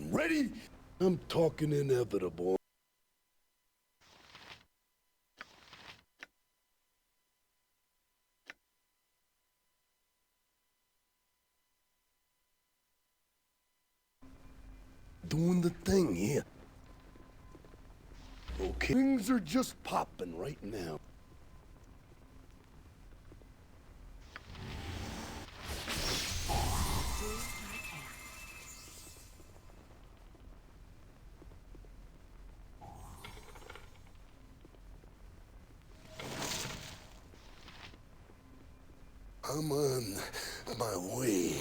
am ready. I'm talking inevitable. Doing the thing here. Okay. Things are just popping right now. I'm on my way.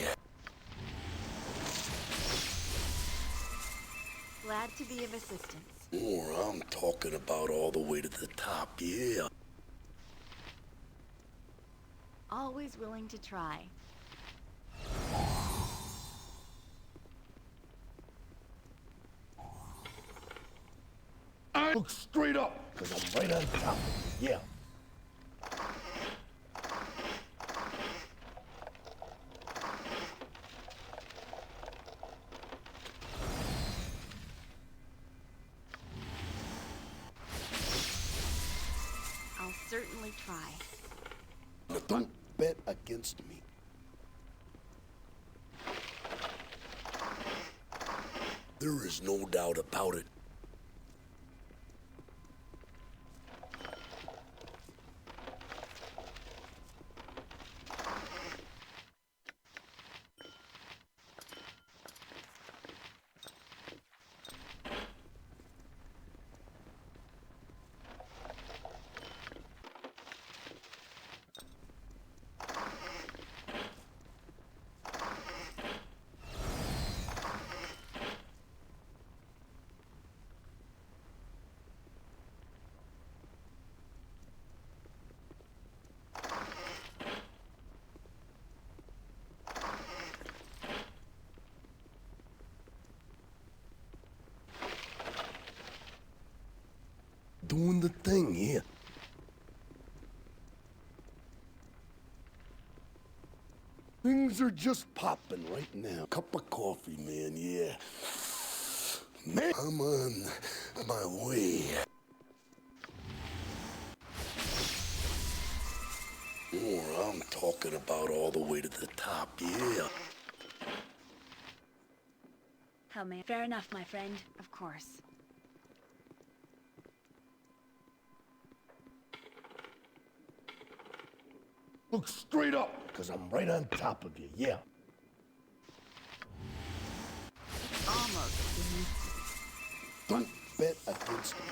Glad to be of assistance. Or I'm talking about all the way to the top, yeah. Always willing to try. I look straight up, because I'm right on top of you, yeah. I'll certainly try. Now don't bet against me. There is no doubt about it. Doing the thing here. Things are just popping right now. Cup of coffee, man, yeah. Man, I'm on my way. Or I'm talking about all the way to the top, yeah. How may... Fair enough, my friend. Of course. Look straight up, because I'm right on top of you, yeah. Almost. Don't bet against me.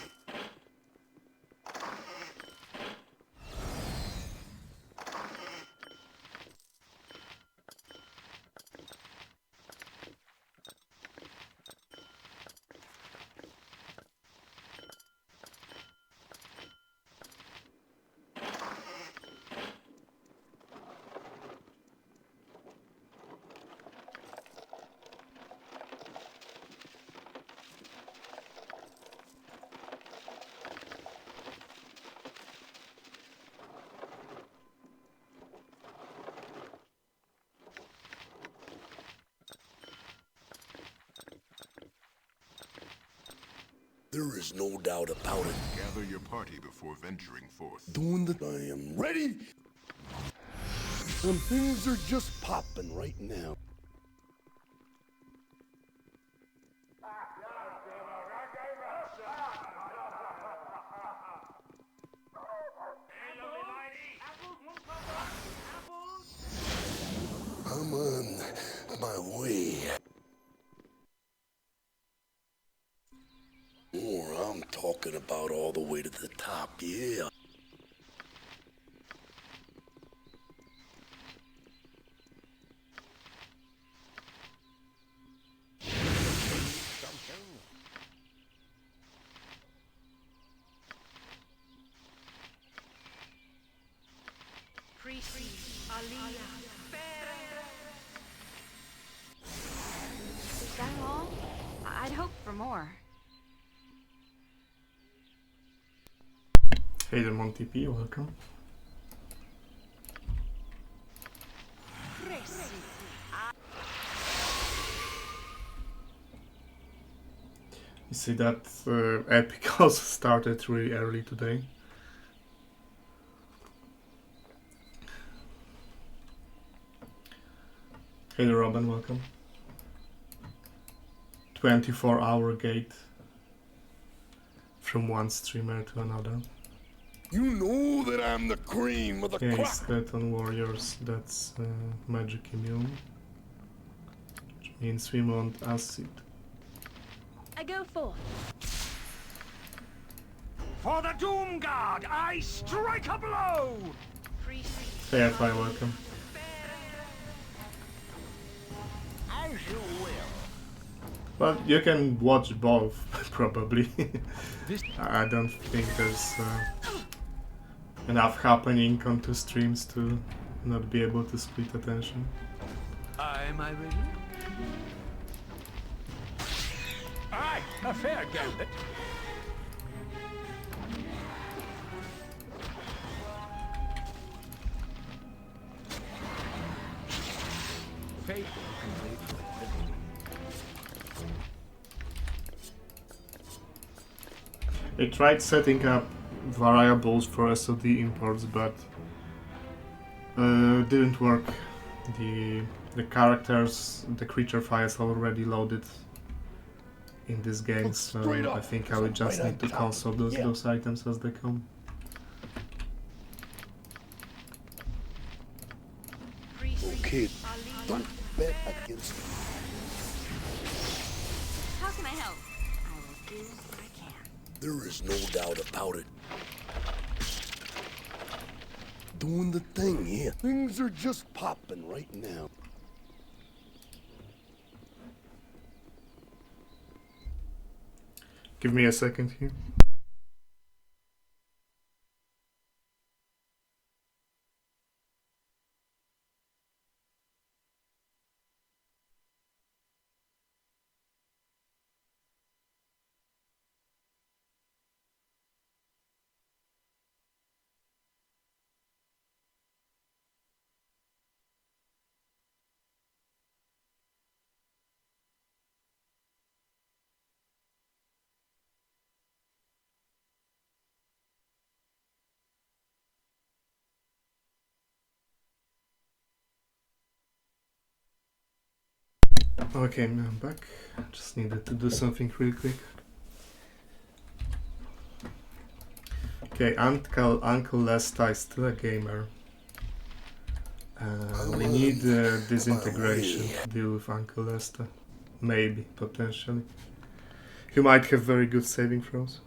There is no doubt about it. Gather your party before venturing forth. Doing the... I am ready. Some things are just popping right now. I'm on my way. Or I'm talking about all the way to the top, yeah. Is that all? I'd hoped for more. Hey there, Monty P, welcome. You see that Epic also started really early today. Hey Robin, welcome. 24-hour gate from one streamer to another. You know that I'm the cream of the Yeah, crop. Skeleton Warriors, that's magic immune. Which means we want acid. I go forth. For the Doom Guard, I strike a blow! Hey Fi, welcome. As you will. Well, you can watch both, probably. I don't think there's enough happening on two streams to not be able to split attention. Am I ready? Aye, a fair gambit. Fate complete. I tried setting up variables for SOD imports, but didn't work. The characters, the creature files are already loaded in this game, so I think I will just need to console those items as they come. Okay, don't bet against me. How can I help? I will do what I can. There is no doubt about it. Doing the thing here. Things are just popping right now. Give me a second here. Okay, now I'm back. Just needed to do something real quick. Okay, Uncle Lesta is still a gamer. We need disintegration to deal with Uncle Lesta. Maybe, potentially. He might have very good saving throws.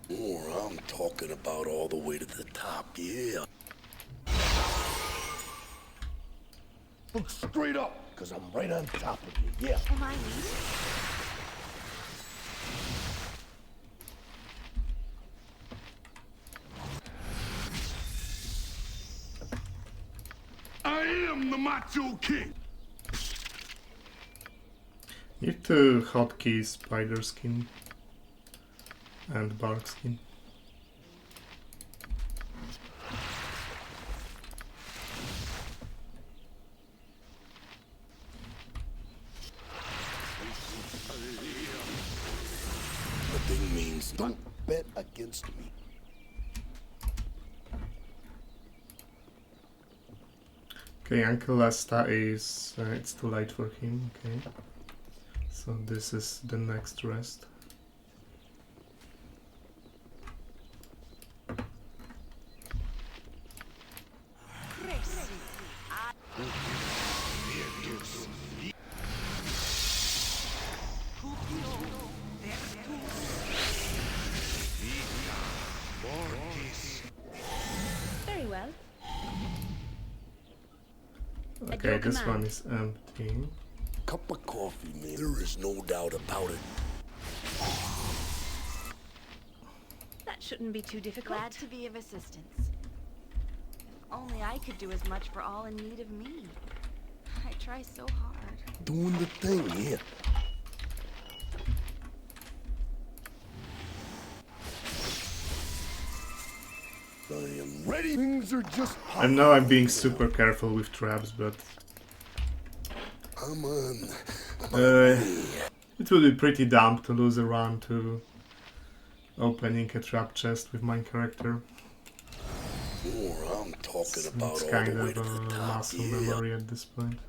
I'm talking about all the way to the top, yeah. Look straight up, because I'm right on top of you, yeah. Am I leading? I am the Macho King. Need to hotkey spider skin and bark skin. The thing means don't bet against me. Okay, Uncle Lesta is... it's too late for him, okay. So this is the next rest. Very well. Okay, this one is empty. Cup of coffee, man. There is no doubt about it. That shouldn't be too difficult. Glad to be of assistance. Only I could do as much for all in need of me. I try so hard. Doing the thing, yeah. I am ready. Things are just I know I'm being super careful with traps, but I'm on my Uh, way. it would be pretty dumb to lose a run to opening a trap chest with my character. More, I'm talking about It's all kind the way of to the a top. muscle Yeah. memory at this point.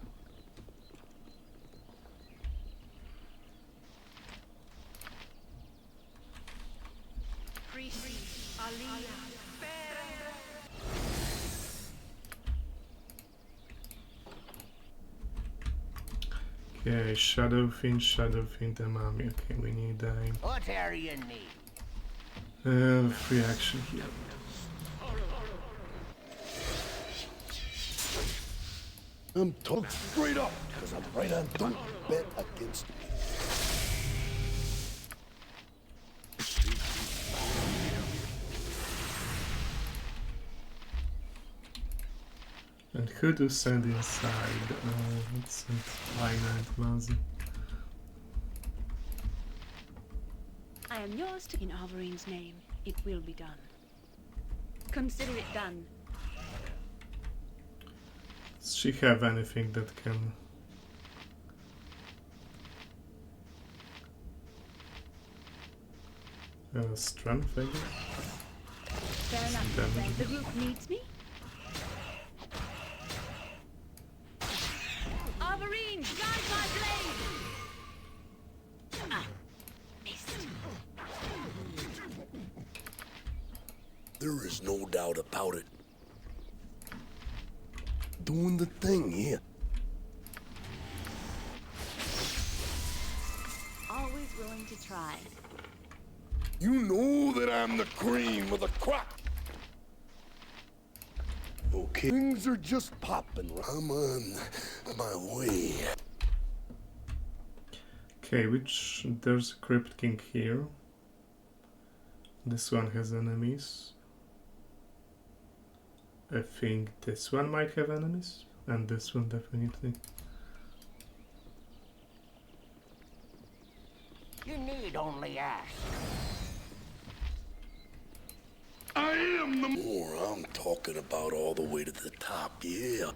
Okay, Shadowfiend, Mami. Okay, we need a What area need? free action here. I'm talking straight up, because I'm right on. Don't bet against me. And who to send inside? Let's send Pai'na and Mazi. I am yours to in Avarine's name. It will be done. Consider it done. Does she have anything that can... strength, I guess? Fair enough. Damage. The group needs me. Avarine, guide my blade! Ah, missed. There is no doubt about it. Doing the thing here. Always willing to try. You know that I'm the cream of the crop. Okay. Things are just popping. I'm on my way. Okay, there's a Crypt King here. This one has enemies. I think this one might have enemies, and this one definitely. You need only ask. I am the more I'm talking about all the way to the top, yeah.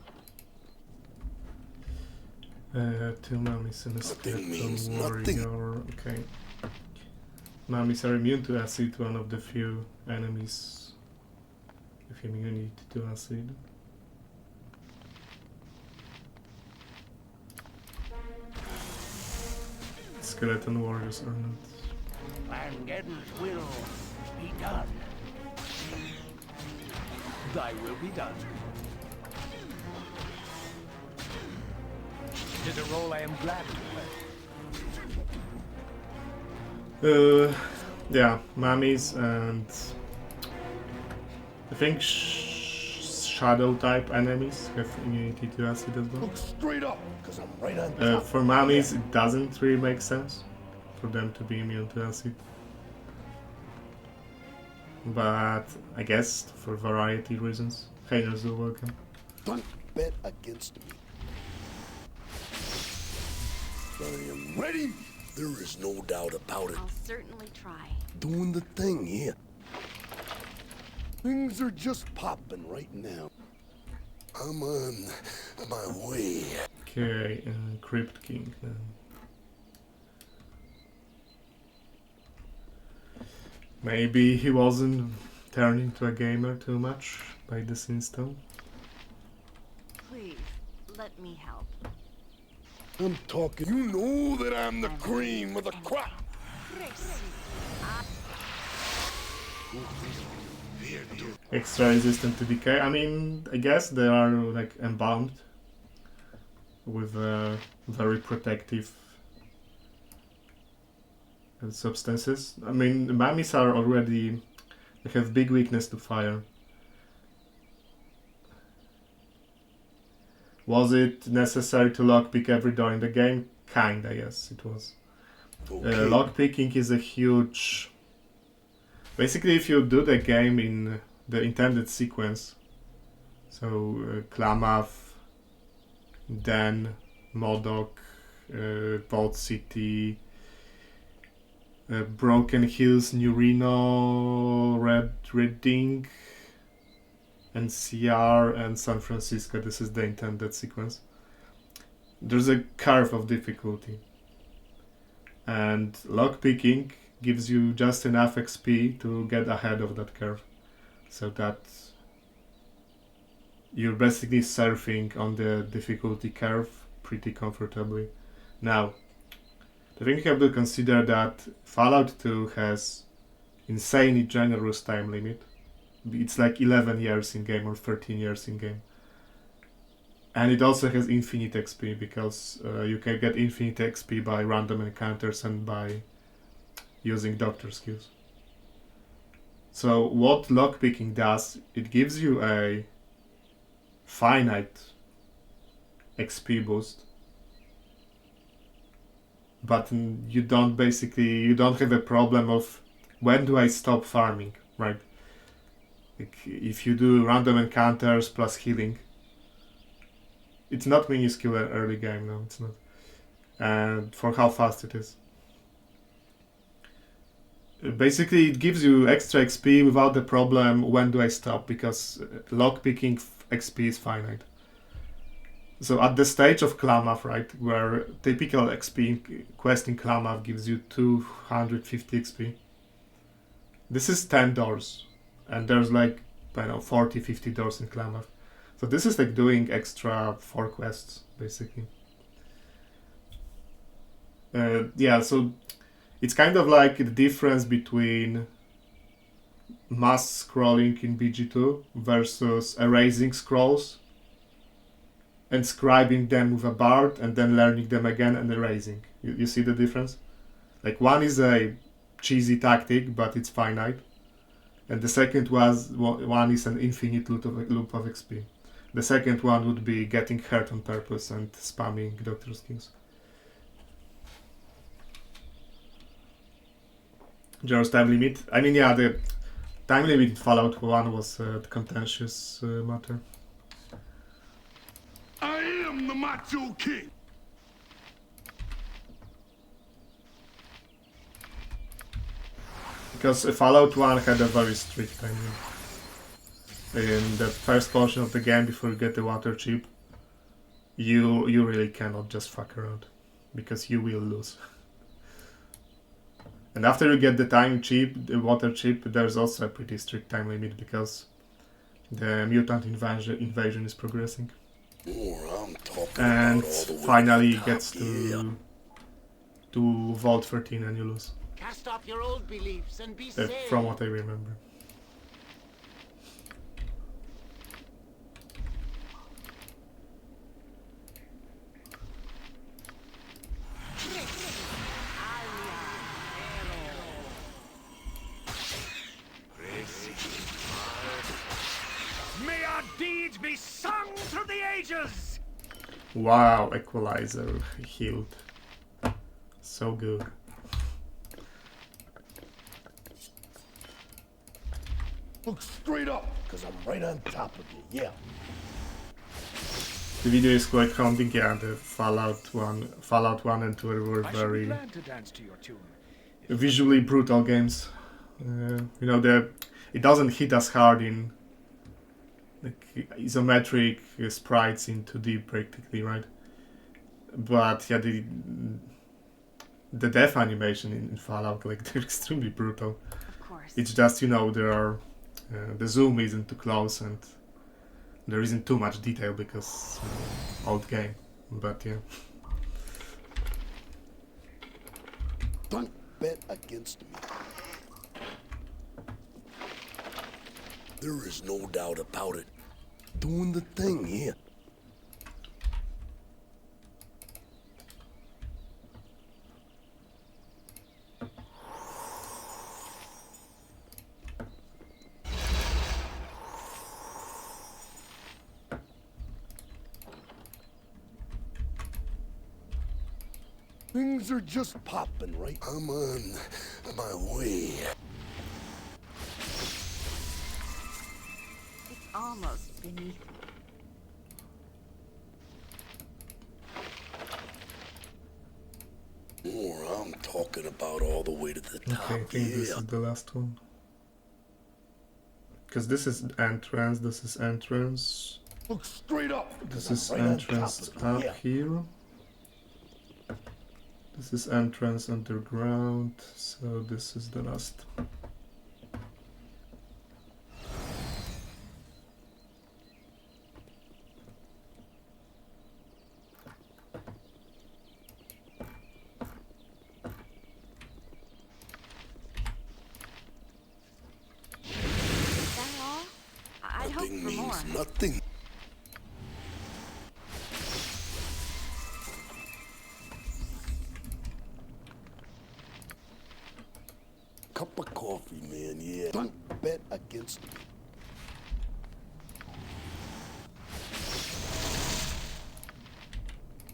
Two mummies and a Nothing means skeleton nothing. warrior. Okay. Mummies are immune to acid, one of the few enemies with immunity to acid. Skeleton warriors are not. Plangeddon's will be done. Thy will be done. It is a role I am glad to play. Yeah, mummies and I think shadow type enemies have immunity to acid as well. Look straight up, because I'm right on top. For mummies, it doesn't really make sense for them to be immune to acid. But I guess for variety reasons. Hey, you're welcome. Don't bet against me. I am ready. There is no doubt about it. I'll certainly try. Doing the thing here. Things are just popping right now. I'm on my way. Okay, Crypt King then. Maybe he wasn't turned into a gamer too much by this install. Please, let me help. I'm talking. You know that I'm the cream of the crop. Extra resistant to decay. I mean, I guess they are like embalmed with very protective substances. I mean, the mummies are already, they have big weakness to fire. Was it necessary to lockpick every door in the game? Kinda, yes, it was. Okay. Lockpicking is a huge... Basically, if you do the game in the intended sequence, so Klamath, Den, Modoc, Vault City, Broken Hills, New Reno, Red Redding, NCR, and San Francisco. This is the intended sequence. there's a curve of difficulty. And lockpicking gives you just enough XP to get ahead of that curve. So that you're basically surfing on the difficulty curve pretty comfortably. Now, I think you have to consider that Fallout 2 has insanely generous time limit. It's like 11 years in game or 13 years in game. And it also has infinite XP because you can get infinite XP by random encounters and by using doctor skills. So what lockpicking does, it gives you a finite XP boost, but you don't have a problem of when do I stop farming, right? Like if you do random encounters plus healing, it's not minuscule early game, no, it's not. And for how fast it is. Basically, it gives you extra XP without the problem when do I stop, because lockpicking XP is finite. So at the stage of Klamath, right, where typical XP quest in Klamath gives you 250 XP, this is 10 doors, and there's like, I don't know, 40, 50 doors in Klamath. So this is like doing extra 4 quests, basically. Yeah, so it's kind of like the difference between mass scrolling in BG2 versus erasing scrolls and scribing them with a bard and then learning them again and erasing. You see the difference? Like one is a cheesy tactic, but it's finite. And the second one is an infinite loop of XP. The second one would be getting hurt on purpose and spamming doctor skills. Just time limit. I mean, yeah, the time limit in Fallout 1 was a contentious matter. I am the Macho King. Because Fallout 1 had a very strict time limit. In the first portion of the game, before you get the water chip, you really cannot just fuck around, because you will lose. And after you get the water chip, there's also a pretty strict time limit because the mutant invasion is progressing. And finally it gets to Vault 13 and you lose. Cast off your old beliefs and be safe. From what I remember. May our deeds be sung through the ages! Wow, Equalizer healed. So good. Look straight up, because I'm right on top of you, yeah. The video is quite haunting, yeah, the Fallout 1 and 2 were very visually brutal games. You know, it doesn't hit as hard in like isometric sprites in 2D practically, right? But yeah, the death animation in Fallout, like, they're extremely brutal. Of course. It's just, you know, there are the zoom isn't too close and there isn't too much detail because old game, but yeah. Don't bet against me. There is no doubt about it. Doing the thing here. Things are just popping, right? I'm on my way. It's almost beneath me. More, I'm talking about all the way to the top. Okay, I think this is the last one. Because this is entrance, this is entrance. Look straight up. This is right entrance up yeah. here. This is entrance underground, so this is the last. Is that all? I'd hope Nothing for more. means nothing. Cup of coffee, man, yeah. Don't bet against me.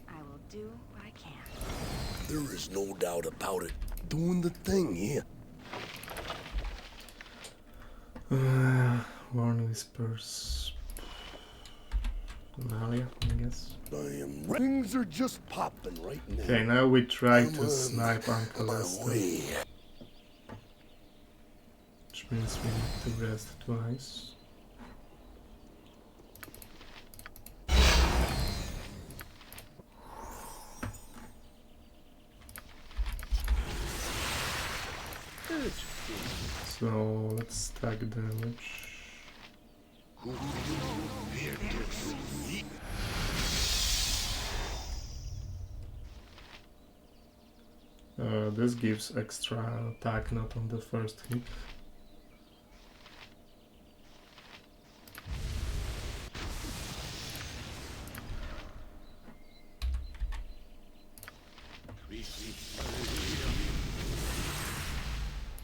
I will do what I can. There is no doubt about it. Doing the thing, yeah. Warn whispers. Malia, I guess. Things are just popping right now. Okay, now we try I'm to on snipe Uncle my Lester, way. which means we need to rest twice. So let's stack damage. This gives extra attack not on the first hit.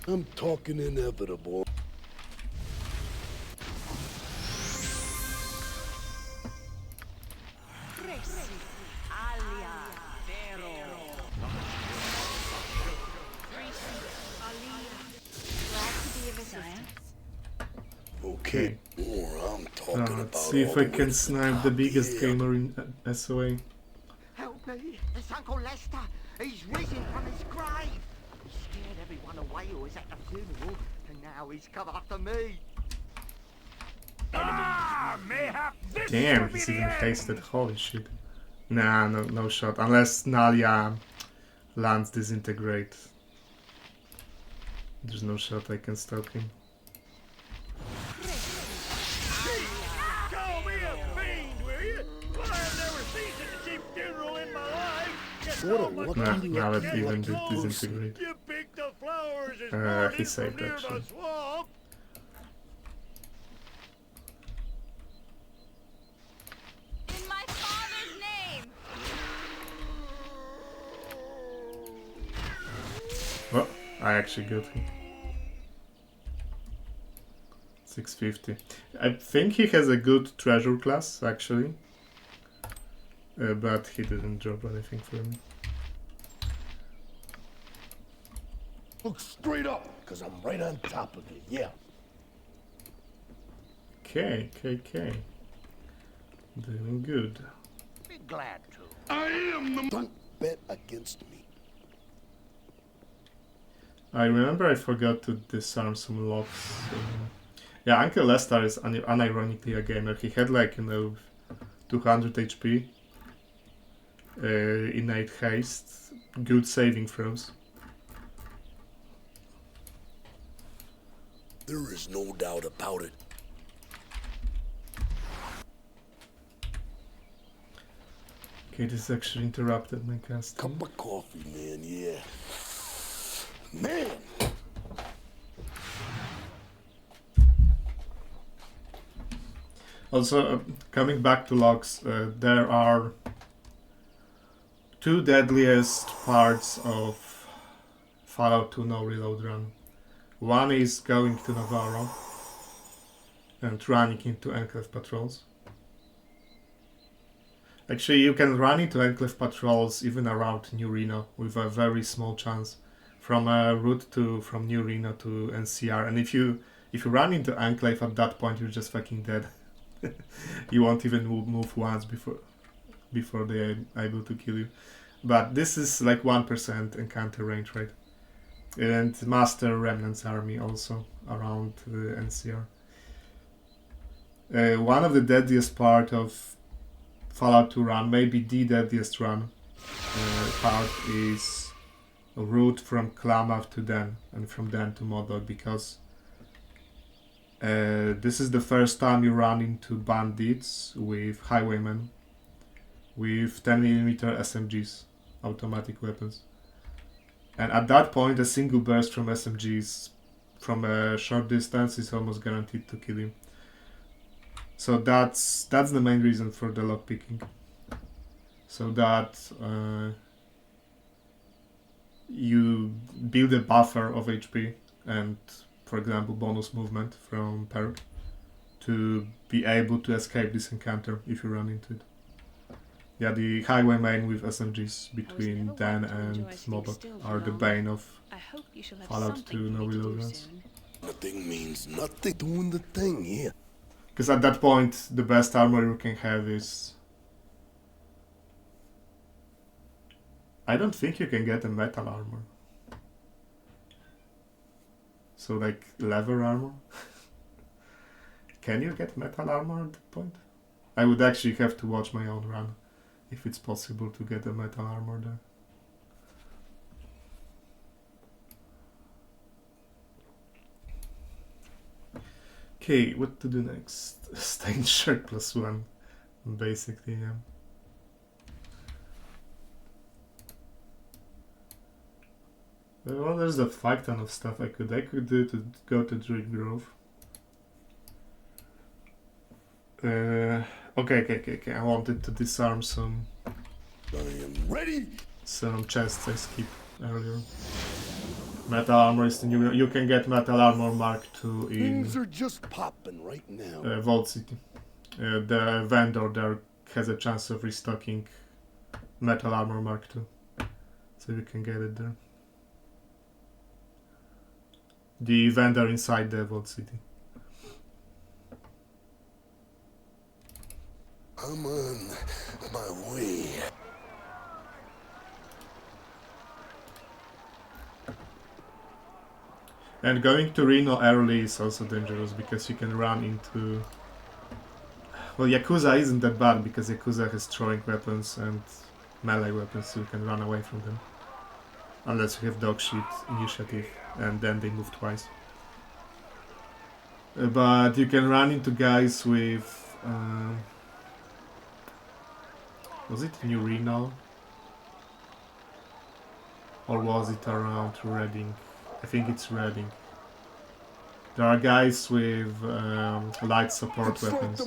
I'm talking inevitable. Okay, more I'm talking about. Let's see if I can snipe the biggest gamer in SOA. Help me! It's Uncle Lester! He's risen from his grave! He scared everyone away who was at the funeral, and now he's come after me! Ah! Mayhap this Damn, will be he's the even end. hasted. Holy shit. Nah, no shot. Unless Nalia lands disintegrate. There's no shot I can stop him. Call me a fiend, will you? Well, I've never seen such a cheap funeral in my life. Just What a all my lucky Nah, lucky now it lucky even did person. disintegrate. You picked the flowers as He morning from saved near actually. the swamp. In my father's name! Oh, I actually got him. 650. I think he has a good treasure class, actually. But he didn't drop anything for me. Look straight up, because I'm right on top of it, yeah. Okay. Doing good. Be glad to. I am the... Don't bet against me. I remember I forgot to disarm some locks. Yeah, Uncle Lester is unironically a gamer. He had like, 200 HP, innate haste, good saving throws. There is no doubt about it. Okay, this actually interrupted my cast. Cup of coffee, man, yeah. Man! Also, coming back to logs, there are two deadliest parts of Fallout 2 No Reload Run. One is going to Navarro and running into Enclave patrols. Actually, you can run into Enclave patrols even around New Reno with a very small chance from a route from New Reno to NCR. And if you run into Enclave at that point, you're just fucking dead. You won't even move once before they're able to kill you. But this is like 1% encounter range, right? And Master Remnant's army also around the NCR. One of the deadliest part of Fallout 2 run, maybe the deadliest run part, is route from Klamath to Den, and from Den to Modok, because this is the first time you run into bandits with highwaymen with 10mm SMGs, automatic weapons. And at that point, a single burst from SMGs from a short distance is almost guaranteed to kill him. So that's the main reason for the lockpicking. So that you build a buffer of HP and, for example, bonus movement from perk to be able to escape this encounter if you run into it. Yeah, the highwaymen with SMGs between Dan and Modok are the bane of Fallout 2 no reload runs. Nothing means nothing. Doing the thing, yeah. Because at that point, the best armor you can have is... I don't think you can get a metal armor. So like leather armor? Can you get metal armor at that point? I would actually have to watch my own run if it's possible to get a metal armor there. Okay, what to do next? Stained shirt +1, basically, yeah. Well, there's a fuck ton of stuff I could do to go to Druid Grove. Okay. I wanted to disarm some. I am ready. Some chests I skipped earlier. Metal armor is the new. You can get metal armor Mark II in Things are just popping right now. Vault City. The vendor there has a chance of restocking metal armor Mark II, so you can get it there. The vendor inside the Vault City. I'm on my way. And going to Reno early is also dangerous because you can run into... Well, Yakuza isn't that bad because Yakuza has throwing weapons and melee weapons, so you can run away from them. Unless you have dog shit initiative, and then they move twice. But you can run into guys with... was it New Reno? Or was it around Reading? I think it's Reading. There are guys with light support weapons,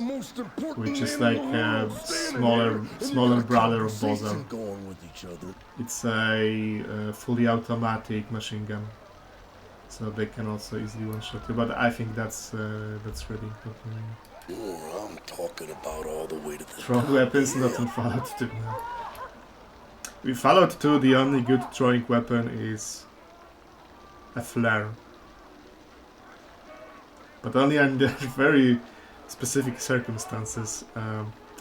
which is like a smaller brother of Bozar. It's a fully automatic machine gun, so they can also easily one-shot you. But I think that's Reading. Oh, I'm talking about all the way to the Throwing weapons not in Fallout 2. In Fallout 2, the only good throwing weapon is a flare. But only under very specific circumstances.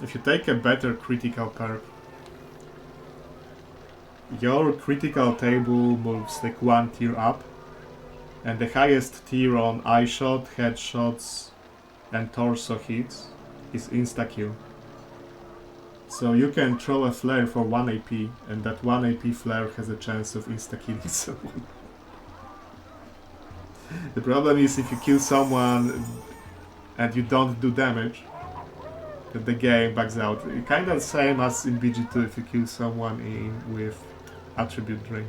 If you take a better critical perk, your critical table moves like one tier up, and the highest tier on eye shot, headshots, and torso hits is insta-kill. So you can throw a flare for 1 AP, and that 1 AP flare has a chance of insta-killing someone. The problem is if you kill someone and you don't do damage, that the game bugs out. Kinda the same as in BG2 if you kill someone with attribute drain.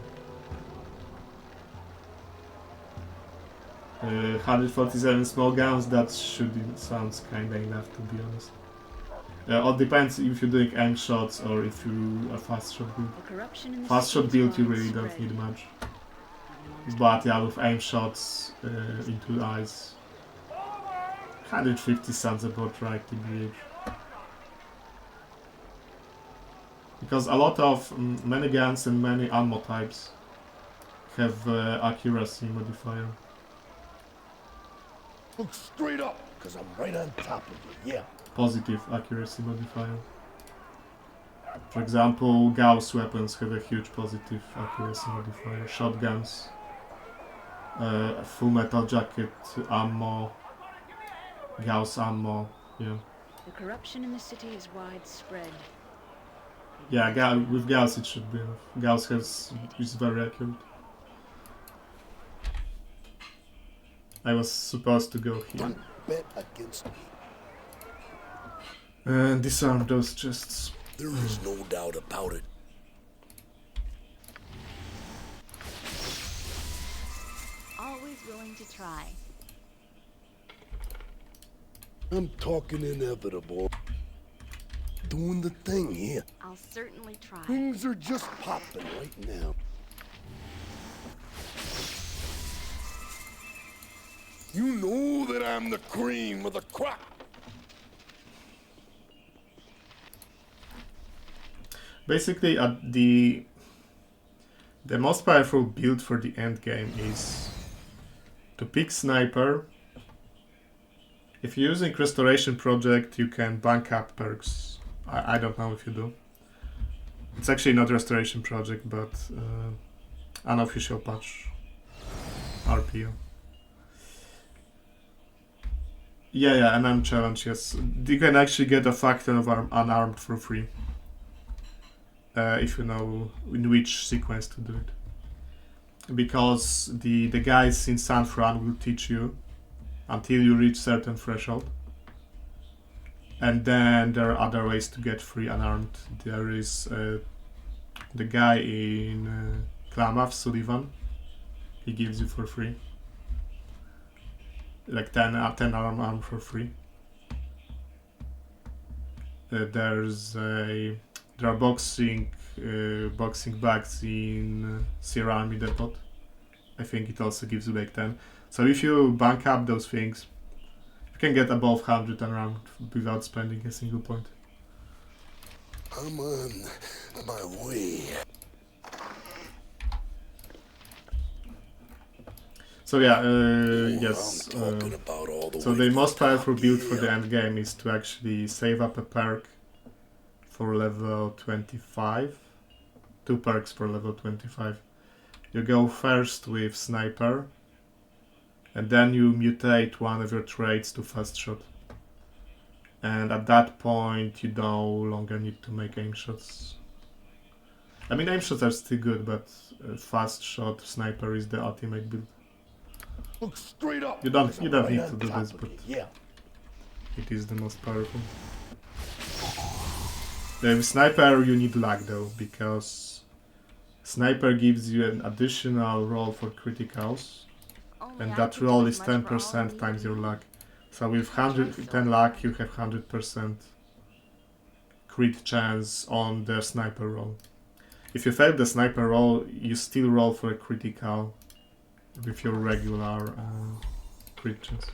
147 small guns, that sounds kinda enough, to be honest. All depends if you're doing aim shots or if you are fast shot build. Fast shot build you really don't need much. But yeah, with aim shots into the eyes, 150 sounds about right, TBH. Because a lot of many guns and many ammo types have accuracy modifier. Look straight up, because I'm right on top of you, yeah. Positive accuracy modifier. For example, Gauss weapons have a huge positive accuracy modifier. Shotguns, full metal jacket, ammo, Gauss ammo, yeah. The corruption in the city is widespread. Yeah, with Gauss it should be enough. Gauss is very accurate. I was supposed to go here. Don't bet against me. And disarm those chests. There is no doubt about it. Always willing to try. I'm talking inevitable. Doing the thing here. I'll certainly try. Things are just popping right now. You know that I'm the cream of the crop. Basically, the most powerful build for the end game is to pick sniper. If you're using Restoration Project, you can bank up perks. I don't know if you do. It's actually not Restoration Project, but unofficial patch RPO. Yeah, unarmed challenge, yes. You can actually get a factor of unarmed for free. If you know in which sequence to do it. Because the guys in San Fran will teach you until you reach certain threshold. And then there are other ways to get free unarmed. There is the guy in Klamath, Sullivan. He gives you for free. Like 10 arm for free. There are boxing bags in Sierra Army Depot. I think it also gives you like 10. So if you bank up those things, you can get above 100 unarmed without spending a single point. I'm on my way. So yeah, yes. I'm talking about all the So way the to most the top, powerful build for the yeah. end game is to actually save up a perk for level 25. 2 perks for level 25. You go first with Sniper, and then you mutate one of your traits to Fast Shot. And at that point you no longer need to make aim shots. I mean, aim shots are still good, but Fast Shot Sniper is the ultimate build. Look straight up. You don't Right need on to do top this, of but me, yeah. it is the most powerful. With Sniper you need luck though, because Sniper gives you an additional roll for criticals, Only and I that could do roll as is much for all 10% in times need your of me. luck. So with I tried 110 so luck hard. you have 100% crit chance on the Sniper roll. If you fail the Sniper roll, you still roll for a critical with your regular crit chance.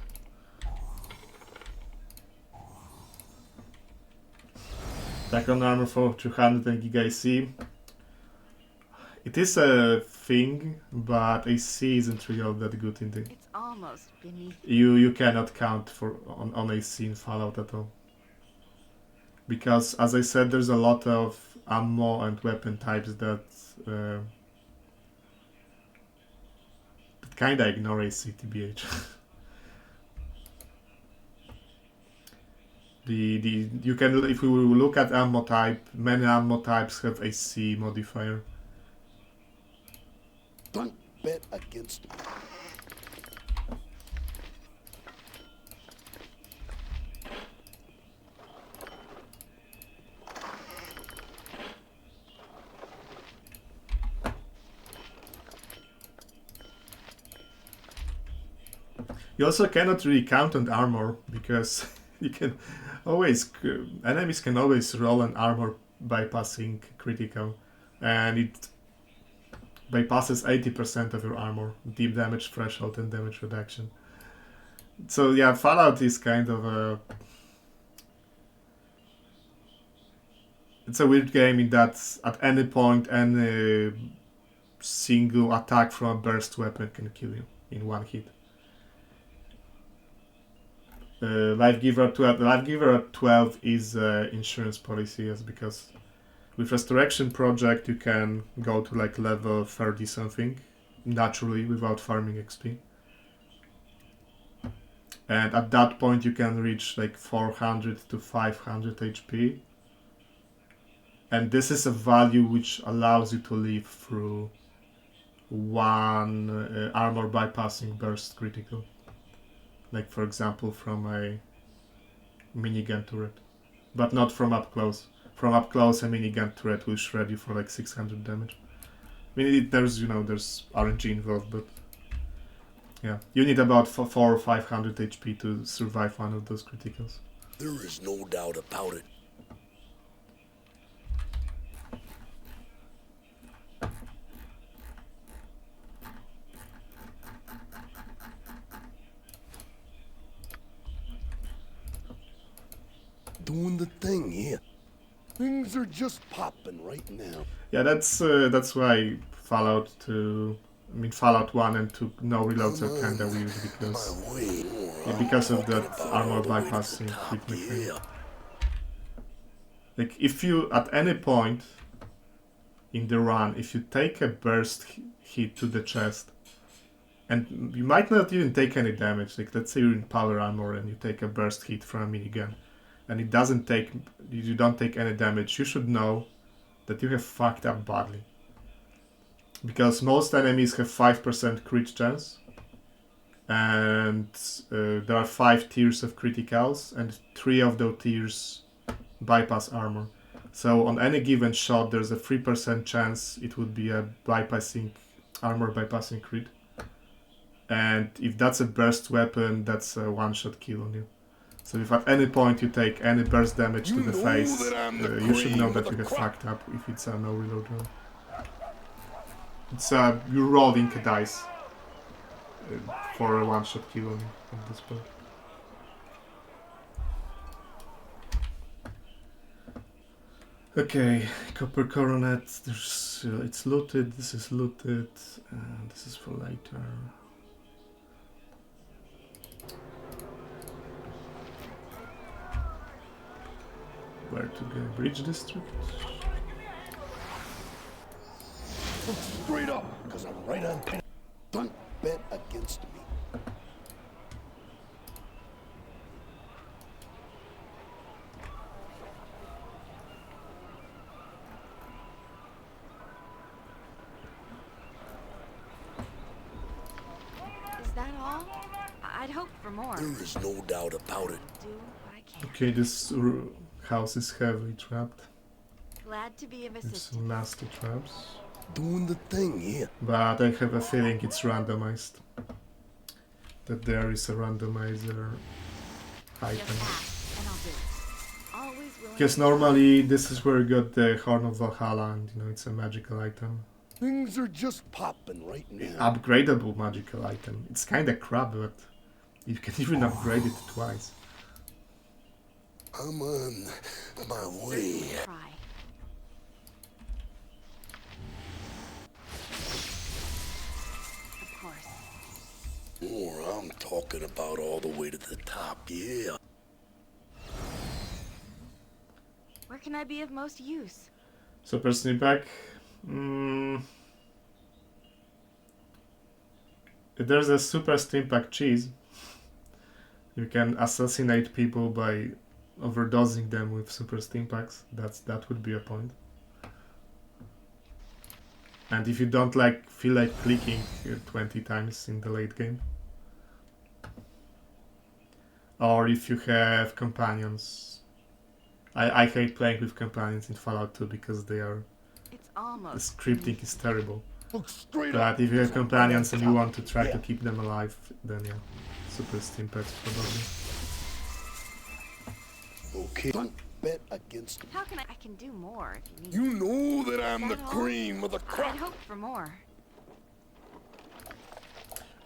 Attack on armor for 200 and Giga AC. It is a thing, but AC isn't really all that good in the... It's almost beneath. You cannot count on AC in Fallout at all. Because, as I said, there's a lot of ammo and weapon types that kinda ignore AC, TBH. You can, if we look at ammo type, many ammo types have AC modifier. Don't bet against me. You also cannot really count on armor, because you can always, enemies can always roll an armor bypassing critical, and it bypasses 80% of your armor, deep damage threshold and damage reduction. So yeah, Fallout is kind of a... It's a weird game in that at any point any single attack from a burst weapon can kill you in one hit. Life Giver at 12 is insurance policy, yes, because with Restoration Project you can go to like level 30 something naturally without farming XP. And at that point you can reach like 400 to 500 HP. And this is a value which allows you to live through one armor bypassing burst critical. Like for example from a minigun turret. But not from up close. From up close a minigun turret will shred you for like 600 damage. I mean there's, you know, there's RNG involved, but yeah. You need about 400 or 500 HP to survive one of those criticals. There is no doubt about it. Doing the thing here. Things are just popping right now. Yeah, that's why Fallout 2, I mean Fallout 1 and 2 no reloads are kinda weird because of that armor bypassing hit mechanic. Like if you at any point in the run, if you take a burst hit to the chest, and you might not even take any damage, like let's say you're in power armor and you take a burst hit from a minigun, and it doesn't take, you don't take any damage, you should know that you have fucked up badly. Because most enemies have 5% crit chance, and there are 5 tiers of criticals, and 3 of those tiers bypass armor. So on any given shot there's a 3% chance it would be a armor bypassing crit. And if that's a burst weapon, that's a one-shot kill on you. So if at any point you take any burst damage to the face, you should know that you have fucked up if it's a no reload run. It's you're rolling a dice for a one-shot kill on this part. Okay, copper coronet. There's it's looted. This is looted, and this is for later. Where to go? Bridge district? Straight up, because I'm right on. Don't bet against me. Is that all? I'd hoped for more. There is no doubt about it. Do what I can. Okay, this house is heavily trapped. Glad to be of It's assistance. nasty traps. Doing the thing here. But I have a feeling it's randomized. That there is a randomizer Just item. ask, and I'll do it. Always willing. Because normally this is where you got the Horn of Valhalla, and you know it's a magical item. Things are just popping right now. Upgradable magical item. It's kinda crap, but you can even upgrade it twice. I'm on my way. Try. Of course. More, I'm talking about all the way to the top, yeah. Where can I be of most use? Super Sneakback. There's a Super Sneakback cheese. You can assassinate people by overdosing them with Super Steampacks. That would be a point. And if you don't feel like clicking 20 times in the late game. Or if you have companions. I hate playing with companions in Fallout 2 because they are... It's The almost. scripting is terrible. Look straight up. But if you have companions and you want to try to keep them alive, then yeah, Super Steampacks probably. Okay, don't bet against me. How can I can do more if you need. You know that I'm the That all? cream of the I'd crop. hoped for more.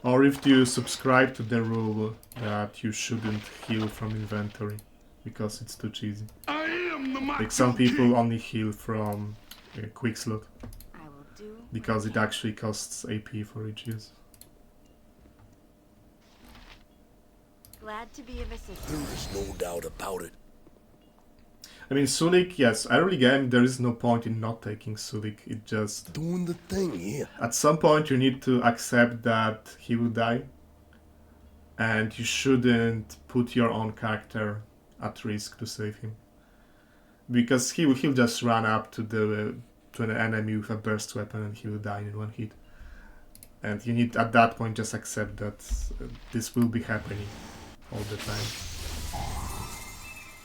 Or if you subscribe to the rule that you shouldn't heal from inventory, because it's too cheesy. I am the Macho Like some people King. only heal from quick slot, I will do. because it actually costs AP for each use. Glad to be of assistance. There is no doubt about it. I mean, Sulik, yes, early game there is no point in not taking Sulik, it just... Doing the thing here. At some point you need to accept that he will die, and you shouldn't put your own character at risk to save him. because he'll just run up to the enemy with a burst weapon and he will die in one hit. And you need at that point just accept that this will be happening all the time.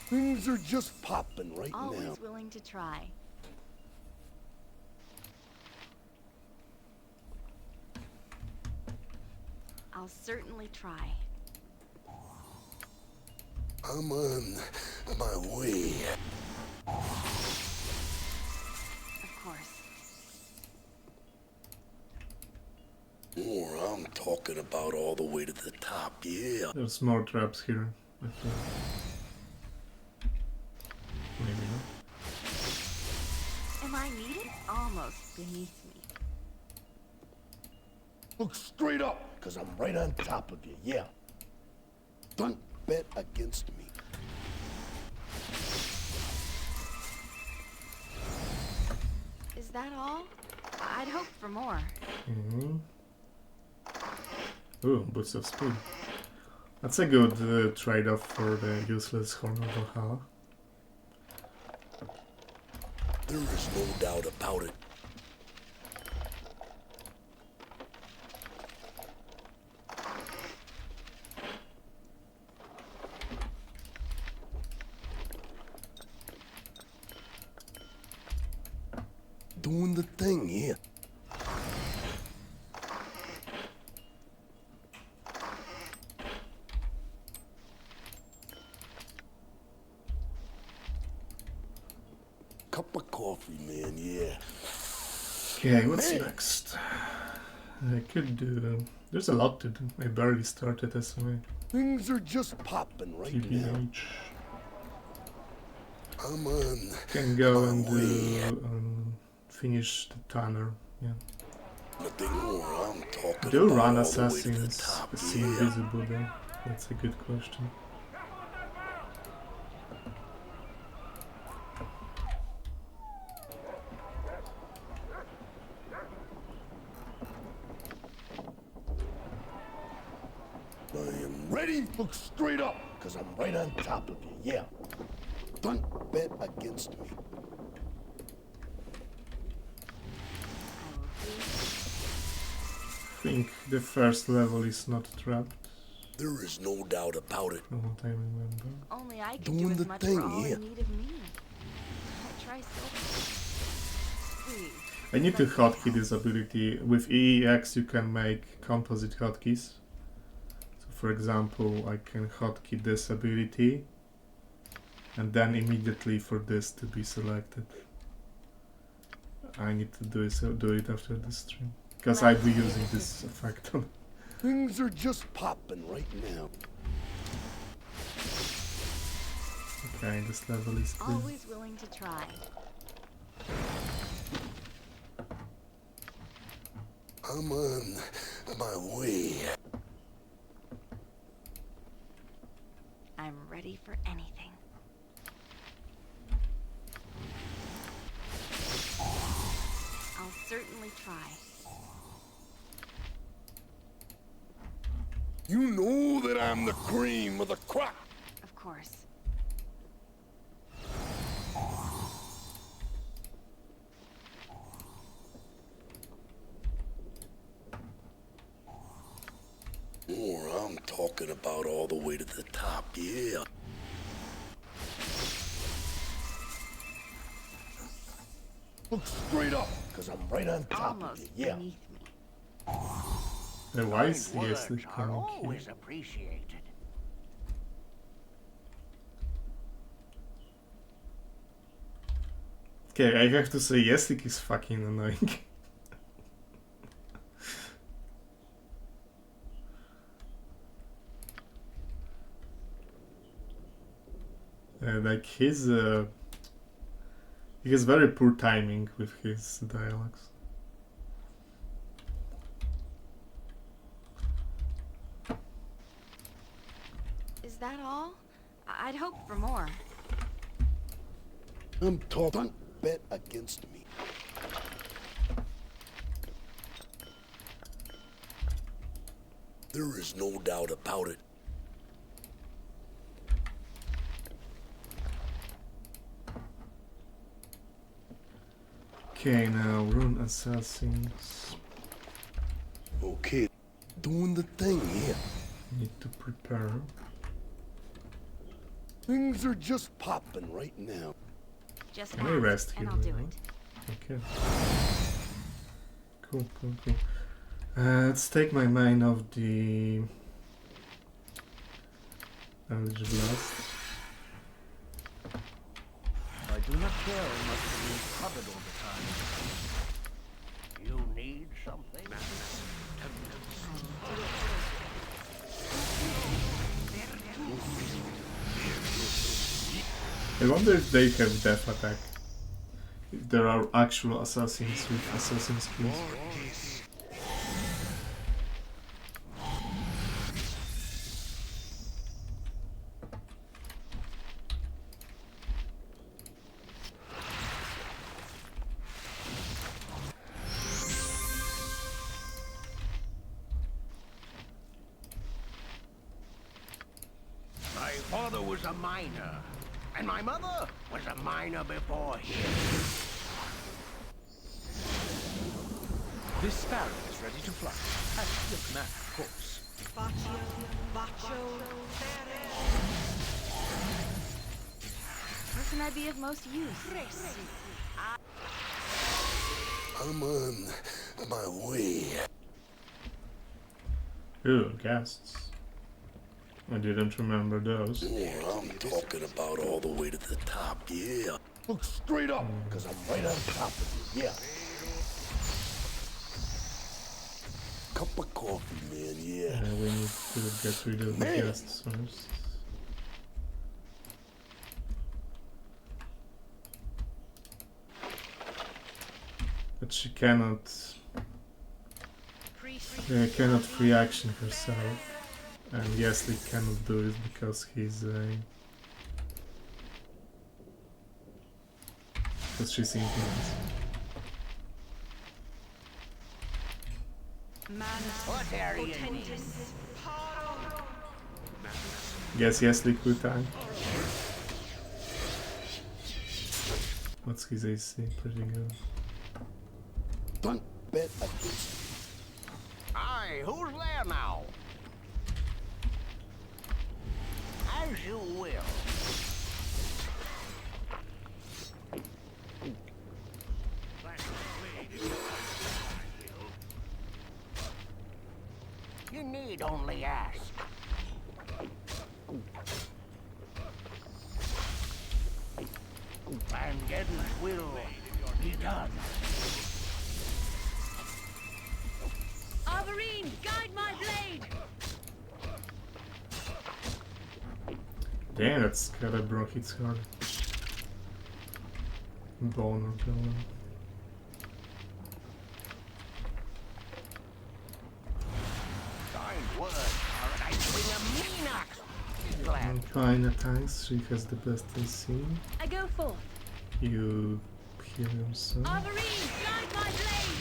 Things are just popping right now. Always willing to try. I'll certainly try. I'm on my way. Of course. More, I'm talking about all the way to the top, yeah. There's more traps here, I think. Maybe not. Am I needed? Almost beneath me. Look straight up, because I'm right on top of you, yeah. Don't bet against me. Is that all? I'd hoped for more. Mm-hmm. Ooh, boost of speed. That's a good trade-off for the useless Horn of Valhalla. There is no doubt about it. Doing the thing here. Cup of coffee, man, yeah. Okay, what's next? I could do... there's a lot to do. I barely started SMA. Things are just popping right now. TBH. I'm on. Can go my and way. do... finish the Tanner, yeah. Nothing more. I'm talking Do about run all the way to the assassins top, see yeah. invisible though? That's a good question. I am ready. Look straight up, because I'm right on top of you, yeah. Don't bet against me. I think the first level is not trapped, There is no doubt about it. from what I remember. Only I could Doing do as the much thing, for all yeah. in need of me. I try so hard. Please. I need to hotkey this ability. With EEX you can make composite hotkeys. So for example, I can hotkey this ability and then immediately for this to be selected. I need to do it after the stream. Because I'd be using this effect on. Things are just popping right now. Okay, this level is clear. Always willing to try. I'm on my way. I'm ready for anything. I'll certainly try. You know that I'm the cream of the crop. Of course. More, I'm talking about all the way to the top, yeah. Look straight up, because I'm right on top of you, Almost yeah. beneath me. Why is Kind words Yeslick are coming always here? appreciated. Okay, I have to say Yeslick is fucking annoying. Like he has very poor timing with his dialogues. Is that all? I'd hoped for more. I'm talking. Don't bet against me. There is no doubt about it. Okay, now rune assassins. Okay, doing the thing here. Need to prepare. Things are just popping right now. Just Can we ask, rest and here? I'll do now? it. Okay. Cool, cool, cool. Let's take my mind off the Eldritch Blast. I do not care much for being covered all the time. You need something? I wonder if they have death attack. If there are actual assassins with assassin skills. My father was a miner, and my mother was a miner before him. This sparrow is ready to fly. At your command, of course. Where can I be of most use? I'm on my way. Ooh, guests. I didn't remember those. Oh, I'm talking about all the way to the top, yeah. Look straight up, because I'm right on top of you, yeah. Cup of coffee, man, yeah. We need to get rid of the guests first. But she cannot free action herself. And Yeslick cannot do it because he's because she's influenced. What area you need? Guess Yeslick will tank. What's his AC? Pretty good. Don't bet against me. Aye, who's there now? As you will. You need only ask. And getting will be done. Arborine, guide my blade! Damn, that's got a broke its hard. Bone or villain. Kind words, or I bring a mean axe. Glad. And Pai'na tanks, she has the best AC. I go forth. You heal yourself. Arborine, guide my blade!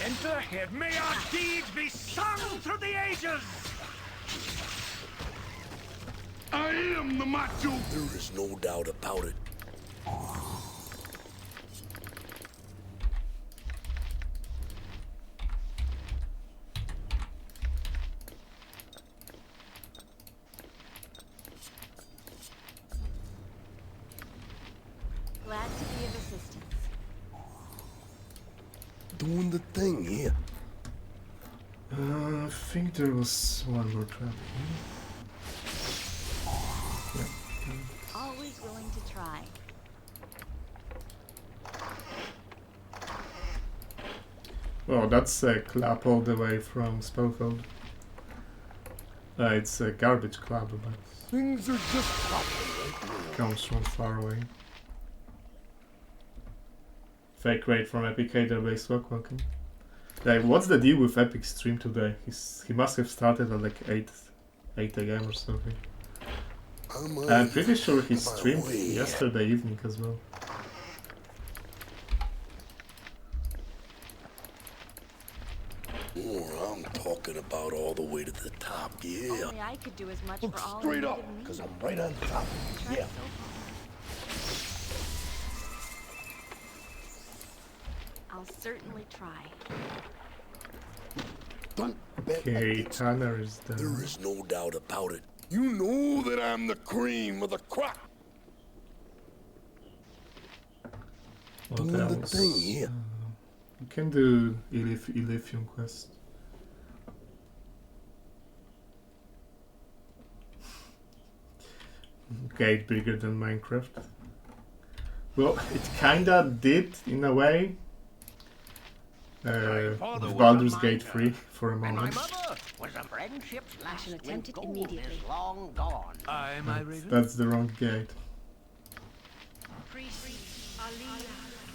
Enter here. May our deeds be sung through the ages! I am the Macho. There is no doubt about it. Glad to be of assistance. Doing the thing here. I think there was one more trap here. Always willing to try. Oh, that's a clap all the way from Spellfield. It's a garbage clap, but Things are just popping right now. comes from far away. Fake raid from Epic Hater Base Walk, welcome. Like, what's the deal with Epic stream today? He must have started at like 8 AM or something. I'm pretty sure he streamed yesterday evening as well. Oh, I'm talking about all the way to the top, yeah. Only I could do as much Look for all in straight need up, of me. because I'm right on top of you, Tried yeah. so hard. I'll certainly try. Don't bet Okay, against Tanner is There done. is no doubt about it. You know that I'm the cream of the crop. What Doing the else? thing here. You can do Ilithium quest. Gate bigger than Minecraft. Well, it kinda did in a way. With Baldur's Gate 3 for a moment. Was a friendship's I shall last attempt it when gold immediately. is long gone. Aye, my Raven. That's the wrong gate.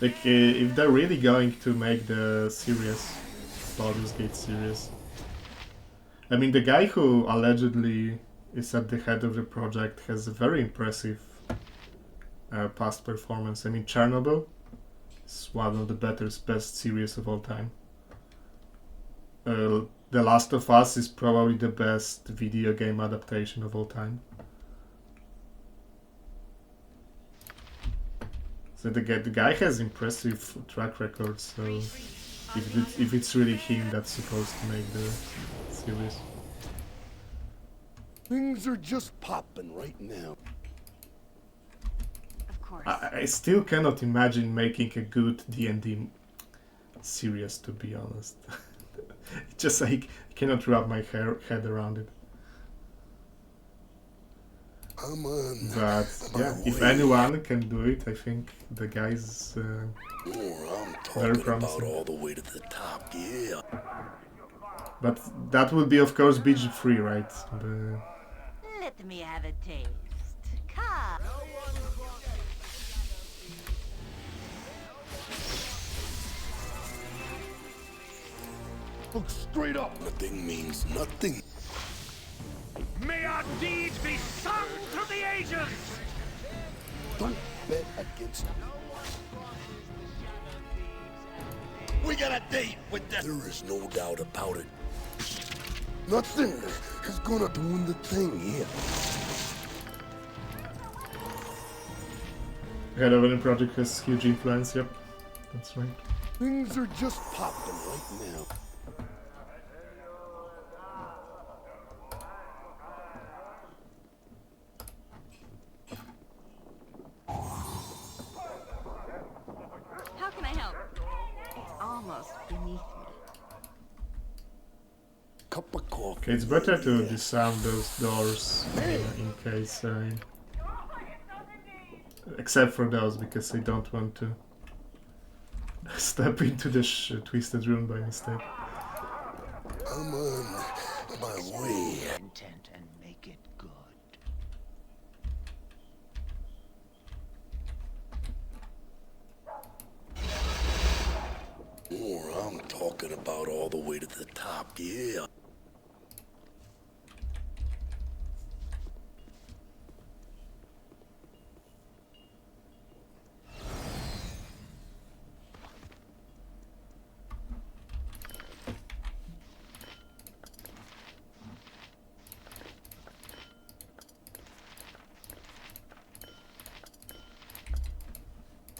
Like, if they're really going to make the series, Baldur's Gate series. I mean, the guy who allegedly is at the head of the project has a very impressive past performance. I mean, Chernobyl is one of the best series of all time. The Last of Us is probably the best video game adaptation of all time. So the guy has impressive track record, so if it's really him that's supposed to make the series. Things are just popping right now. Of course. I still cannot imagine making a good D&D series, to be honest. It's just like, I cannot wrap my head around it. I'm on But yeah, if anyone can do it, I think the guy's I'm very talking about promising. all the way to the top, yeah. But that would be, of course, BG3, right? Let me have a taste. Come. Look straight up. Nothing means nothing. May our deeds be sung through the ages! Don't bet against me. We got a date with that. There is no doubt about it. Nothing is gonna do the thing here. Head of any project has huge influence, yep. That's right. Things are just popping right now. How can I help? It's almost beneath me. Cup of coffee. Okay, it's better to yeah. disarm those doors in case except for those, because I don't want to step into the twisted room by mistake. I'm on my way. Intent and make it good. More, I'm talking about all the way to the top, yeah.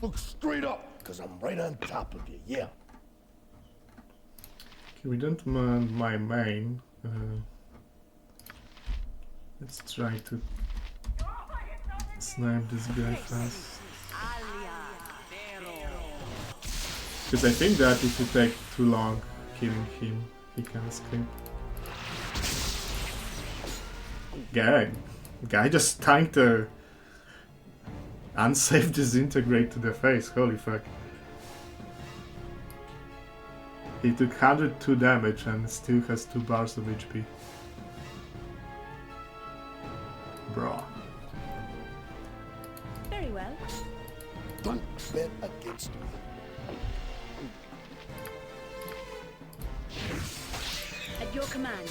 Look straight up, because I'm right on top of you, yeah. Okay, we don't mind my main. Let's try to snipe this guy fast. Because I think that if you take too long killing him, he can escape. Guy just tanked a unsafe disintegrate to the face, holy fuck. He took 102 damage and still has 2 bars of HP. Bro. Very well. Don't bet against me. At your command.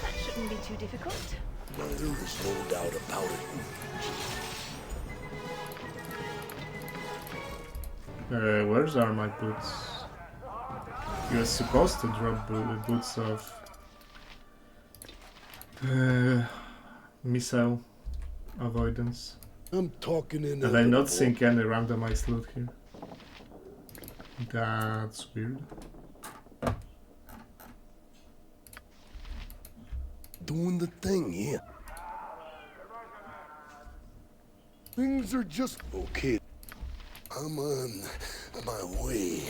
That shouldn't be too difficult. There is no doubt about it. Where's are my boots? He was supposed to drop boots of missile avoidance. I'm talking in. And I'm not seeing any randomized loot here. That's weird. Doing the thing here. Things are just okay. I'm on my way.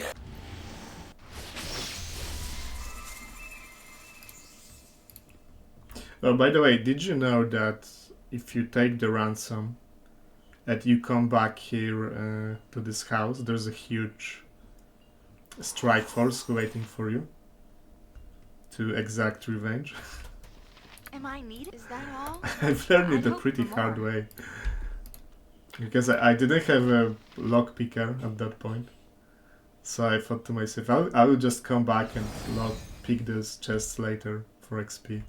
Oh, by the way, did you know that if you take the ransom and you come back here to this house, there's a huge strike force waiting for you to exact revenge? Am I needed? Is that all? I've learned it I'd a hope pretty for hard more. way. Because I didn't have a lockpicker at that point. So I thought to myself, I will just come back and lockpick these chests later for XP.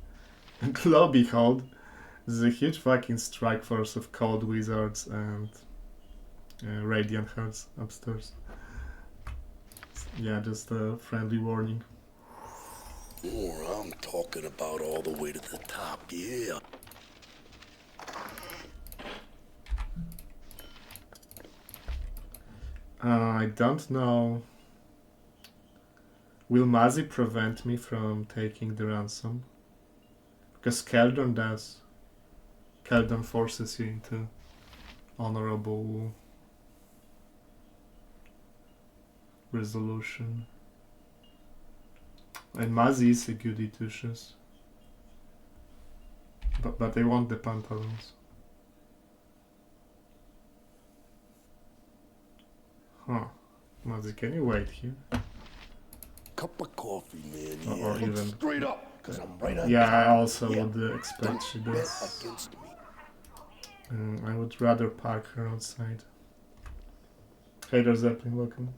And lo and behold, there's a huge fucking strike force of cold wizards and radiant hearts upstairs. Yeah, just a friendly warning. Oh, I'm talking about all the way to the top, yeah. I don't know. Will Mazi prevent me from taking the ransom? Because Keldon does. Keldon forces you into honorable resolution. And Mazi is a goody two-shoes. But they want the pantaloons. Huh. Mazi, can you wait here? Cup of coffee, man, Or yeah. Look even- straight up, cause I'm right on Yeah, top. I also Yeah. would expect she Bet does. against me. I would rather park her outside. Hey there, Zeppelin, welcome.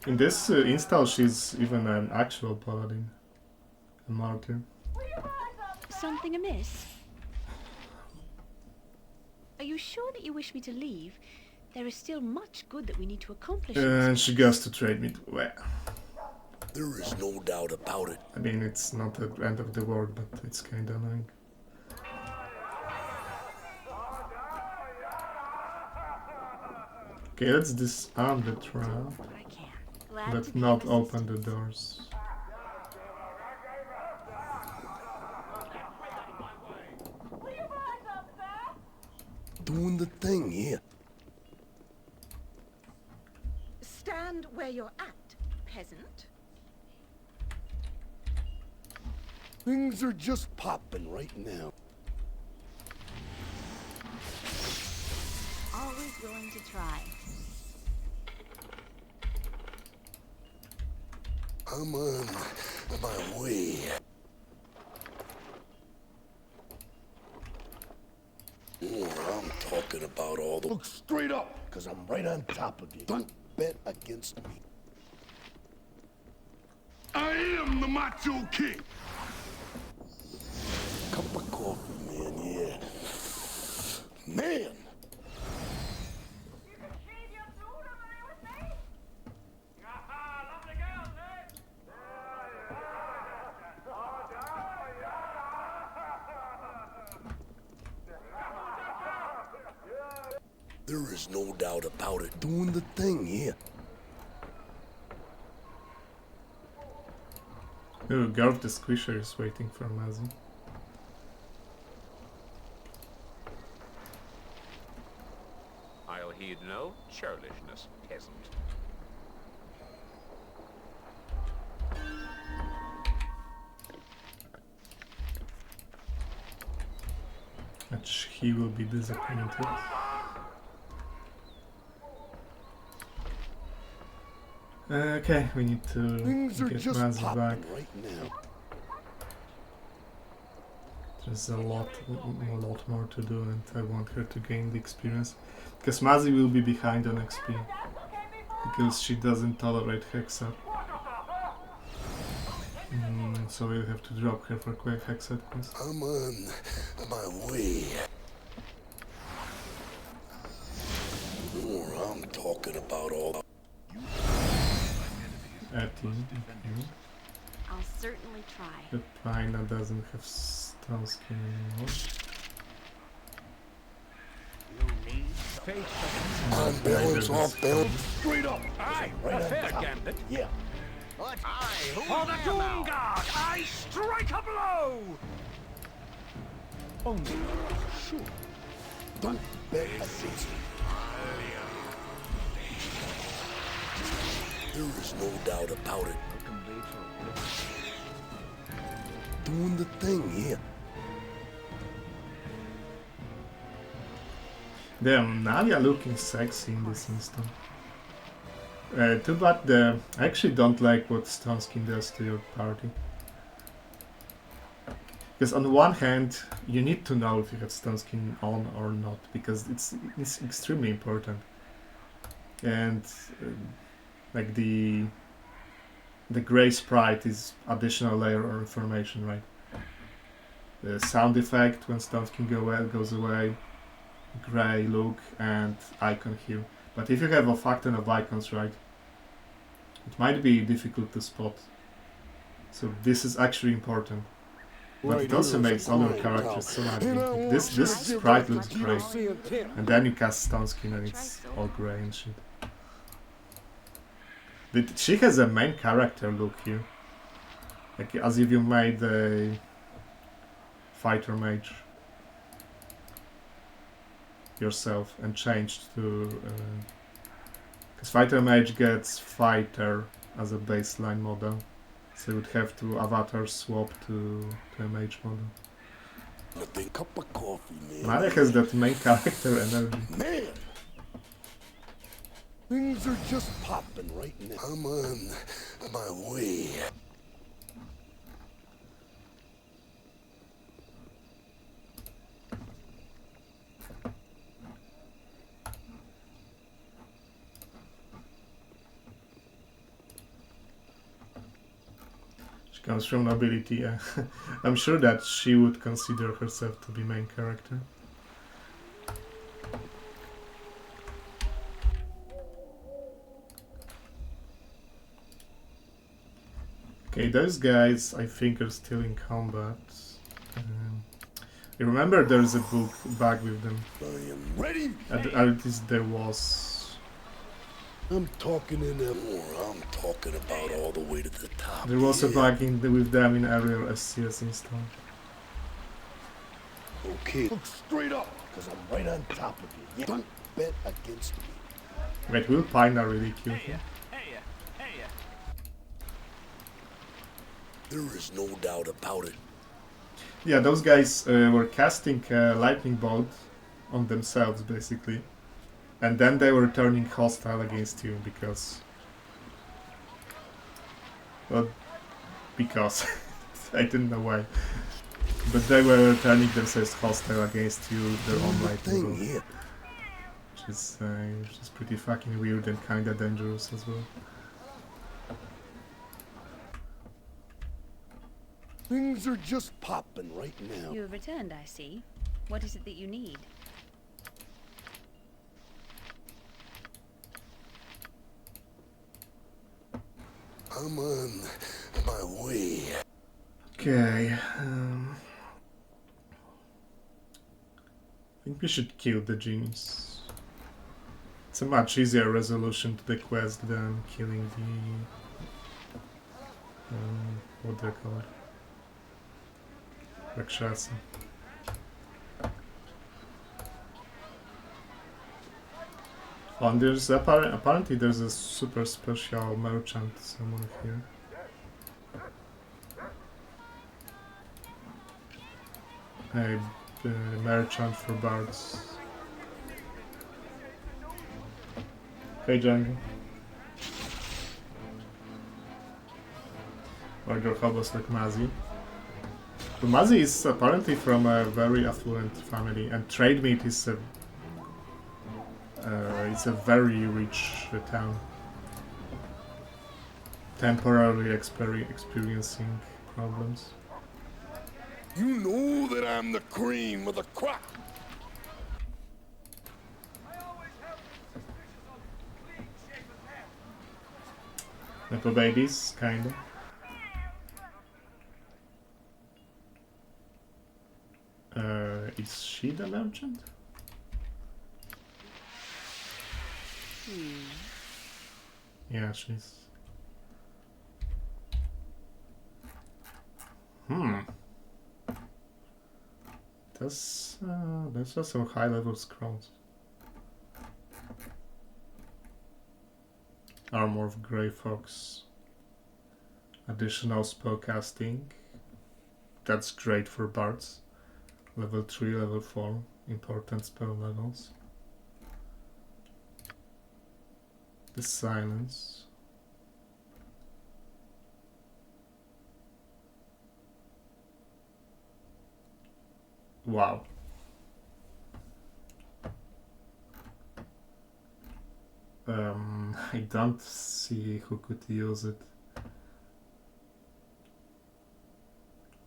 In this install, she's even an actual paladin. A martyr. Something amiss? Are you sure that you wish me to leave? There is still much good that we need to accomplish. And she goes to trade me. Well, There is no doubt about it. I mean, it's not the end of the world, but it's kinda annoying. Okay, let's disarm the trap, I can. Glad to but be not of open the assistance. doors. Doing the thing here. Stand where you're at, peasant. Things are just popping right now. Always willing to try. I'm on my way. Oh, I'm talking about all the... Look straight up, cause I'm right on top of you. Don't bet against me. I am the Macho King. Cup of coffee, man, yeah. Man! There is no doubt about it. Doing the thing here. Ooh, Garth the Squisher is waiting for Mazi. I'll heed no churlishness, peasant. Which he will be disappointed. Okay, we need to Things are get just Mazi popping back. right now. There's a lot more to do, and I want her to gain the experience. Because Mazi will be behind on XP. Because she doesn't tolerate Hexa. So we'll have to drop her for quick Hexa quest. I'm on my way. Oh, I'm talking about all... 18. I'll certainly try. But Pai'na doesn't have stone skin anymore. fate On balance, off balance. straight up. Aye, a fair gambit. Yeah. But aye, who For the am Doom I? Guard, I strike a blow! Only sure. Don't bet against me. There is no doubt about it. Doing the thing here. Damn, Nadia looking sexy in this instant. Too bad I actually don't like what Stone Skin does to your party. Because on the one hand, you need to know if you have Stone Skin on or not, because it's extremely important. And like the grey sprite is additional layer of information, right? The sound effect when Stone Skin goes away, grey look, and icon hue. But if you have a fuck ton of icons, right, it might be difficult to spot. So this is actually important. But it also makes all your characters so ugly. This sprite looks great. And then you cast Stone Skin and it's all grey and shit. She has a main character look here. Like as if you made a fighter mage yourself and changed to... Because fighter mage gets fighter as a baseline model. So you would have to avatar swap to a mage model. A big cup of coffee, man. Maria has that main character energy. Man! Things are just popping right now. I'm on my way. She comes from nobility, yeah. I'm sure that she would consider herself to be main character. Okay, those guys I think are still in combat. You remember there's a book back with them. I am ready. At least there was. I'm talking in them, or I'm talking about all the way to the top. There was a bug with them in earlier SCS install. Okay, look straight up, because I'm right on top of you. Yeah. Don't bet against me. Wait, will Pai'na really kill him? There is no doubt about it. Yeah, those guys were casting a lightning bolt on themselves, basically. And then they were turning hostile against you because... Well, because... I didn't know why. But they were turning themselves hostile against you, their own lightning bolt. Yeah. Which is pretty fucking weird and kinda dangerous as well. Things are just popping right now. You have returned, I see. What is it that you need? I'm on my way. Okay. I think we should kill the genies. It's a much easier resolution to the quest than killing the... what they're called. Rakshasa. Oh, and there's apparently there's a super special merchant somewhere here. A merchant for bards. Hey Jungle. Or your hobos like Mazi. Mazi is apparently from a very affluent family, and trade meat is a it's a very rich town. Temporarily experiencing problems. You know that I'm the cream of the crop. Nepo babies, kinda. Is she the merchant? Yeah, she's... There's just some high-level scrolls. Armor of Grey Fox. Additional spellcasting. That's great for bards. Level 3, level 4. Important spell levels. The silence. Wow. I don't see who could use it.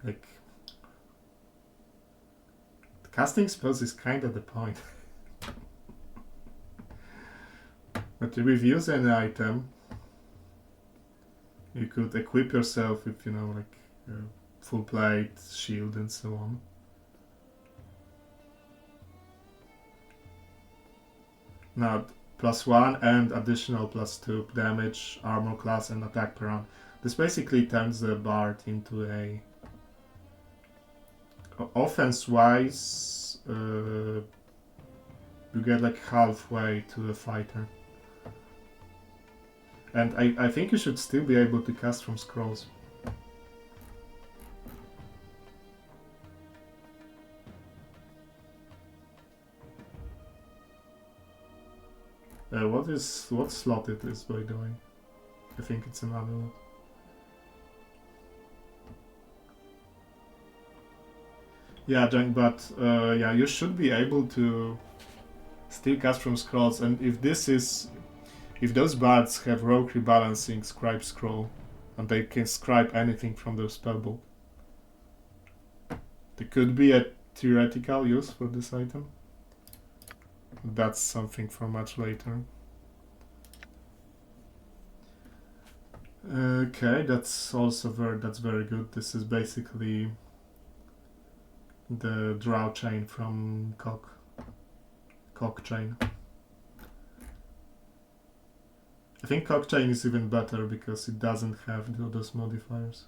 Like, casting spells is kind of the point. But if you use an item, you could equip yourself with, you know, like full plate, shield, and so on. Now, +1 and additional +2 damage, armor class, and attack per round. This basically turns the bard into a... Offense-wise, you get like halfway to a fighter. And I think you should still be able to cast from scrolls. What slot it is, by the way? I think it's another one. Yeah, Junk, but yeah, you should be able to still cast from scrolls, and if those bards have rogue rebalancing scribe scroll, and they can scribe anything from their spellbook, there could be a theoretical use for this item. That's something for much later. Okay, that's very good. This is basically the draw chain from cock chain. I think cock chain is even better because it doesn't have those modifiers.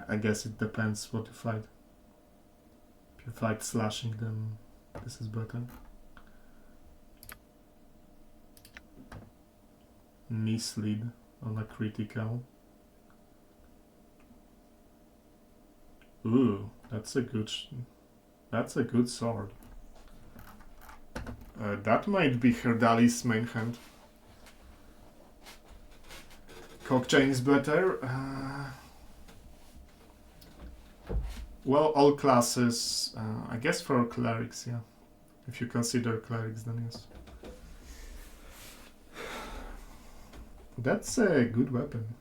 I guess it depends what you fight. If you fight slashing, then this is better. Mislead on a critical. Ooh, that's a good sword. That might be Herdali's main hand. Cockchain is better. Well, all classes. I guess for clerics, yeah. If you consider clerics, then yes. That's a good weapon.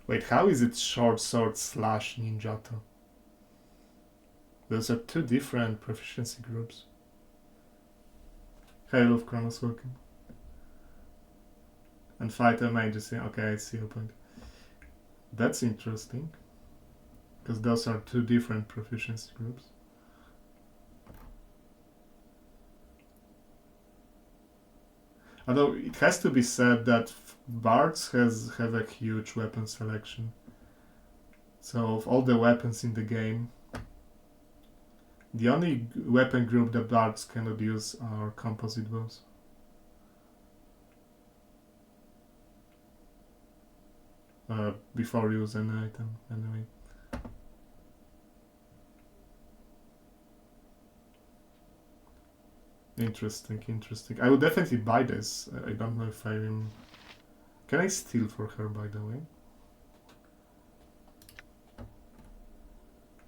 Wait, how is it short sword slash ninjato? Those are two different proficiency groups. Hail of Kronos, welcome. And fighter mages, yeah, okay, I see your point. That's interesting. Because those are two different proficiency groups. Although it has to be said that bards have a huge weapon selection. So of all the weapons in the game, the only weapon group that bards cannot use are composite bows. Before you use an item, anyway. Interesting. I would definitely buy this. I don't know if I am... Can I steal for her, by the way?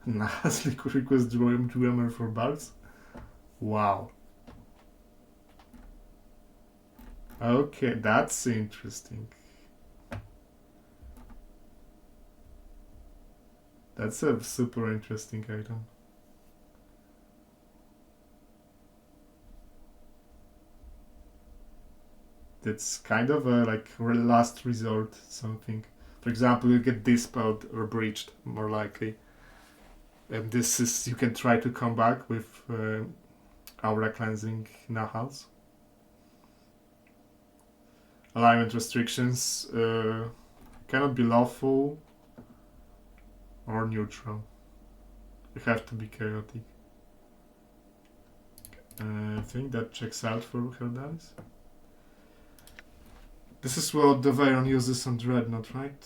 Yeslick request drummer for bards? Wow. Okay, that's interesting. That's a super interesting item. It's kind of a like last resort something. For example, you get dispelled or breached more likely. And this is, you can try to come back with aura cleansing Nahals. Alignment restrictions cannot be lawful or neutral. You have to be chaotic. I think that checks out for Herdalis. This is what the Veyron uses on Dreadnought, right?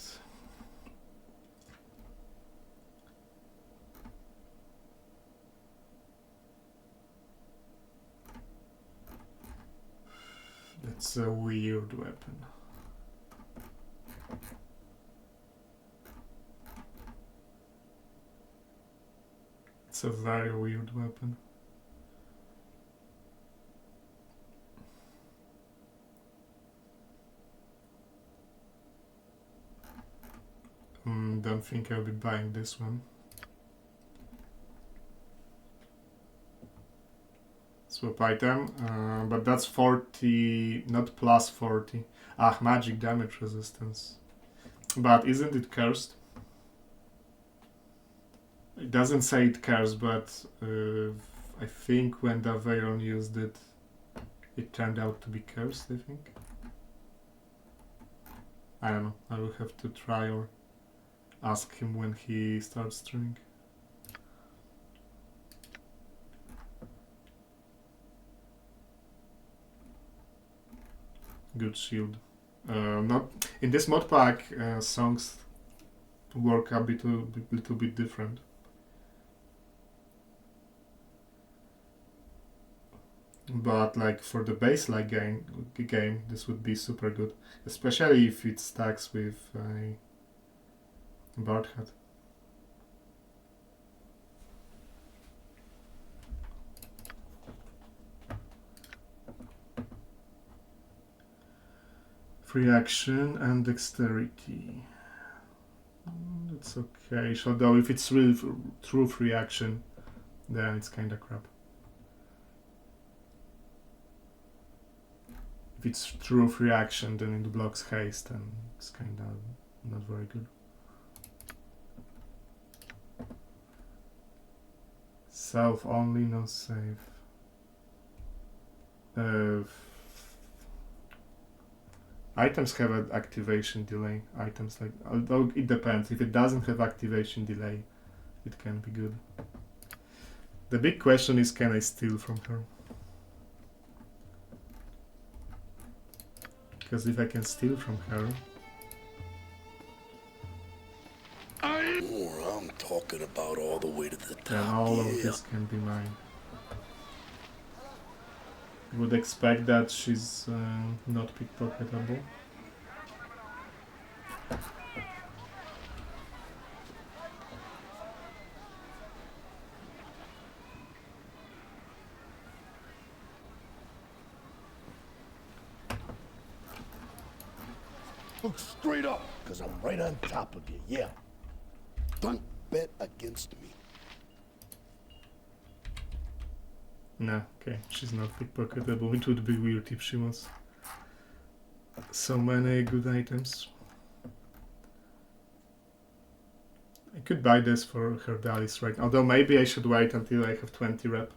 That's a weird weapon. It's a very weird weapon. Don't think I'll be buying this one. Swap item, but that's 40, not plus 40. Ah, magic damage resistance. But isn't it cursed? It doesn't say it cursed, but I think when the Veyron used it, it turned out to be cursed, I think. I don't know, I will have to try or ask him when he starts streaming. Good shield. Not in this mod pack. Songs work a little bit different. But like for the baseline game, this would be super good, especially if it stacks with a Bard hat. Free action and dexterity. That's okay. Although if it's really true free action, then it's kinda crap. If it's true free action, then it blocks haste, and it's kinda not very good. Self only, no save. Items have an activation delay. Items like, although it depends. If it doesn't have activation delay, it can be good. The big question is, can I steal from her? Because if I can steal from her, I'm talking about all the way to the top. then all of this can be mine. Would expect that she's not pickpocketable. Look straight up, because I'm right on top of you, yeah. Don't bet against me. Nah, okay, she's not pickpocketable. It would be weird if she was. So many good items. I could buy this for her Dallas right now, although maybe I should wait until I have 20 rep.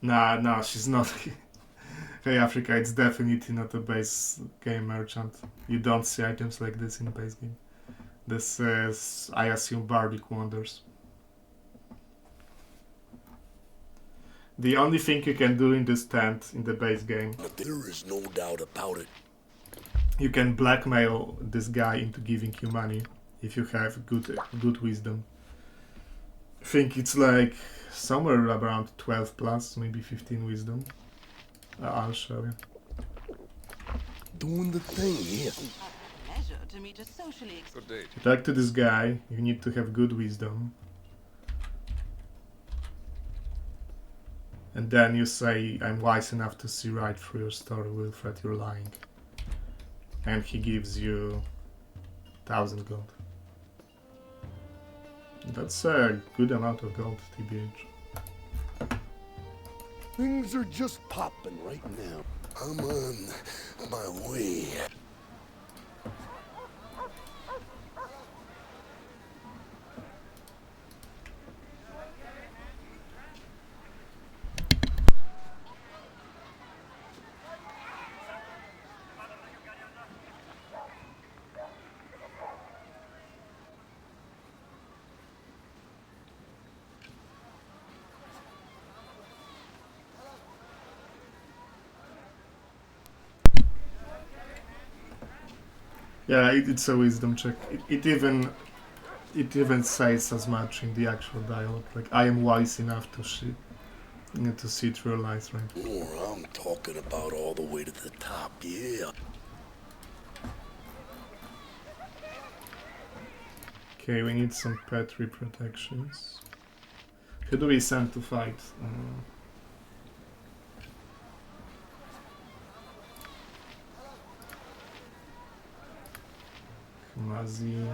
Nah, she's not. Hey Africa, it's definitely not a base game merchant. You don't see items like this in base game. This is, I assume, Bardic wonders. The only thing you can do in this tent in the base game, But there is no doubt about it. you can blackmail this guy into giving you money if you have good wisdom. I think it's like somewhere around 12 plus, maybe 15 wisdom. I'll show you. Doing the thing here. Pleasure to meet a socially Good day. To talk to this guy, you need to have good wisdom. And then you say, I'm wise enough to see right through your story, Wilfred, you're lying. And he gives you 1,000 gold. That's a good amount of gold, TBH. Things are just popping right now. I'm on my way. Yeah, it's a wisdom check. It even says as much in the actual dialogue. Like, I am wise enough to see through lies, right? Oh, I'm talking about all the way to the top, yeah. Okay, we need some petri protections. Who do we send to fight? Mazi.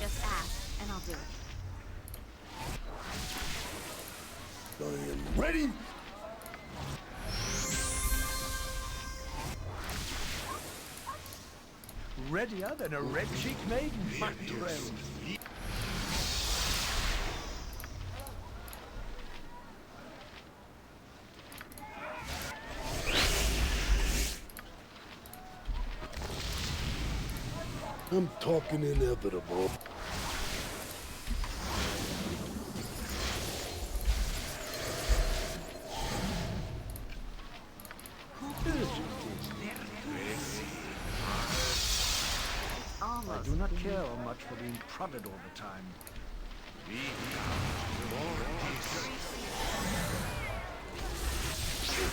Just ask, and I'll do it. I am ready. Readier than a red-cheeked maiden, my friend. I'm talking inevitable. I do not care much for being prodded all the time.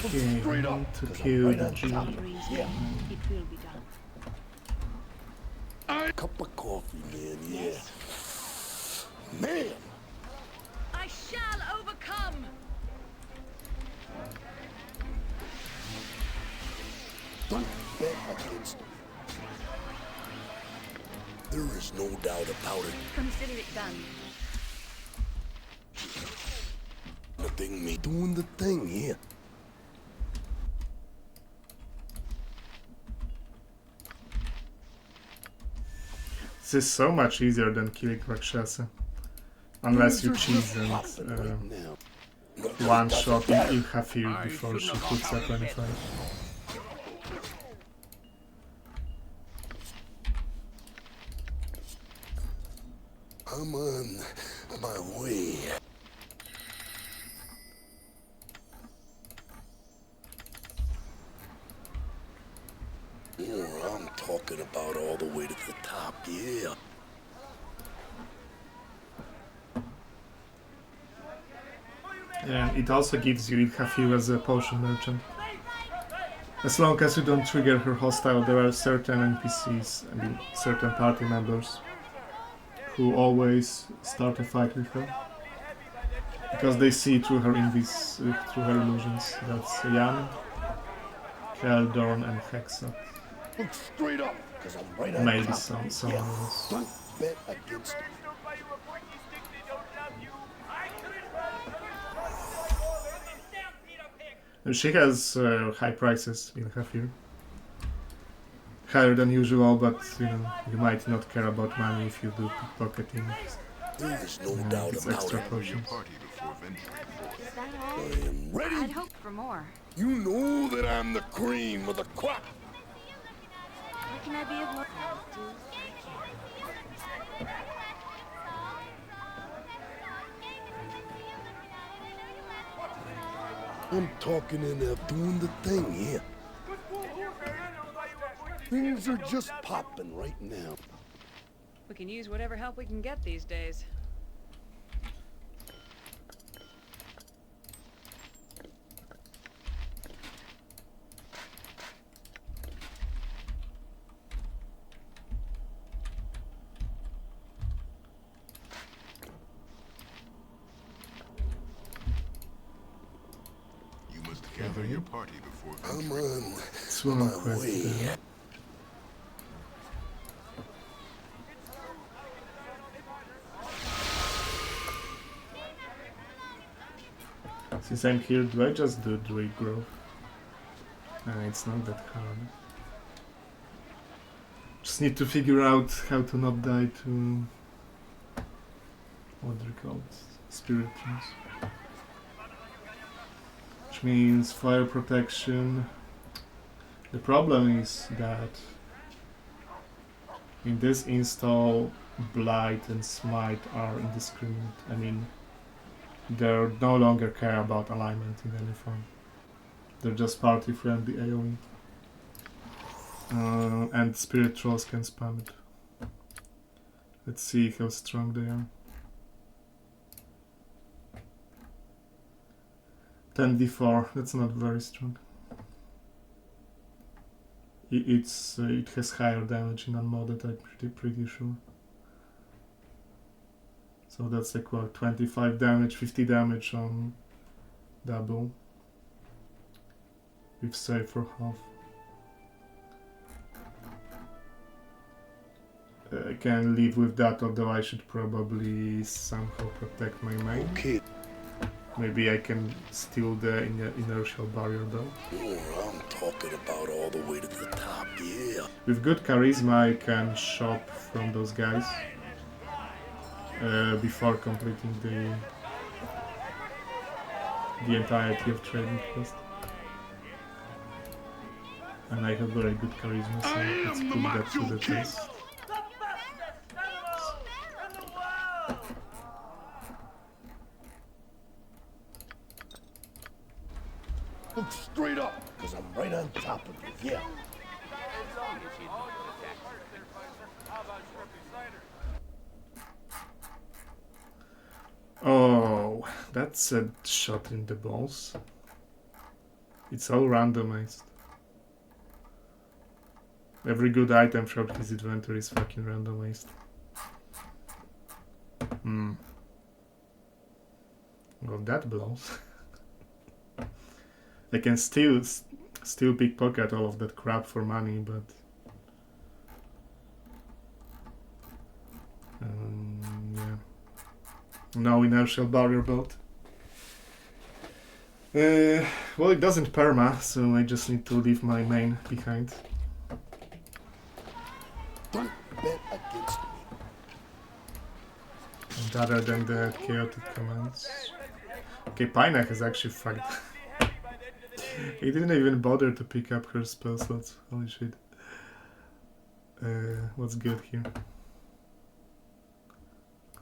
Okay, we need to kill the G. It will be done. Cup of coffee, man, yeah. Man! I shall overcome! Don't bet against me. There is no doubt about it. Consider it done. Nothing me doing the thing here. This is so much easier than killing Rakshasa. Unless you cheese and one shot you have healed before she puts up any fight. I'm on my way. Oh, I'm talking about all the way to the top, yeah. Yeah, it also gives you Ilhafiu as a potion merchant. As long as you don't trigger her hostile, there are certain NPCs, I mean certain party members, who always start a fight with her. Because they see through her through her illusions. That's Jan, Keldorn and Hexa. Look straight up, because I'm right on Maybe top. someone else. Don't bet against me. She has high prices in Hafir. Higher than usual, but you know, you might not care about money if you do pickpocketing. There is no doubt It's about extra it. potions. Party before venturing forth. Is that all? I am ready. I'd hoped for more. You know that I'm the cream of the crop. What can I be of more? I'm talking in there doing the thing here. Things are just popping right now. We can use whatever help we can get these days. You must gather your party before I'm venturing. on It's one my quest. way. Since I'm here, do I just do Druid Growth? It's not that hard. Just need to figure out how to not die to... what they're called? Spirit Dreams. which means fire protection. The problem is that in this install, Blight and Smite are indiscriminate. I mean, they no longer care about alignment in any form. They're just party-friendly AoE. And Spirit Trolls can spam it. Let's see how strong they are. 10d4, that's not very strong. It has higher damage in unmodded, I'm pretty sure. So that's like what, 25 damage, 50 damage on double. With save for half. I can live with that, although I should probably somehow protect my main. Okay. Maybe I can steal the inertial barrier though. Oh, I'm talking about all the way to the top, yeah. With good charisma I can shop from those guys before completing the entirety of trading quest. And I have very good charisma, so let's put that to the test. Look straight up, because I'm right on top of you, yeah. Oh, that's a shot in the balls. It's all randomized. Every good item from his inventory is fucking randomized. Well, that blows. I can still pickpocket all of that crap for money, but yeah. No inertial barrier belt. Well, it doesn't perma, so I just need to leave my main behind. Don't bet against me. And other than the chaotic commands. Okay, Pai'na has actually fucked. He didn't even bother to pick up her spell slots. Holy shit. What's good here?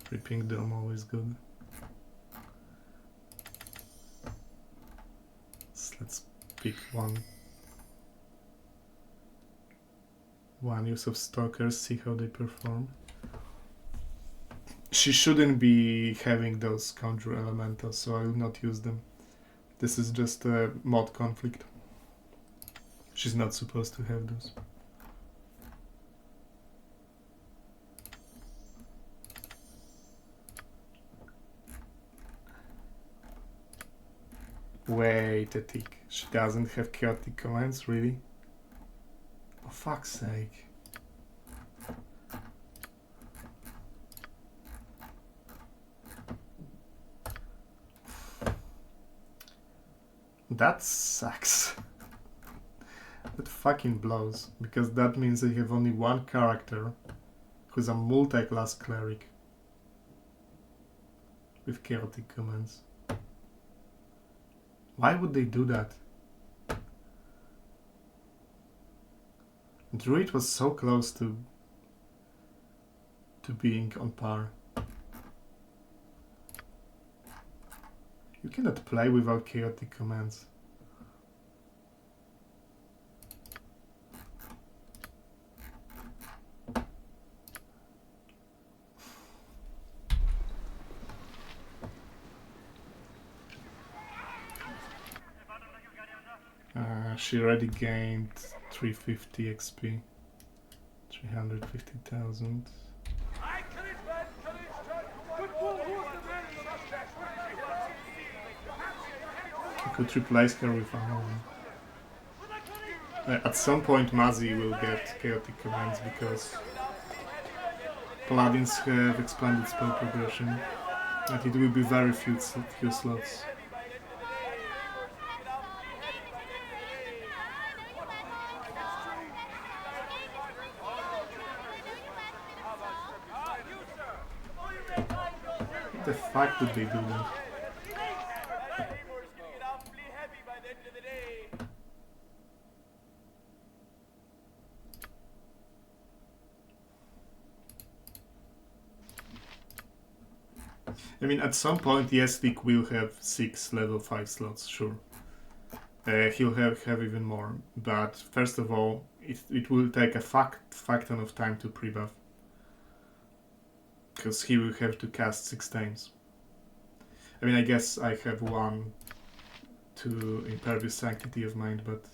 Creeping Dome, always good. So let's pick one use of Stalkers, see how they perform. She shouldn't be having those Conjure Elementals, so I will not use them. This is just a mod conflict. She's not supposed to have those. Wait a tick. She doesn't have chaotic commands, really? For fuck's sake. That sucks. That fucking blows, because that means I have only one character who's a multi-class cleric with chaotic commands. Why would they do that? Druid was so close to being on par. You cannot play without chaotic commands. She already gained 350 XP. 350,000. I could replace her with another. At some point Mazi will get chaotic commands because paladins have expanded spell progression, and it will be very few slots. What the fuck would they do that? I mean, at some point, Yeslick will have 6 level 5 slots, sure. He'll have even more, but first of all, it will take a fuck ton of time to pre-buff. Because he will have to cast 6 times. I mean, I guess I have 1 to Impervious Sanctity of Mind, but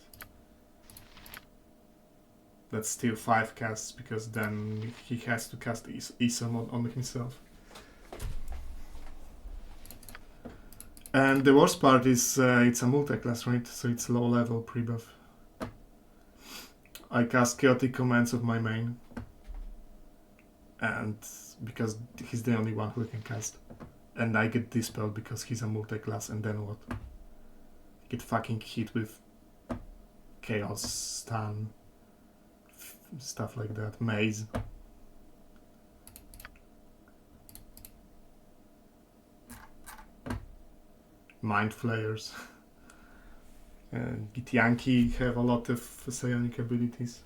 that's still 5 casts, because then he has to cast Isam on himself. And the worst part is it's a multi-class, right? So it's low level pre-buff. I cast Chaotic Commands of my main. And because he's the only one who can cast. And I get dispelled because he's a multi-class, and then what? I get fucking hit with Chaos, Stun, stuff like that, Maze. Mind Flayers. Githyanki have a lot of psionic abilities.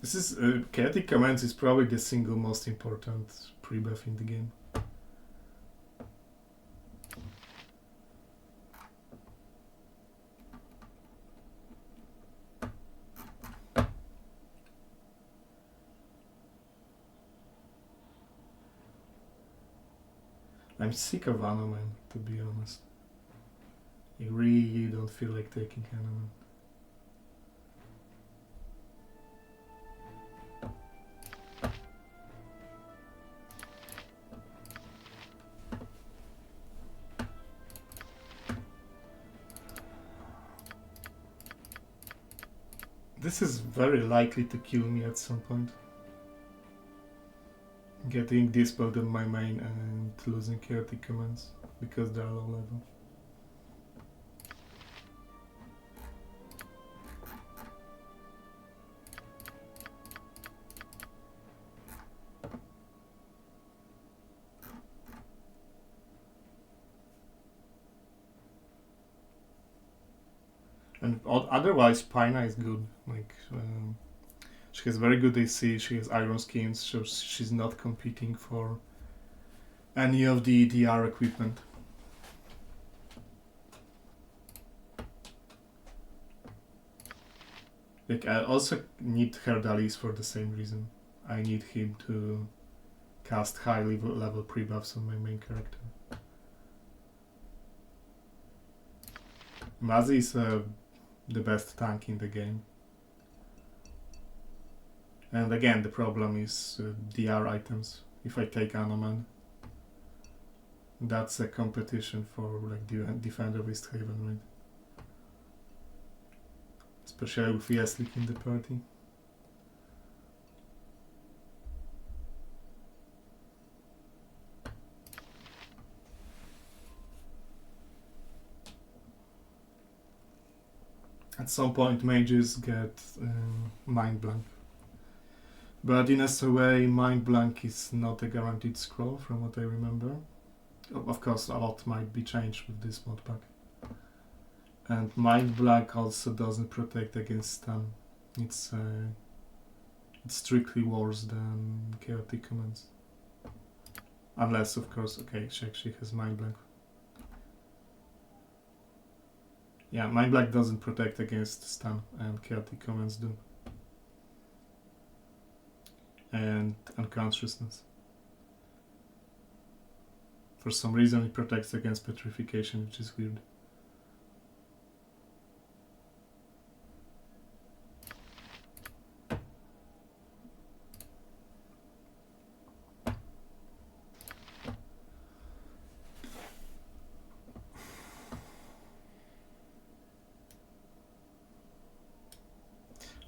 This is Chaotic Commands is probably the single most important pre-buff in the game. I'm sick of Anoman, to be honest. I really don't feel like taking Anoman. This is very likely to kill me at some point. Getting dispelled on my main and losing Chaotic Commands because they're low level. And otherwise, Pai'na is good. Like, she has very good AC, she has Iron Skins, so she's not competing for any of the DR equipment. Like, I also need Herdalis for the same reason. I need him to cast high level pre-buffs on my main character. Mazi is the best tank in the game. And again, the problem is DR items. If I take Anoman, that's a competition for like Defender of East Haven, right? Especially with Yeslick in the party. At some point, mages get Mind Blank. But in SOA, Mind Blank is not a guaranteed scroll, from what I remember. Of course, a lot might be changed with this mod pack. And Mind Blank also doesn't protect against stun. It's strictly worse than Chaotic Commands. Unless, of course, okay, she actually has Mind Blank. Yeah, Mind Blank doesn't protect against stun, and Chaotic Commands do. And unconsciousness. For some reason it protects against petrification, which is weird.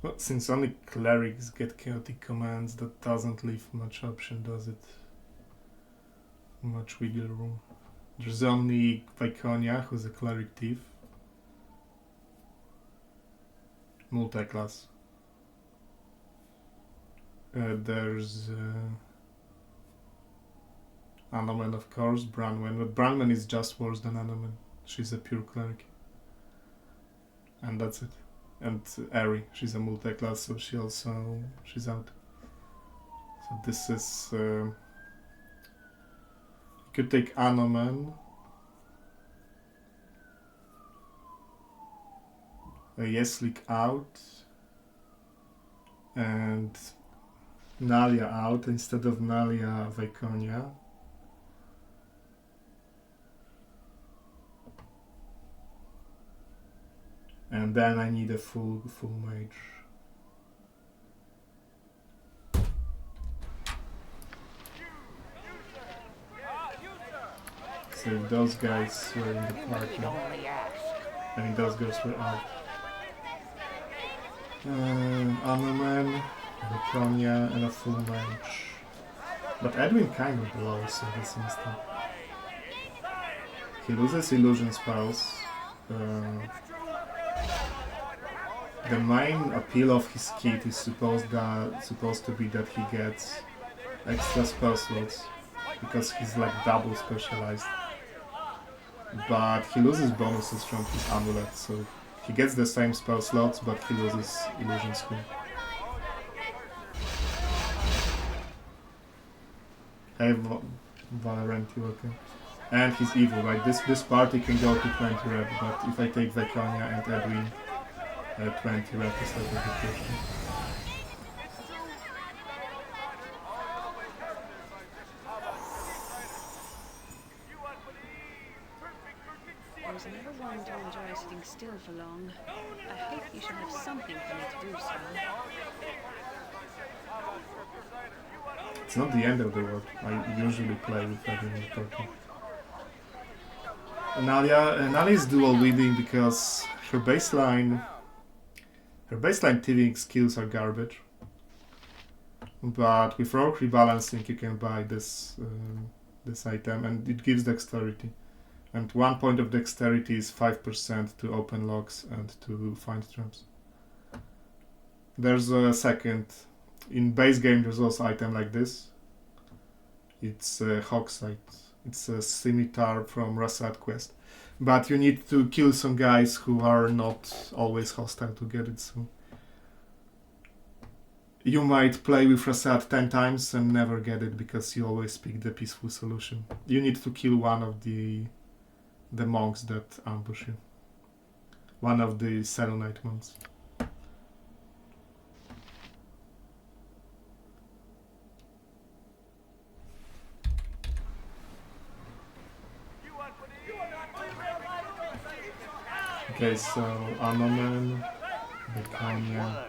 Well, since only clerics get Chaotic Commands, that doesn't leave much option, does it? Much wiggle room. There's only Viconia, who's a cleric thief. Multi-class. There's Anoman, of course, Branwen, but Branwen is just worse than Anoman. She's a pure cleric. And that's it. And Ari, she's a multi-class, so she's out. So this is... you could take Anoman. Yeslick out. And Nalia out instead of Nalia Viconia. And then I need a full mage. So those guys were in the party. I mean those guys were out. Anoman, Viconia, and a full mage. But Edwin kind of blows in this instant. He loses illusion spells. The main appeal of his kit is supposed to be that he gets extra spell slots because he's like double specialized. But he loses bonuses from his amulet, so he gets the same spell slots, but he loses illusion skill. Hey, Valorant, you okay? And he's evil, right? This party can go to 20 rep, but if I take Viconia and Edwin, 20 rep is IWDification. There's never one to enjoy sitting still for long. I hope you shall have something for me to do so. It's not the end of the world. I usually play with Edwin in the party. Nalia is dual wielding because her baseline thieving skills are garbage. But with Rogue Rebalancing you can buy this item and it gives dexterity. And 1 point of dexterity is 5% to open locks and to find traps. There's a second. In base game there's also an item like this. It's a Hawksight. It's a scimitar from Rasad quest. But you need to kill some guys who are not always hostile to get it, so... You might play with Rasad 10 times and never get it because you always pick the peaceful solution. You need to kill one of the monks that ambush you. One of the Selenite monks. Okay, so Anoman, Viconia,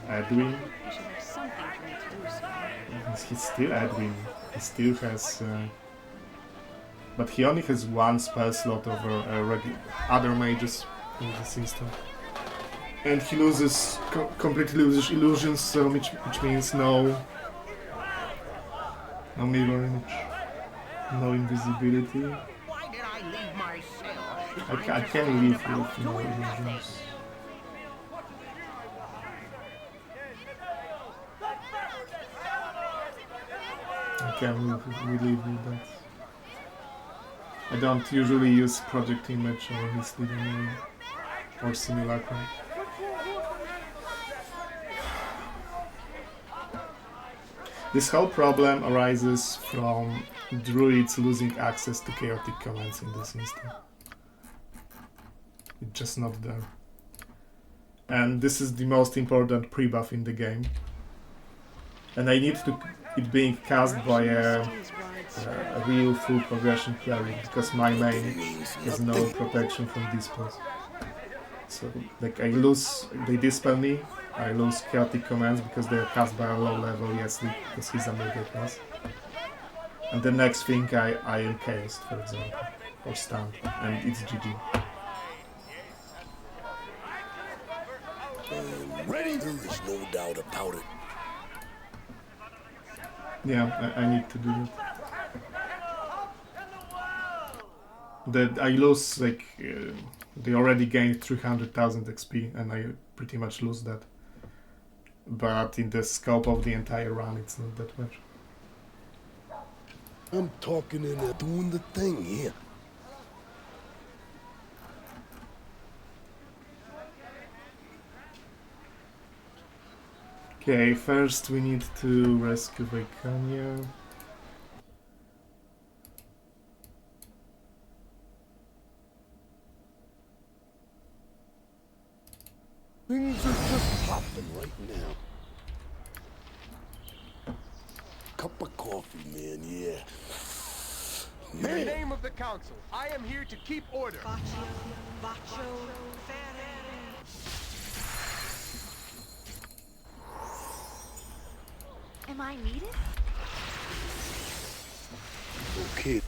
Edwin. You shall have something for me to do so. He's still Edwin. He still has... but he only has one spell slot over other mages in this instant. And he completely loses illusions, so which means no mirror image, no invisibility. I can leave with no illusions. I can leave with that. I don't usually use Project Image or Misleading or Simulacrum. This whole problem arises from druids losing access to chaotic commands in this instant. It's just not there. And this is the most important pre-buff in the game. And I need it being cast by a real full progression cleric, because my main has no protection from dispels. So like they dispel me, I lose chaotic commands because they are cast by a low level Yeslick, because he's a mega class. And the next thing I am chaosed, for example, or stunned, and it's GG. Ready? There is no doubt about it. Yeah, I need to do that. I lose, like, they already gained 300,000 XP, and I pretty much lose that. But in the scope of the entire run, it's not that much. I'm talking in doing the thing here. Okay, first we need to rescue Vicania. Things are just popping right now. Cup of coffee, man, yeah. In the name of the council, I am here to keep order. Am I needed? Okay.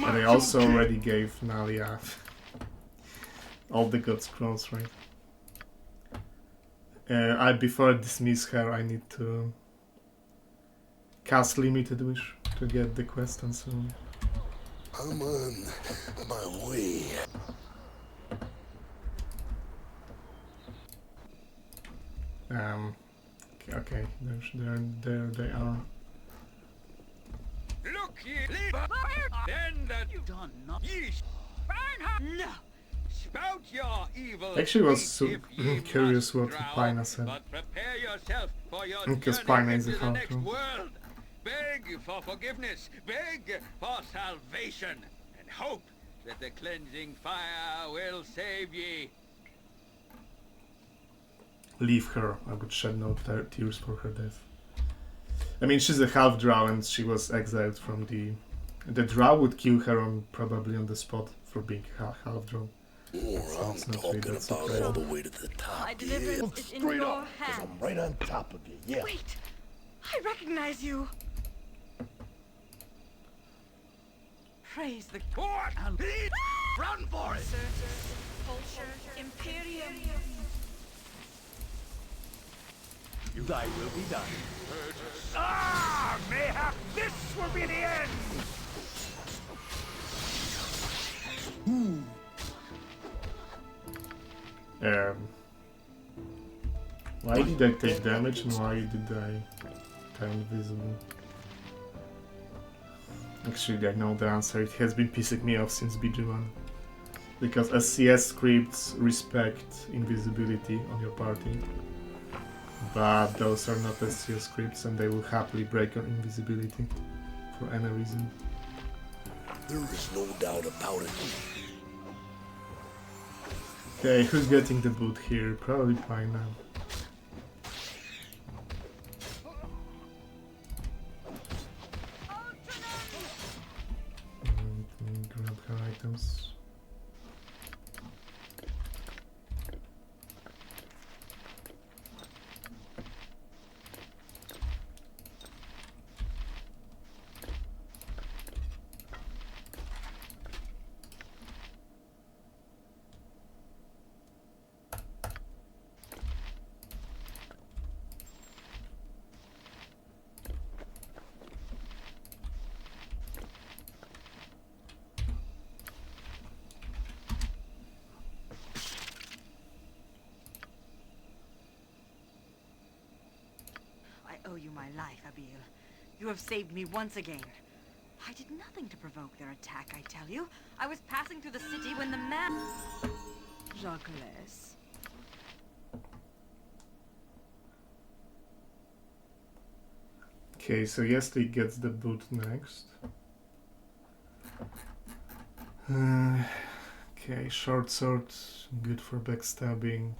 And I also already gave Nalia all the god scrolls, right? Before I dismiss her, I need to cast limited wish to get the quest and so on. I'm on my way. Okay, there they are. Look ye, then that you done not ye no. Spout your evil. Actually, was so if ye curious must what drown, Pai'na said. But prepare yourself for your Because journey Pai'na is into a the next half-drow. world. Beg for forgiveness, beg for salvation, and hope that the cleansing fire will save ye. Leave her. I would shed no tears for her death. I mean, she's a half-drow and she was exiled from the... The drow would kill her probably on the spot for being half-drow. Oh, I'm it's not talking really that about all surprising. the way to the top. My deliverance Look is in straight your up, 'cause hands. I'm right on top of you, yeah. Wait! I recognize you! Praise the What? Run for it! Culture, Imperium. Thy will be done. Ah! Mayhap this will be the end! Why did I take damage and why did I turn invisible? Actually, I know the answer. It has been pissing me off since BG1. Because SCS scripts respect invisibility on your party. But those are not SCS scripts and they will happily break your invisibility for any reason. There is no doubt about it. Okay, who's getting the boot here? Probably Pai'na. Let me grab her items. I owe you my life, Abil. You have saved me once again. I did nothing to provoke their attack, I tell you. I was passing through the city when the man... Jacques. Okay, so Yeslick gets the boot next. Okay, short sword, good for backstabbing.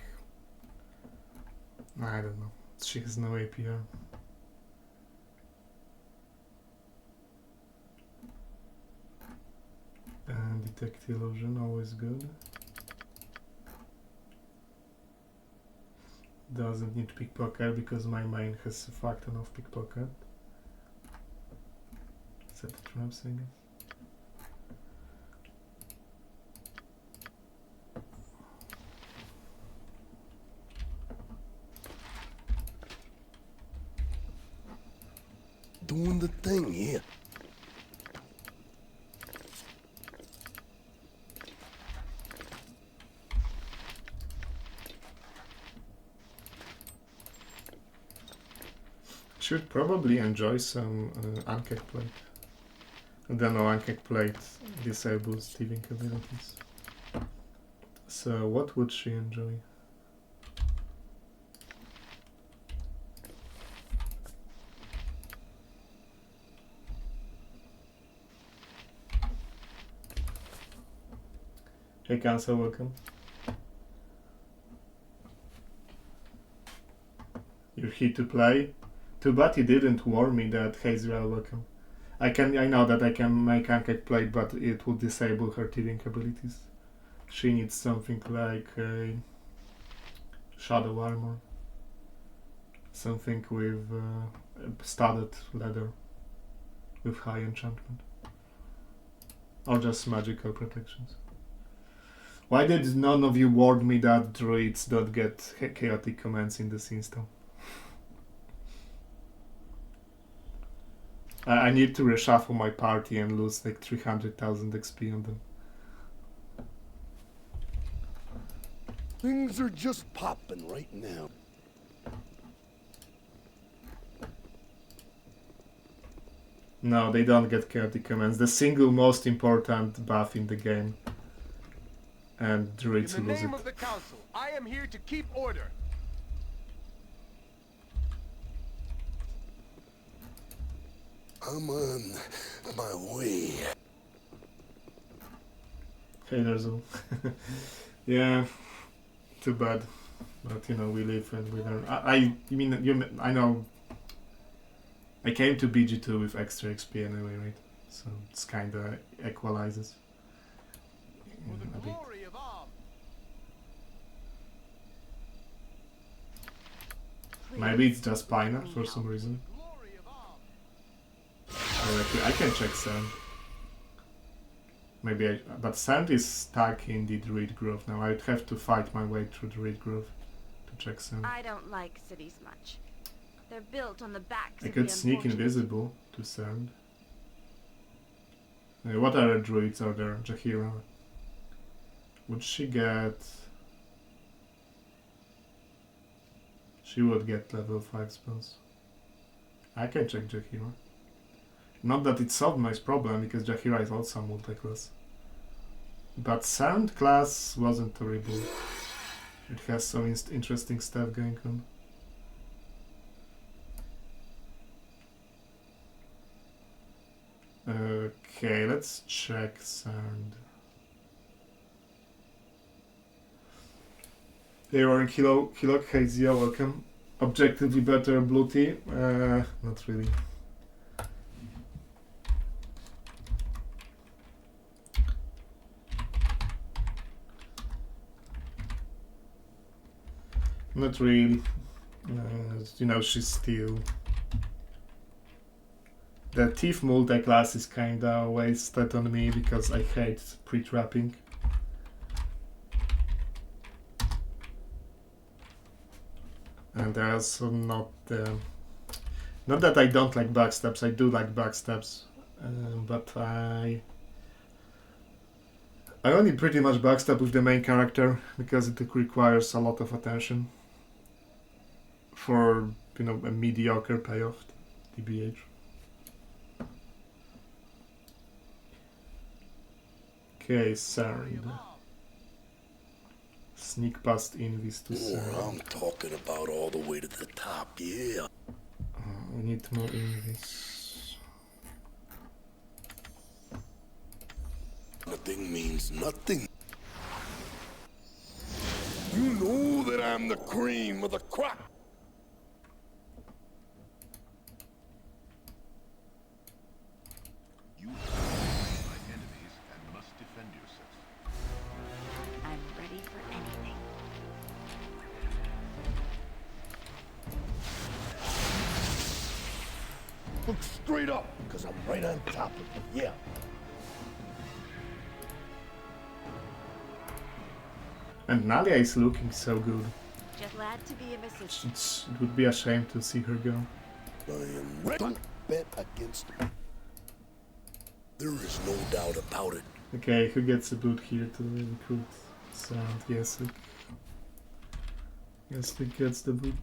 I don't know. She has no APR. And detect illusion, always good. Doesn't need pickpocket because my main has a fuck ton of pickpocket. Set the traps, I guess. Doing the thing here. should probably enjoy some Ankek Plate. I don't know, Ankek Plate disables thieving abilities. So what would she enjoy? Hey Cancer, welcome. You're here to play? Too bad you didn't warn me that Hazel, welcome. I know that I can make Ankek Plate, but it would disable her thieving abilities. She needs something like a Shadow Armor. Something with studded leather with high enchantment. Or just magical protections. Why did none of you warn me that druids don't get chaotic commands in this install? I need to reshuffle my party and lose like 300,000 XP on them. Things are just popping right now. No, they don't get chaotic commands. The single most important buff in the game. And druids In the lose name it. of the council, I am here to keep order. I'm on my way. Hey Nerzel. Yeah, too bad. But you know, we live and we learn. I know. I came to BG2 with extra XP anyway, right? So it's kinda equalizes. A bit. Maybe it's just Pai'na for some reason. I can check Sand. Maybe but Sand is stuck in the Druid Grove now. I'd have to fight my way through Druid Grove to check Sand. I don't like cities much. They're built on the backs I of could the sneak unfortunate. invisible to Sand. What other druids are there? Jaheira. Would she get... She would get level 5 spells. I can check Jaheira. Not that it solved my problem, because Jaheira is also multi-class. But Sand class wasn't horrible. It has some interesting stuff going on. Okay, let's check Sand. They are in Kilo Hazia, welcome. Objectively better blue tea? Not really. Not really. You know, she's still... The Thief multi-class is kinda wasted on me because I hate pre-trapping. And there's not not that I don't like backstabs, I do like backstabs, but I only pretty much backstab with the main character because it requires a lot of attention for, you know, a mediocre payoff, TBH. Okay, Sand. Sneak past Invis to Sand. I'm talking about all the way to the top, yeah. We need more Invis. Nothing means nothing. You know that I'm the cream of the crop. You are my enemies and must defend yourself. I'm ready for anything. Look straight up, because I'm right on top of you, yeah. And Nalia is looking so good. Just glad to be of assistance. It would be a shame to see her go. I am ready. Don't bet against me. There is no doubt about it. Okay, who gets a boot here to recruit Sand? Yeslick. Yeslick gets the boot.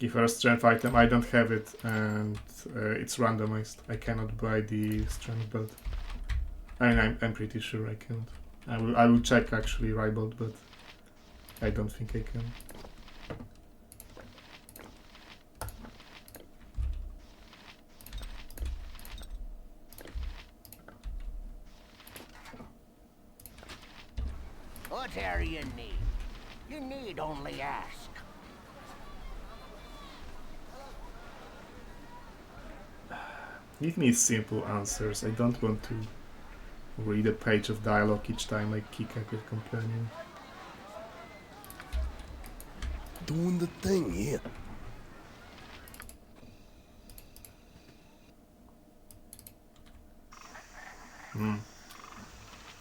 If a strength item, I don't have it, and it's randomized. I cannot buy the strength belt. I mean, I'm pretty sure I can't. I will check actually Ribald, but I don't think I can. Whatever you need, you need only ask. Give me simple answers. I don't want to read a page of dialogue each time I kick a companion. Doing the thing here.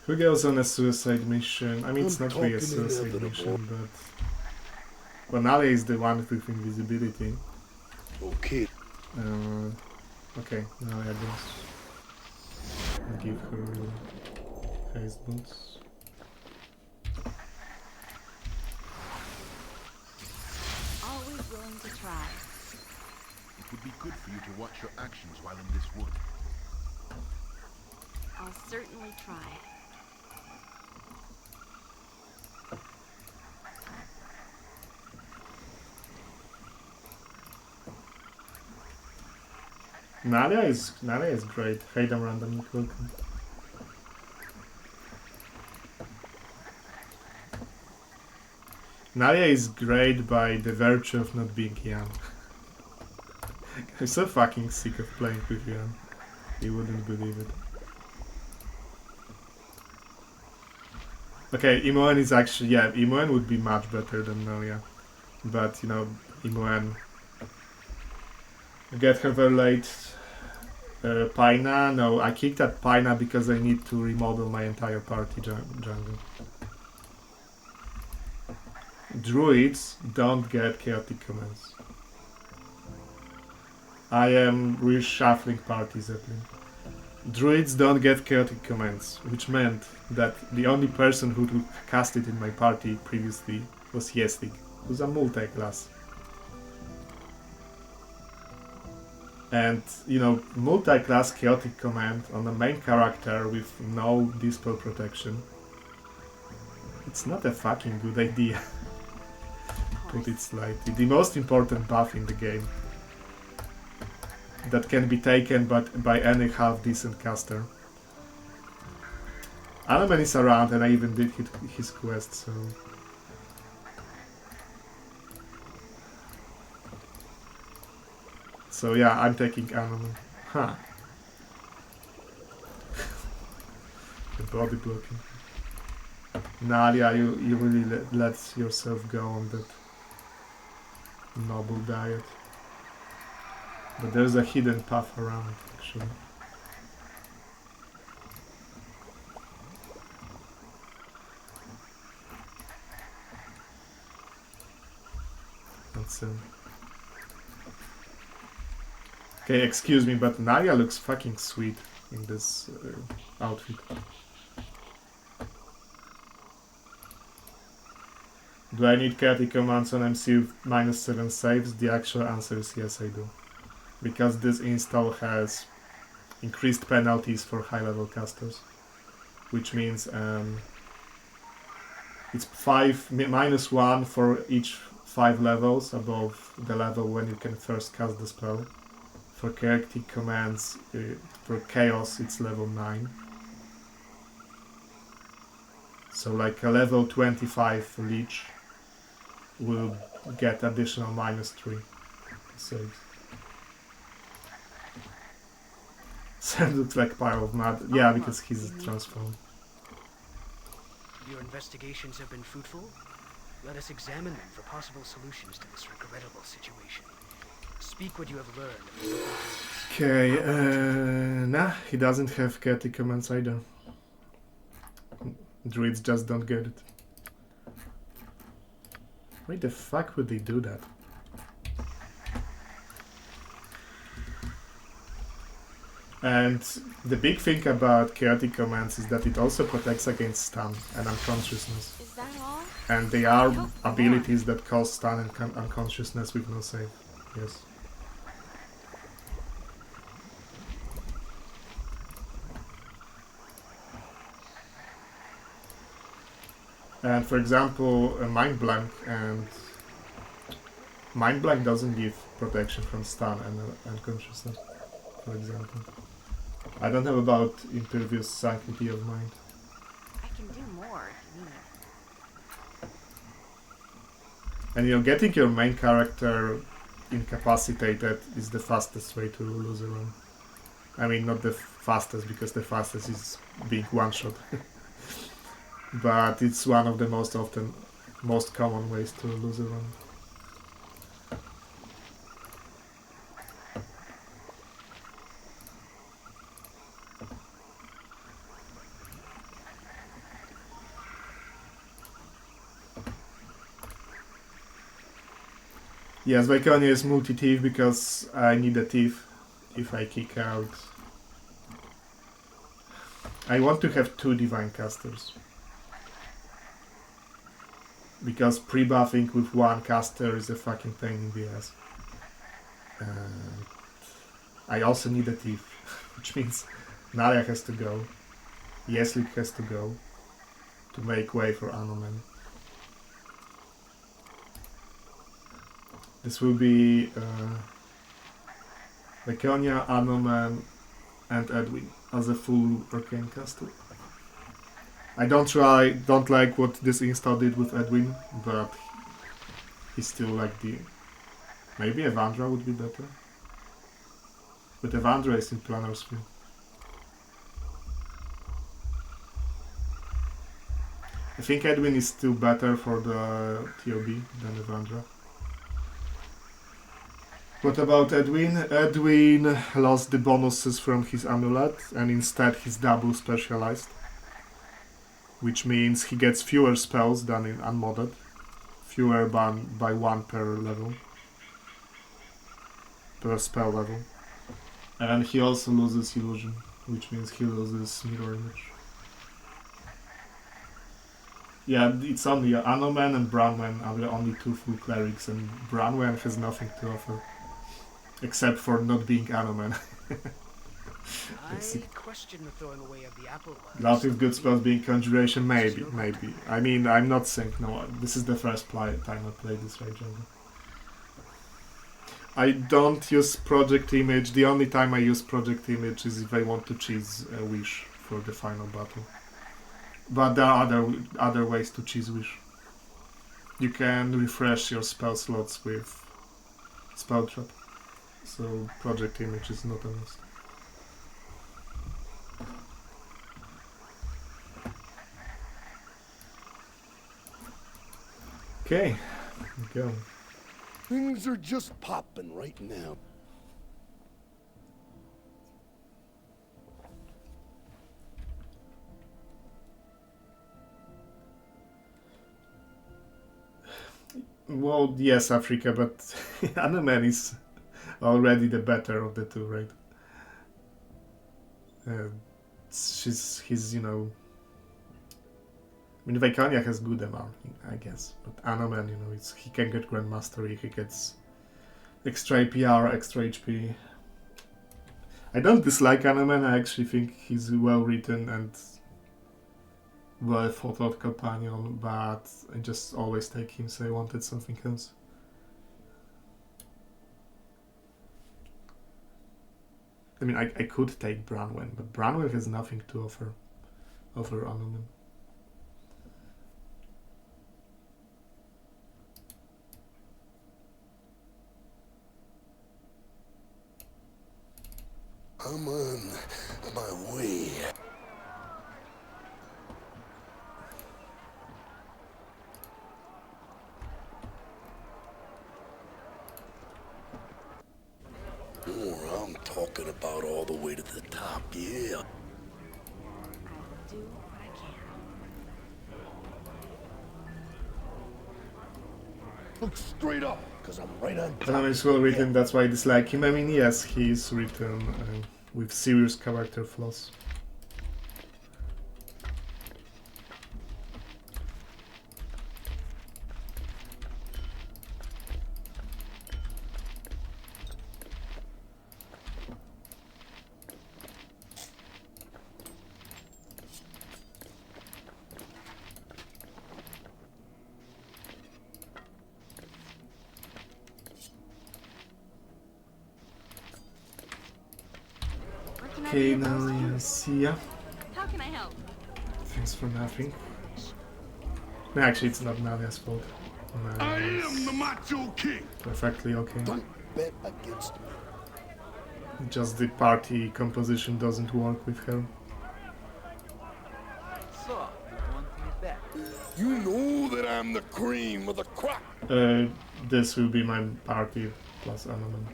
Who goes on a suicide mission? I mean, it's I'm not really a talking suicide inevitable. mission, but... Well, Nalia is the one with invisibility. Okay. Okay, Nalia goes. Give her haste boots. Always willing to try. It would be good for you to watch your actions while in this wood. I'll certainly try. Nalia is great. Hey, them randomly welcome. Nalia is great by the virtue of not being young. I'm so fucking sick of playing with young. You wouldn't believe it. Okay, Imoen is actually, yeah, Imoen would be much better than Nalia. But, you know, Imoen... Get her very late. Pai'na, no, I kicked at Pai'na because I need to remodel my entire party jungle. Druids don't get chaotic commands. I am reshuffling parties at least. Druids don't get chaotic commands, which meant that the only person who cast it in my party previously was Yeslick, who's a multi-class. And, you know, multi-class chaotic command on a main character with no dispel protection. It's not a fucking good idea. Put it slightly. The most important buff in the game. That can be taken by any half-decent caster. Anoman is around and I even did his quest, so... So yeah, I'm taking Anoman. Huh. The body blocking. Nalia, you really let yourself go on that noble diet. But there's a hidden path around, actually. That's okay, excuse me, but Nalia looks fucking sweet in this outfit. Do I need chaotic commands on MC with -7 saves? The actual answer is yes, I do. Because this install has increased penalties for high-level casters. Which means it's -1 for each 5 levels above the level when you can first cast the spell. For chaotic commands, for chaos, it's level 9. So like a level 25 leech will get additional -3 saves. Sam looks like pile of mud. Yeah, because he's transformed. Your investigations have been fruitful? Let us examine them for possible solutions to this regrettable situation. Speak what you have learned of the local druids. Okay, nah, he doesn't have chaotic commands either. Druids just don't get it. Why the fuck would they do that? And the big thing about chaotic commands is that it also protects against stun and unconsciousness. Is that all? And they are abilities that cause stun and unconsciousness with no save. Yes. And for example, a Mind Blank doesn't give protection from stun and unconsciousness, for example. I don't know about Impervious Sanctity of Mind. I can do more if you need. And you know, getting your main character incapacitated is the fastest way to lose a run. I mean, not the fastest, because the fastest is being one-shot. But it's one of the most common ways to lose a run. Yes, Viconia is multi-thief because I need a thief if I kick out. I want to have 2 divine casters. Because pre-buffing with 1 caster is a fucking pain in the ass. I also need a thief, which means Nalia has to go, Yeslick has to go, to make way for Anomen. This will be Viconia, Anomen, and Edwin as a full arcane caster. I don't like what this install did with Edwin, but he's still like the... Maybe Evandra would be better. But Evandra is in Planar Sphere. I think Edwin is still better for the TOB than Evandra. What about Edwin? Edwin lost the bonuses from his amulet and instead he's double specialized. Which means he gets fewer spells than in unmodded. Fewer by 1 per level. Per spell level. And he also loses illusion, which means he loses mirror image. Yeah, it's only Anomen and Branwen are the only 2 full clerics, and Branwen has nothing to offer. Except for not being Anomen. I question the throwing away of the apple. Lot of good spells being Conjuration, maybe. I mean, I'm not saying no. This is the first time I played this Rage Jungle. I don't use Project Image. The only time I use Project Image is if I want to cheese a wish for the final battle. But there are other ways to cheese wish. You can refresh your spell slots with Spell Trap. So Project Image is not a must. Okay, go. Things are just popping right now. Well, yes, Africa, but Anomen is already the better of the 2, right? He's, you know... I mean, Viconia has good amount, I guess, but Anomen, you know, he can get Grand Mastery, he gets extra APR, extra HP. I don't dislike Anomen, I actually think he's well written and well thought out companion, but I just always take him, so I wanted something else. I mean, I could take Branwen, but Branwen has nothing to offer Anomen. I'm on my way. Oh, I'm talking about all the way to the top, yeah. I will do what I can. Look straight up, because I'm right on top. Anomen is well written, that's why I dislike him. I mean, yes, he is written with serious character flaws. Can I Okay, be a now person? see ya. How can I help? Thanks for nothing. No, actually, it's not Nalia's fault. I am the Macho King. Perfectly okay. Don't bet against me. Just the party composition doesn't work with her. So, you want me back? You know that I'm the cream of the crop. This will be my party plus Anoman.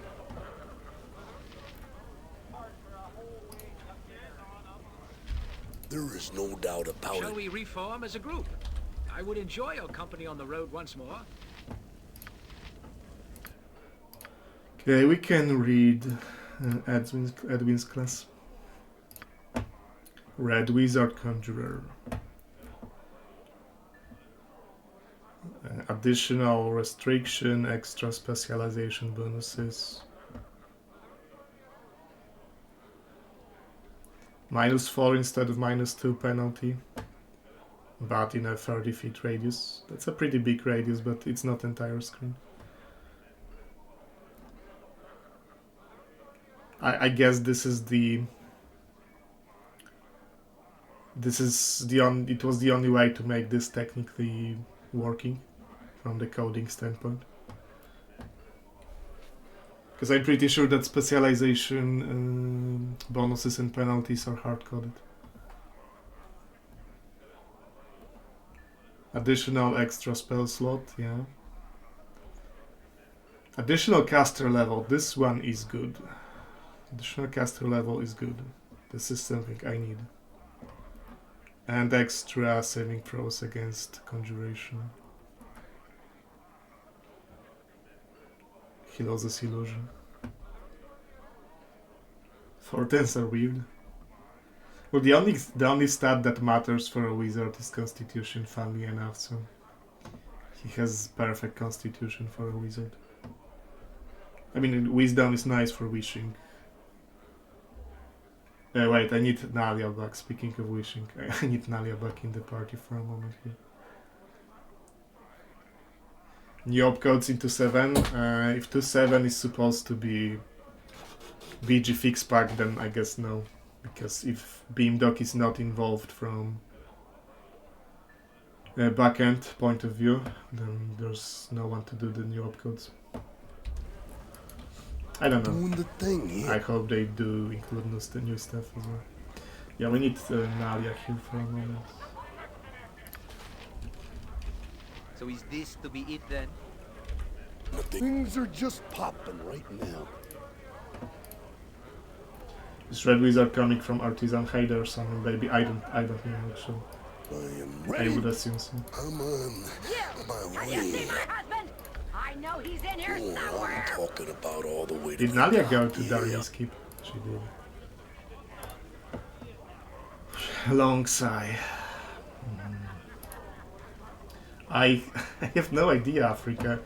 There is no doubt about Shall it. we reform as a group? I would enjoy your company on the road once more. Okay, we can read Edwin's class. Red Wizard Conjurer. Additional restriction, extra specialization bonuses. -4 instead of -2 penalty. But in a 30 feet radius. That's a pretty big radius, but it's not entire screen. I guess this is the... it was the only way to make this technically working from the coding standpoint. Because I'm pretty sure that specialization bonuses and penalties are hard-coded. Additional extra spell slot, yeah. Additional caster level, this one is good. Additional caster level is good. This is something I need. And extra saving throws against conjuration. He loses illusion. Fortens are weird. Well, the only stat that matters for a wizard is Constitution, funnily enough, so he has perfect Constitution for a wizard. I mean, Wisdom is nice for wishing. Wait, I need Nalia back. Speaking of wishing, I need Nalia back in the party for a moment here. New opcodes into 7. If 2-7 is supposed to be BG Kitpack, then I guess no. Because if Beamdog is not involved from a backend point of view, then there's no one to do the new opcodes. I don't know. Doing the thing here. I hope they do include new stuff as well. Yeah, we need Nalia here for a moment. So is this to be it then? Things are just popping right now. Is Red Wizard coming from Artisan Hider or something, baby? I don't know actually. I am ready. I would assume so. I'm on my Can you see way. my husband? I know he's in here Oh, somewhere. I'm talking about all the way to Did the Nalia top. go to Yeah. Darian's keep? She did. Long sigh. I have no idea, Africa.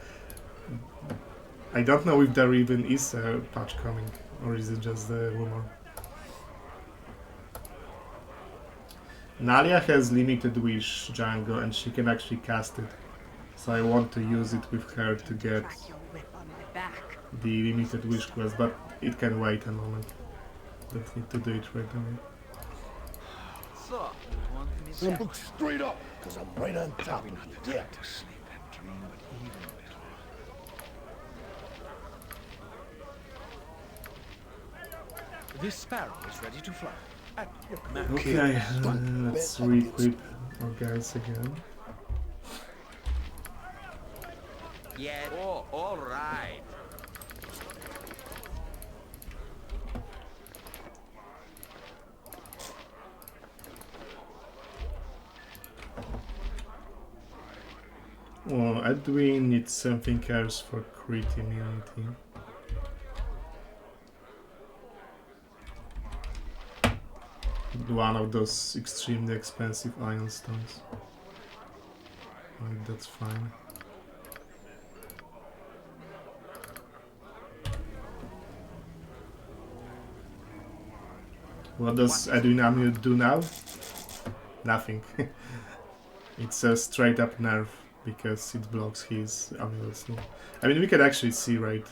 I don't know if there even is a patch coming, or is it just a rumor. Nalia has limited wish Django and she can actually cast it. So I want to use it with her to get Crack your whip on my back. the limited wish quest, but it can wait a moment. Don't need to do it right away. So, you want me Then back? look straight up, because I'm right on top of you. Yeah. To sleep and dream, but even little. This sparrow is ready to fly. At your command. Okay, let's re-equip our guys again. Yeah. Oh, all right. Oh, Edwin needs something else for crit immunity. One of those extremely expensive iron stones. Right, that's fine. What does Edwin Amulet do now? Nothing. It's a straight up nerf because it blocks his amulets. I mean, we can actually see, right?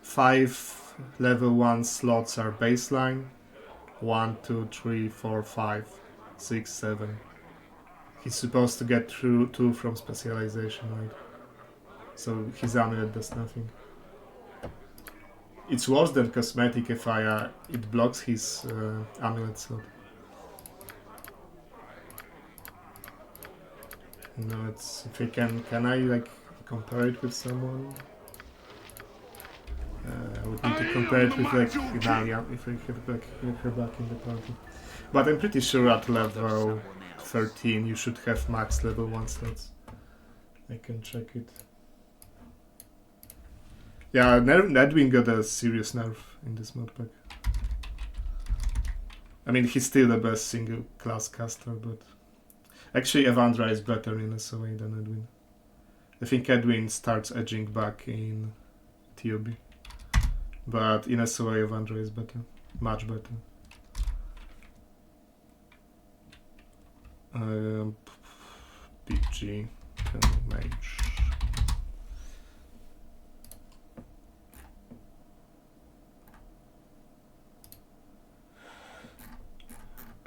5 level 1 slots are baseline. 1, 2, 3, 4, 5, 6, 7. He's supposed to get through 2 from specialization, right? So his amulet does nothing. It's worse than cosmetic if it blocks his amulet slot. No, it's if I can I like compare it with someone? I would need to compare it with like Idalia if I have her back in the party. But I'm pretty sure at level 13 you should have max level 1 slots. I can check it. Yeah, Edwin got a serious nerf in this modpack. I mean, he's still the best single class caster, but actually Evandra is better in SOA than Edwin. I think Edwin starts edging back in TOB. But in SOA Evandra is better. Much better. BG, mage.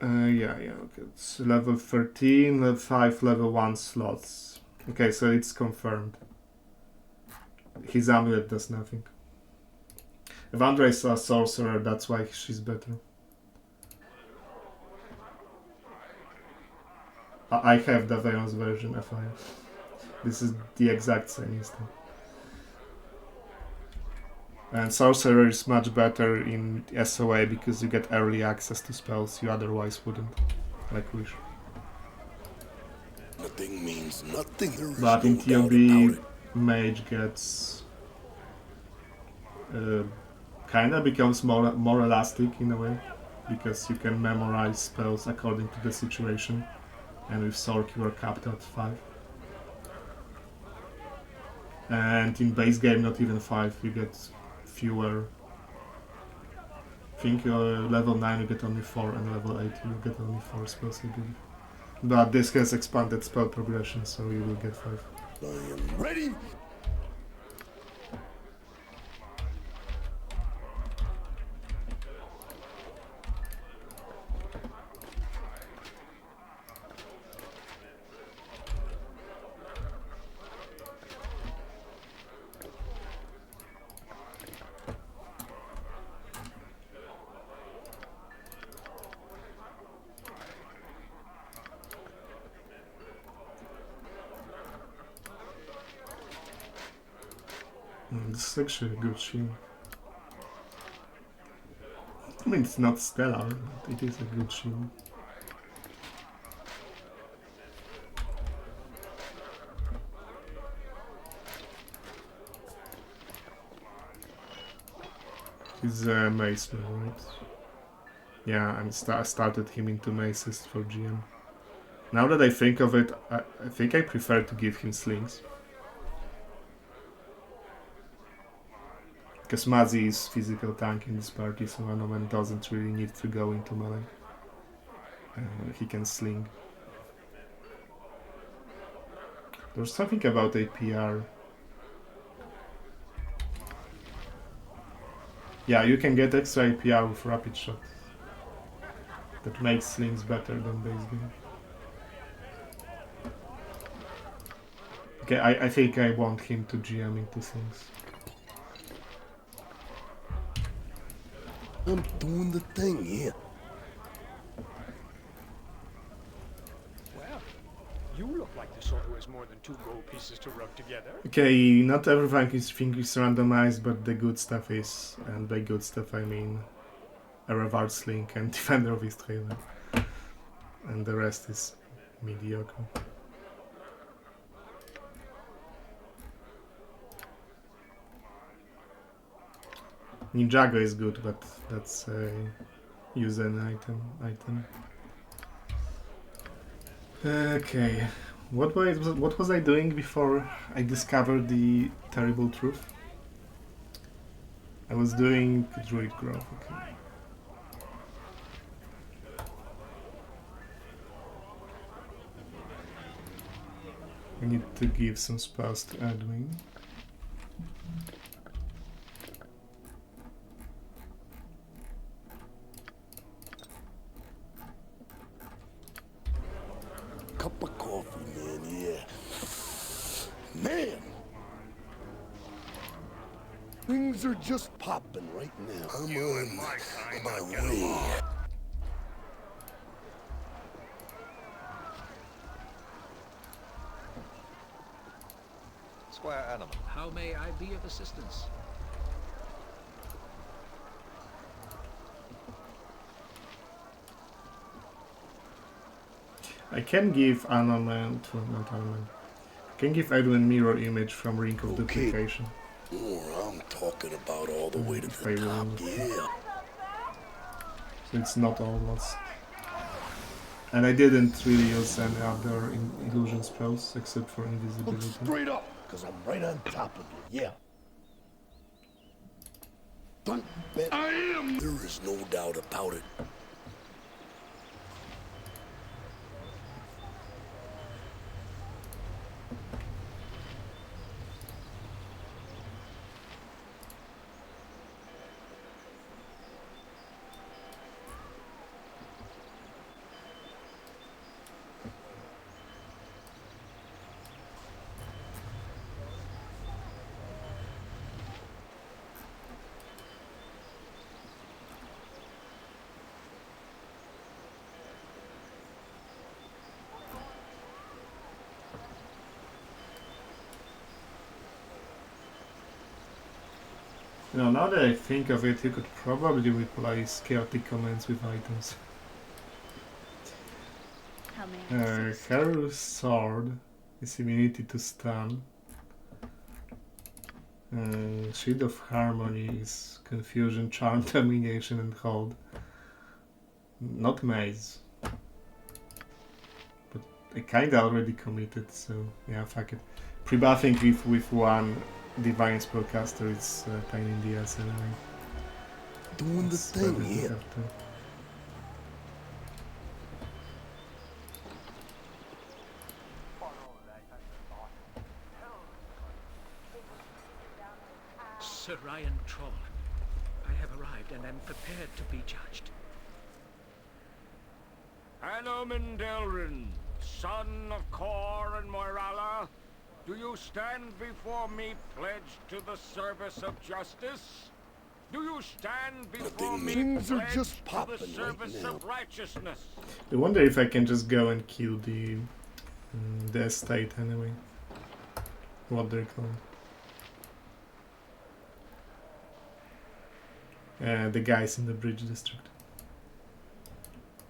Yeah, okay. It's level 13, level 5, level 1 slots. Okay, so it's confirmed. His amulet does nothing. Evandra is a sorcerer, that's why she's better. I have the Veil's version, FI. This is the exact same instance. And sorcerer is much better in SOA because you get early access to spells you otherwise wouldn't, like Wish. Nothing means nothing. But in TOB, mage gets kinda becomes more elastic in a way because you can memorize spells according to the situation, and with Sork you are capped at 5. And in base game, not even 5, you get fewer. I think level 9 you get only 4, and level 8 you get only 4 spells you give. But this has expanded spell progression, so you will get 5. I am ready. This is actually a good shield. I mean, it's not stellar, but it is a good shield. He's a mace now, right? Yeah, I started him into maces for GM. Now that I think of it, I think I prefer to give him slings. Because Mazzy is physical tank in this party, so Anoman doesn't really need to go into melee. He can sling. There's something about APR. Yeah, you can get extra APR with rapid shot. That makes slings better than base game. Okay, I think I want him to GM into slings. I'm doing the thing here. Well, you look like the sort who has more than 2 gold pieces to rub together. Okay, not everything is randomized, but the good stuff is, and by good stuff I mean a reward sling and Defender of his trailer. And the rest is mediocre. Ninjago is good, but that's a use an item. Okay, what was I doing before I discovered the terrible truth? I was doing druid growth. Okay. I need to give some spells to Edwin. Things are just popping right now. I'm on my way. Square animal. How may I be of assistance? I can give Anoman to not Anoman. I can give Edwin mirror image from Ring of Duplication. Oh, I'm talking about all the way to If the I top, want. yeah. So it's not all lost. And I didn't really use any other illusion spells except for invisibility. Look straight up, because I'm right on top of you, yeah. Don't bet I am. There is no doubt about it. You know, now that I think of it, you could probably replace chaotic commands with items. How may I assist? Haru's sword is immunity to stun. Shield of Harmony is confusion, charm, domination, and hold. Not maze. But I kinda already committed, so yeah, fuck it. Pre-buffing with one Divine Spellcaster is a pain in the ass anyway. Doing the thing, yeah. Sir Ryan Troll, I have arrived and am prepared to be judged. Anoman Delrin, son of Kor and Moirala, do you stand before me pledged to the service of justice? Do you stand before me Things are pledged just to popping the service right now. of righteousness? I wonder if I can just go and kill the estate anyway. What they're called. The guys in the bridge district.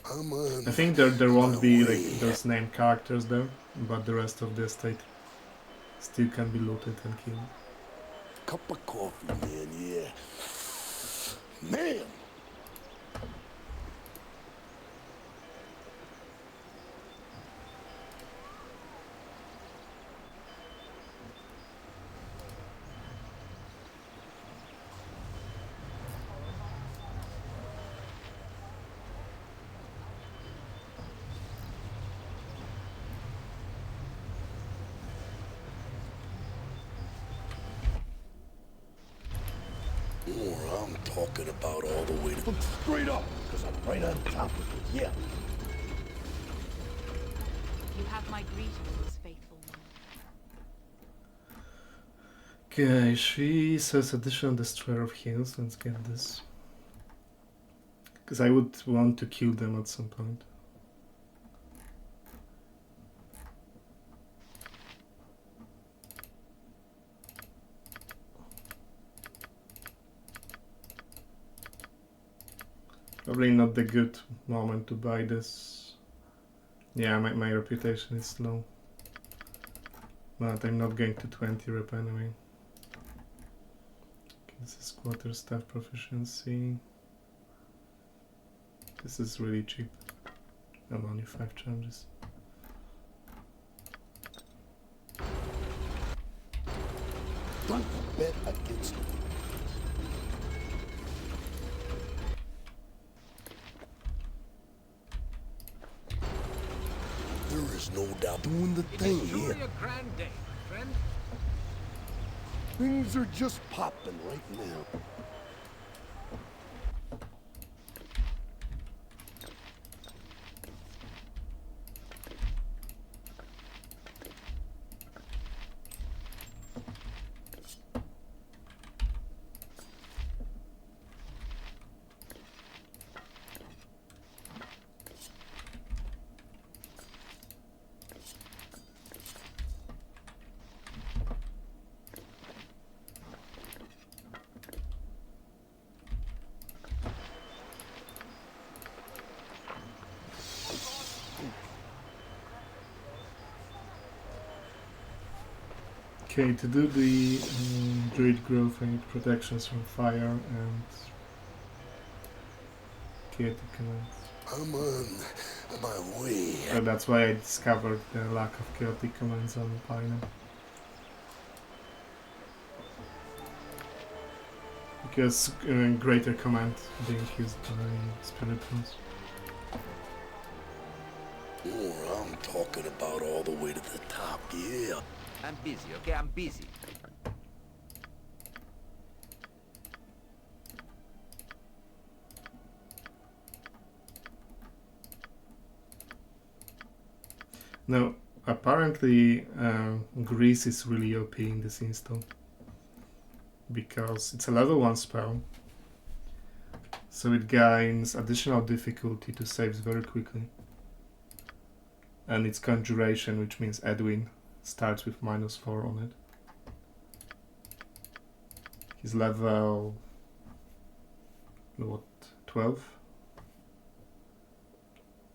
I think there won't be like those named characters there, but the rest of the estate still can be looted and killed. Cup of coffee, man, yeah. Man! Oh, I'm talking about all the way to... Look straight up, because I'm right on top of it, yeah. You have my greetings, faithful one. Okay, she says additional destroyer of heals. Let's get this. Because I would want to kill them at some point. Probably not the good moment to buy this. Yeah, my reputation is low. But I'm not going to 20 rep anyway. Okay, this is quarterstaff proficiency. This is really cheap. And only 5 charges. Don't bet against me. There is no doubt doing the thing here. Truly a grand day, my friend. Things are just popping right now. Okay, to do the druid growth I need protections from fire and chaotic commands. I'm on my way. So that's why I discovered the lack of chaotic commands on Pai'na. Because greater command being used by spirit ones. Oh, I'm talking about all the way to the top, yeah. I'm busy, okay? I'm busy. Now, apparently Grease is really OP in this install. Because it's a level 1 spell. So it gains additional difficulty to saves very quickly. And its conjuration, which means Edwin, starts with -4 on it. He's level... what? 12?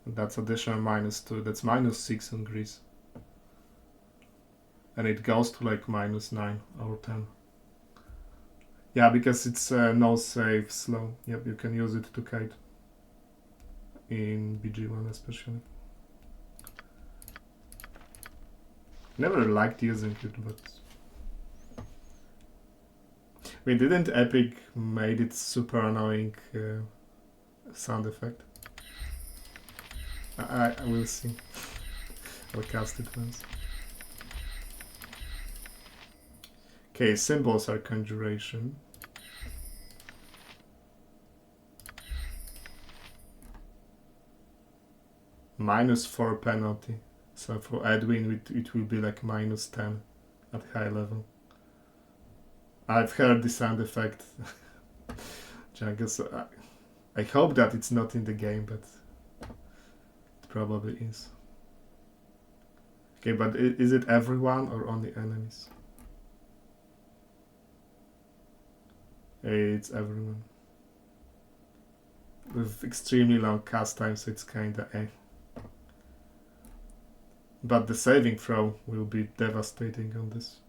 And that's additional -2, that's -6 on Grease. And it goes to like -9 or 10. Yeah, because it's no save slow. Yep, you can use it to kite. In BG1 especially. Never liked using it, but... We didn't Epic made it super annoying sound effect. I will see. I'll cast it once. Okay, symbols are conjuration. -4 penalty. So for Edwin it will be like -10 at high level. I've heard the sound effect. I guess I hope that it's not in the game, but it probably is. Okay, but is it everyone or only enemies? It's everyone. With extremely long cast time, so it's kinda eh. But the saving throw will be devastating on this.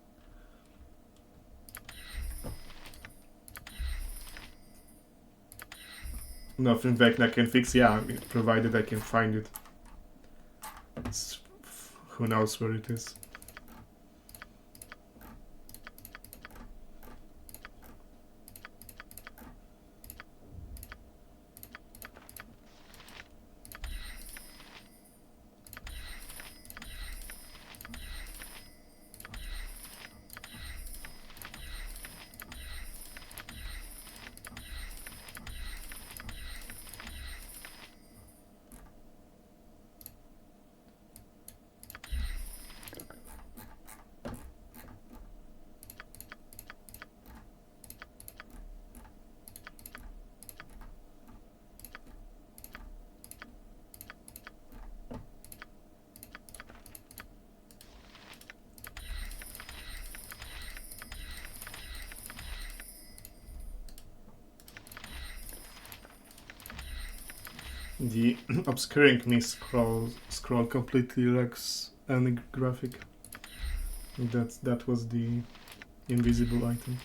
Nothing Vecna can fix, yeah, provided I can find it. Who knows where it is. The obscuring me scroll completely lacks any graphic. That was the invisible item.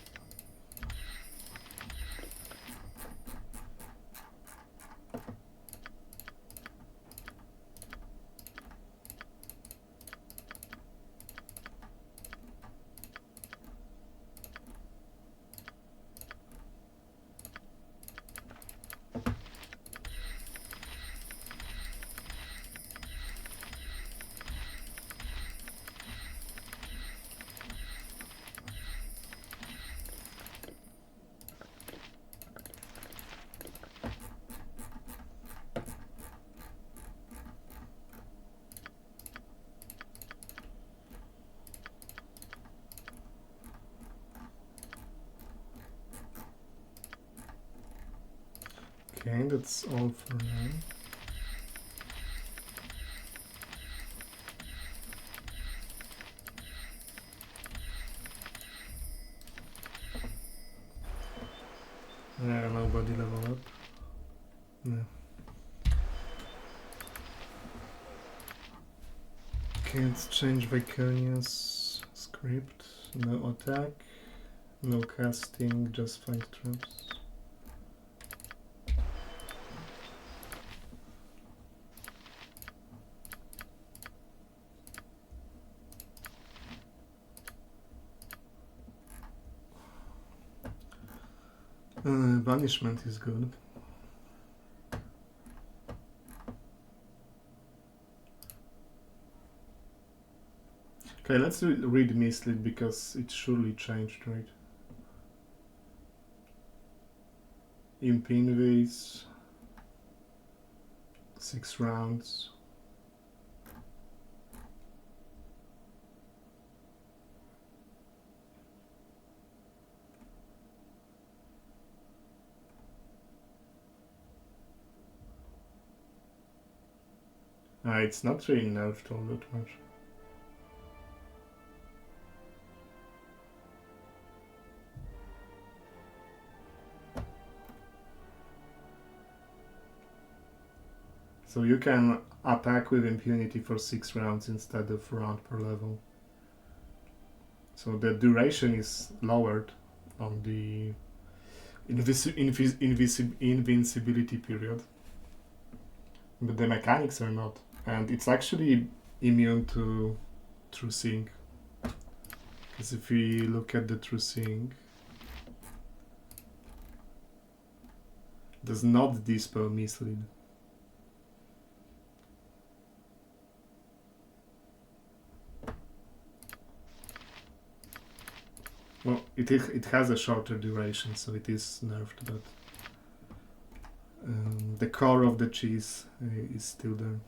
Okay, that's all for now. Yeah, nobody level up. No. Can't change Viconia's script. No attack, no casting, just 5 traps. Banishment is good. Okay, let's read Yeslick because it surely changed, right? Imp Invis, 6 rounds. It's not really nerfed all that much. So you can attack with impunity for 6 rounds instead of round per level. So the duration is lowered on the invincibility period. But the mechanics are not. And it's actually immune to True Seeing. Because if we look at the True Seeing, it does not dispel mislead. Well, it has a shorter duration, so it is nerfed, but the core of the cheese is still there.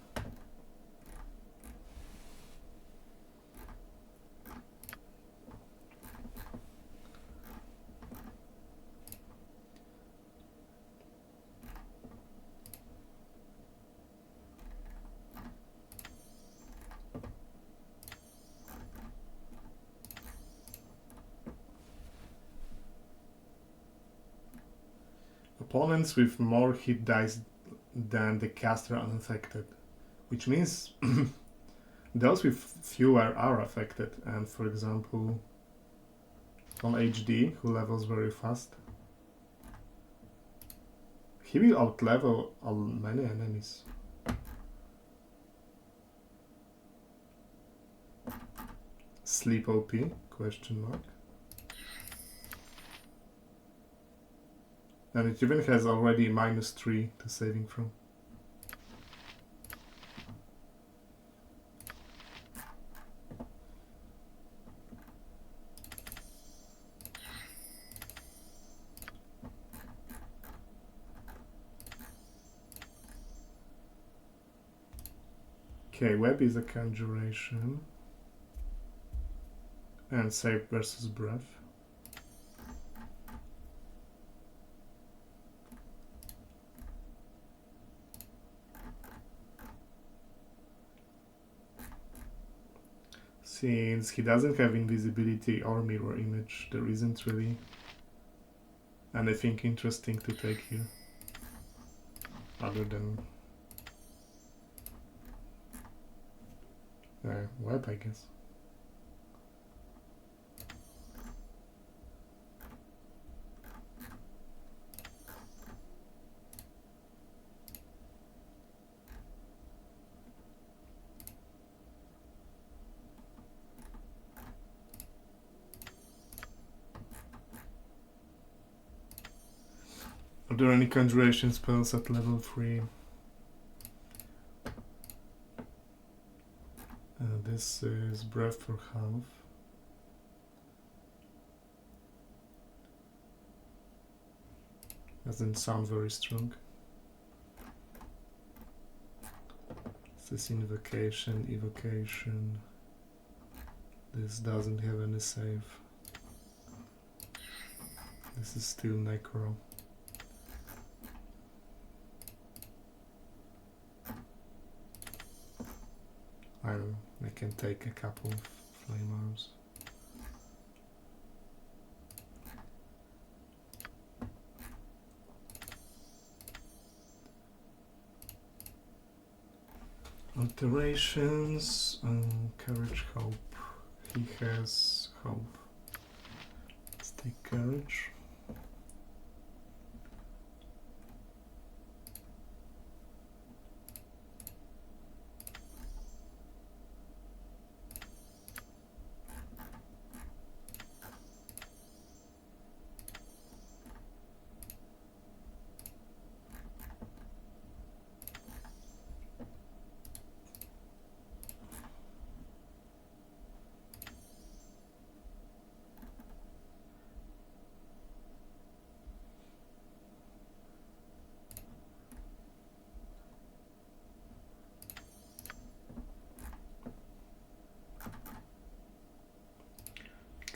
Opponents with more hit dice than the caster are unaffected, which means those with fewer are affected. And for example, on HD, who levels very fast, he will outlevel many enemies. Sleep OP? Question mark. And it even has already -3 to saving throw. Okay, web is a conjuration. And save versus breath. Since he doesn't have invisibility or mirror image, there isn't really anything interesting to take here, other than web, I guess. Are there any conjuration spells at level 3? This is breath for half. Doesn't sound very strong. This is invocation, evocation. This doesn't have any save. This is still necro. I can take a couple of flame arms. Alterations, courage, hope. He has hope. Take courage.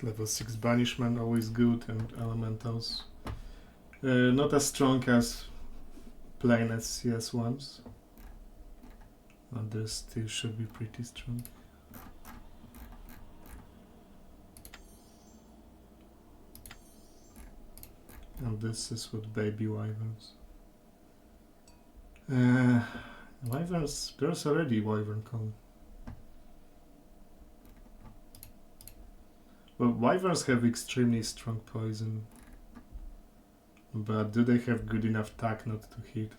Level 6 Banishment, always good, and Elementals. Not as strong as plain SCS ones. But they still should be pretty strong. And this is with baby wyverns. Wyverns, there's already wyvern con. Well, wyverns have extremely strong poison, but do they have good enough attack not to hit?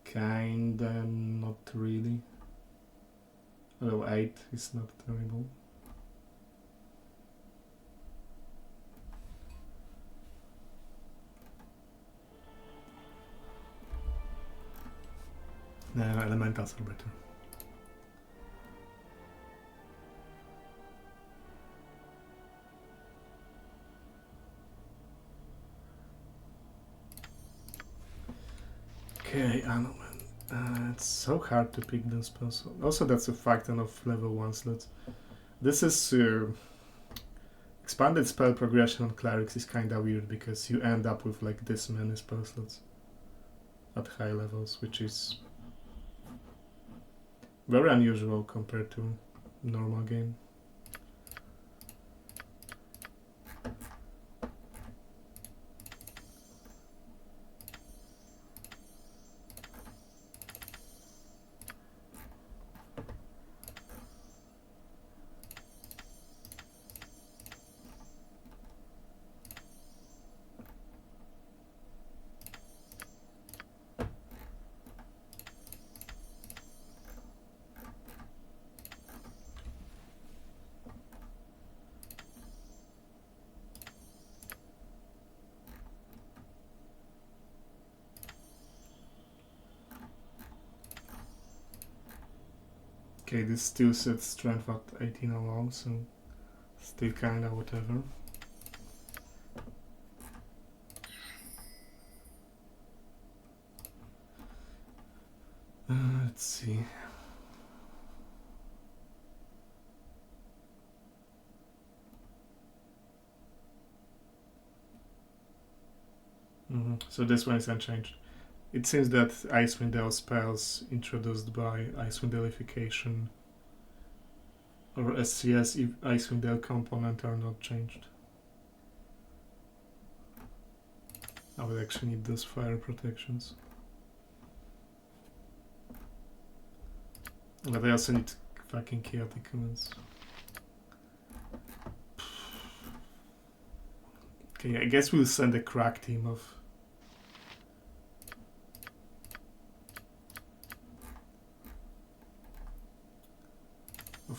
Kinda not really. Although 8 is not terrible. No, elementals are better. Okay, it's so hard to pick those spells. Also, that's a factor of level 1 slots. This is expanded spell progression on clerics is kinda weird because you end up with like this many spell slots at high levels, which is very unusual compared to normal game. Okay, this still sets strength at 18 along, so still kinda whatever. Let's see. So this one is unchanged. It seems that Icewind Dale spells introduced by IWDification or SCS Icewind Dale component are not changed. I would actually need those fire protections. But I also need fucking chaotic commands. Okay, I guess we'll send a crack team of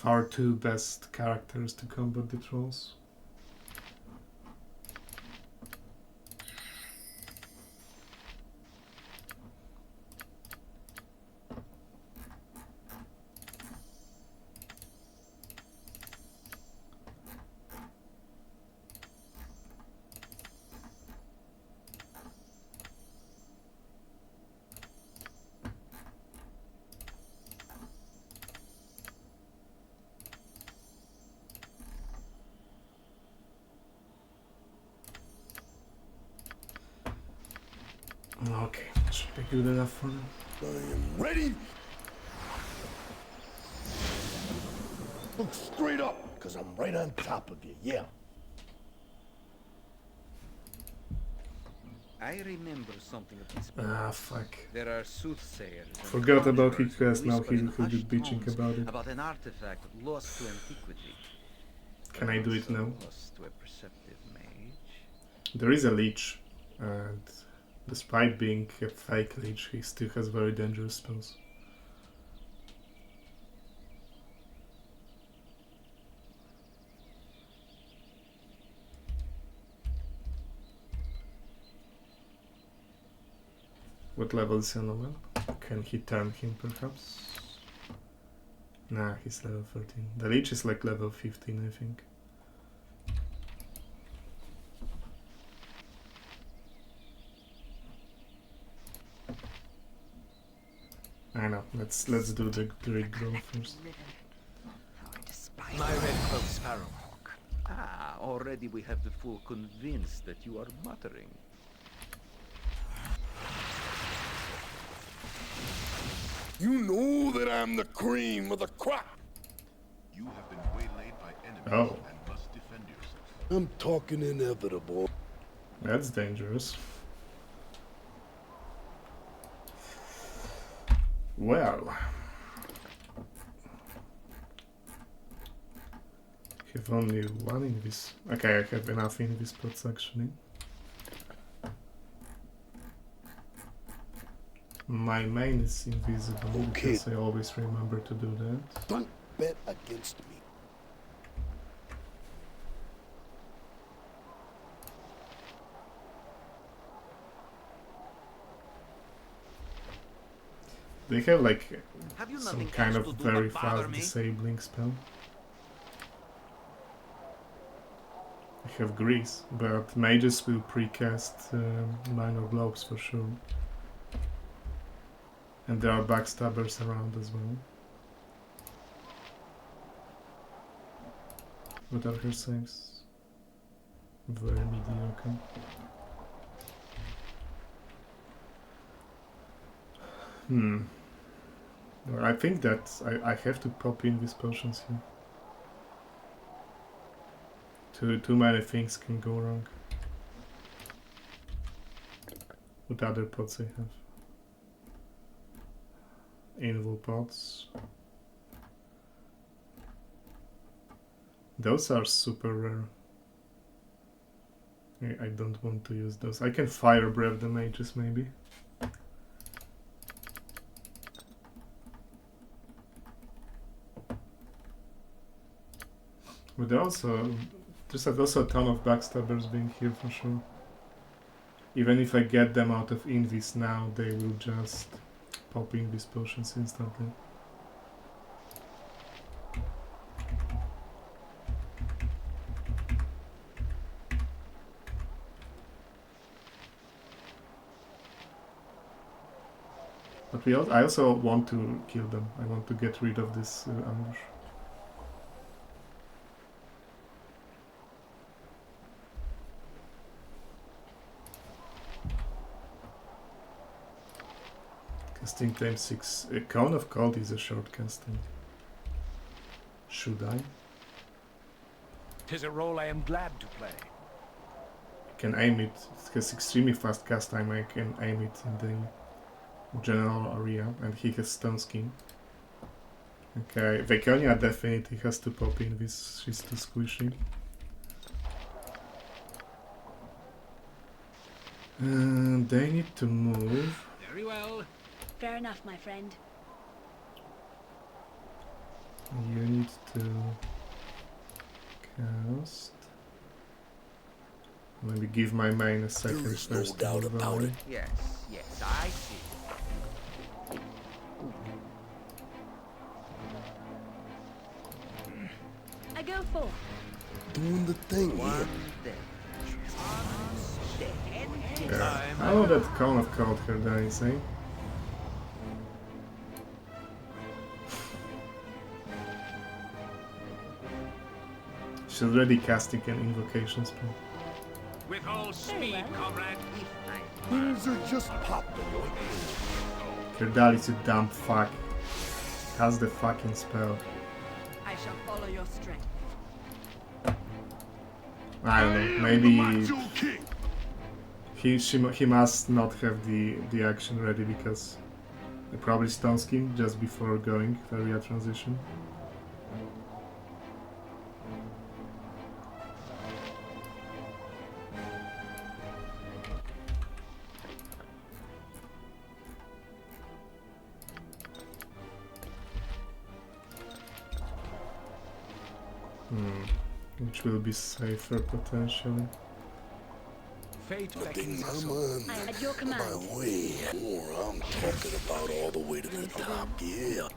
our two best characters to combat the trolls. Okay, should be good enough for them. I am ready. Look straight up, because I'm right on top of you, yeah. I remember something of this. Ah, fuck. There are soothsayers. Forgot about his quest, now he will be bitching about it. About an artifact lost to antiquity. Can I do it now? Lost to a perceptive There is a leech, and despite being a fake leech, he still has very dangerous spells. What level is Anomal? Can he turn him perhaps? Nah, he's level 13. The leech is like level 15, I think. I know. Let's do the Druid Grove first. My red cloak Sparrowhawk. Ah, already we have the fool convinced that you are muttering. You know that I'm the cream of the crop. You have been waylaid by enemies and must defend yourself. I'm talking inevitable. That's dangerous. Well, I have only one invis. Okay, I have enough invis spots actually. My main is invisible because I always remember to do that. Don't bet against me. They have like Have some kind of very fast disabling spell. I have Grease, but mages will precast minor globes for sure. And there are backstabbers around as well. What are her saves? Very mediocre. Well, I think that I have to pop in these potions here. Too many things can go wrong. What other pots I have? Invul pots. Those are super rare. I don't want to use those. I can fire breath the mages maybe. But there's also a ton of backstabbers being here for sure. Even if I get them out of invis now, they will just pop invis potions instantly. But I also want to kill them. I want to get rid of this ambush. Casting time 6. A Cone of Cold is a short casting. Should I? 'Tis a role I am glad to play. I can aim it. It has extremely fast cast time. I can aim it in the general area, and he has Stone Skin. Okay, Vaconia definitely has to pop in this. She's too squishy. And they need to move. Very well. Fair enough, my friend. You need to cast. Maybe give my main a second There's first. no doubt about it. Yes, yes, I see. I go for. Doing the thing here. Yeah. I know that Cone of Cold her dice, eh? She's already casting an invocation spell. With all speed, comrade. Things are just popping right Kirdalis, you dumb fuck. Cast the fucking spell. I shall follow your strength. I don't know, maybe he must not have the action ready because they probably Stone Skin just before going area transition. Which will be safer potentially. Fate Nothing, beckons us I'm all. on I am at your command. my way. More, I'm talking about all the way to the top, yeah.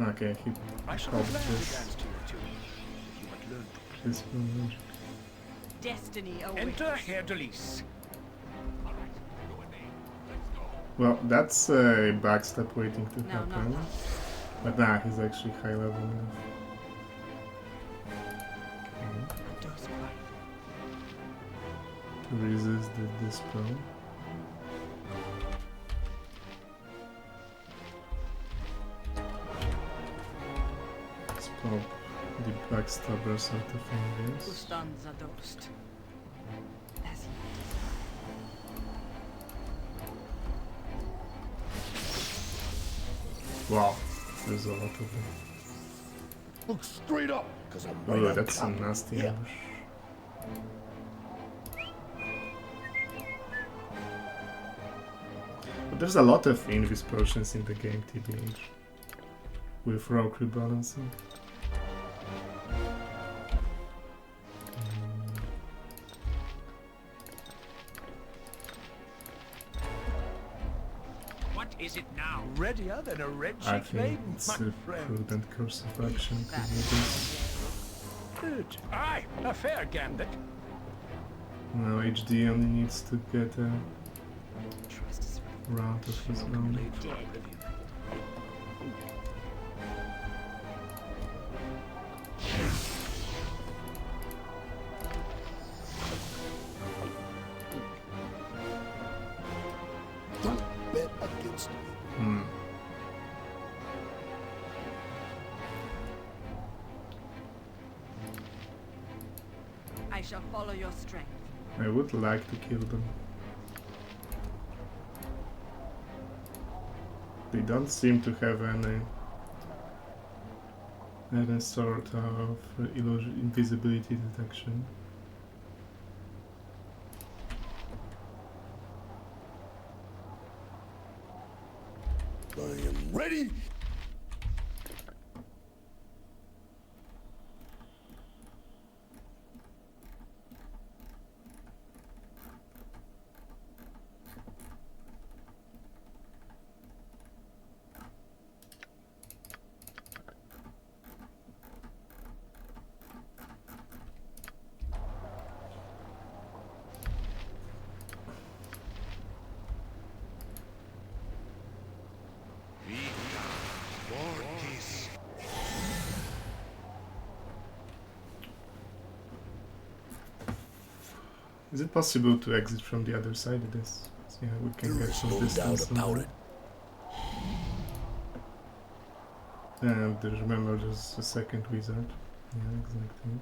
Okay, he I shall popped be glad to this. dance to your tune, if you but learn to This one. Destiny awaits. enter Herr Delis. Well, that's a backstab waiting to No, not happen. that. But nah, he's actually high level enough. To resist the spell. Let's pop the backstabbers out of Who this. stands a dost? As Wow, there's a lot of them. Look straight up, because I'm Oh, right on that's top. some nasty Yeah. ambush. But there's a lot of invis potions in the game, TBH. With rogue rebalancing. What is it now? Readier than a red I cheek think maiden, it's my a friend. prudent course of action to do this. Good. Aye, a fair gambit. Now HD only needs to get a round of his own. Don't bet against me. I shall follow your strength. I would like to kill them. They don't seem to have any sort of invisibility detection. I am ready. Is it possible to exit from the other side of this? So yeah, we can There get is some no distance doubt on about that. it. And remember, there's a second wizard. Yeah, exactly.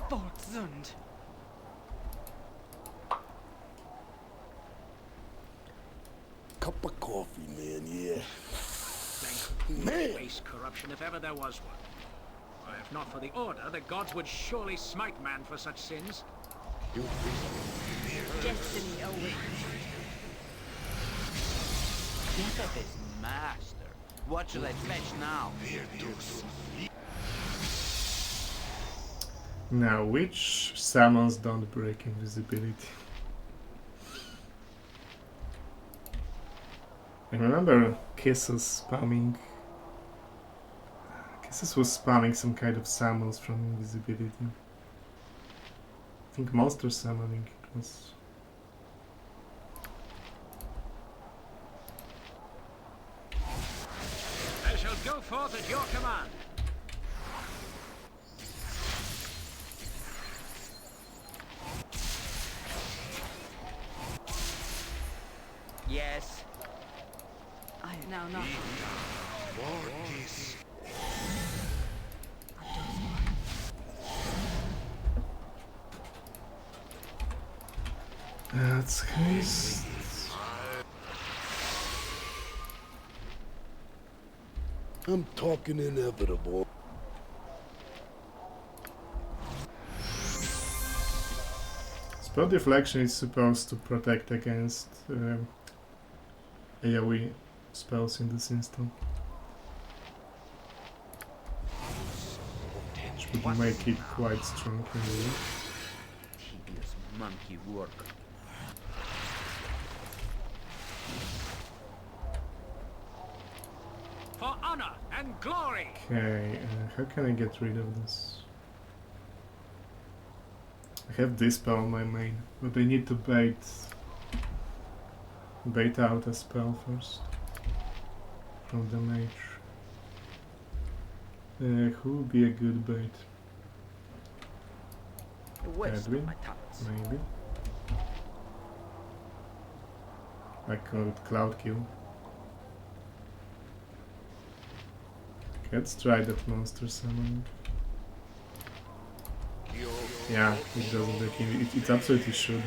Fortzund. Cup of coffee, man, yeah. Man! Base corruption if ever there was one. If not for the order, the gods would surely smite man for such sins. Destiny awaits. Think of his master. What shall I fetch now? Now, which summons don't break invisibility? I remember Kisses spamming. Kisses was spamming some kind of summons from invisibility. I think monster summoning it was. I shall go forth at your command. Yes. Now not. That's crazy. I'm talking inevitable. Spell deflection is supposed to protect against AoE spells in this instance. could make it quite strong really. Tedious monkey work. For honor and glory! Okay, how can I get rid of this? I have this spell on my main, but I need to bait out a spell first from the mage. Who would be a good bait? Edwin? Maybe. I could Cloud Kill. Let's try that monster summon. Yeah, it doesn't break him. It absolutely should.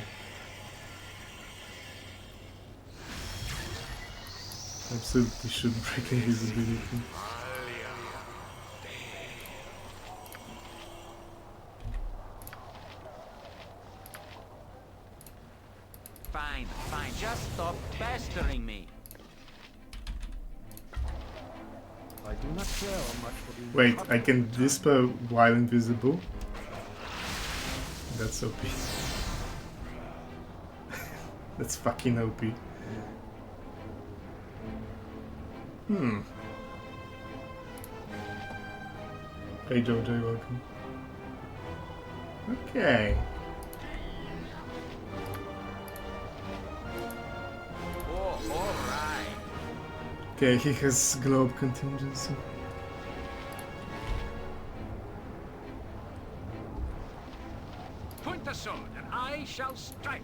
Absolutely should break invisibility. Fine, fine, just stop pestering me. I do not care much for the... Wait, I can dispel while invisible? That's OP. That's fucking OP. Hey Jojo, welcome. Okay. Oh, alright. Okay, he has globe contingency. Point the sword, and I shall strike.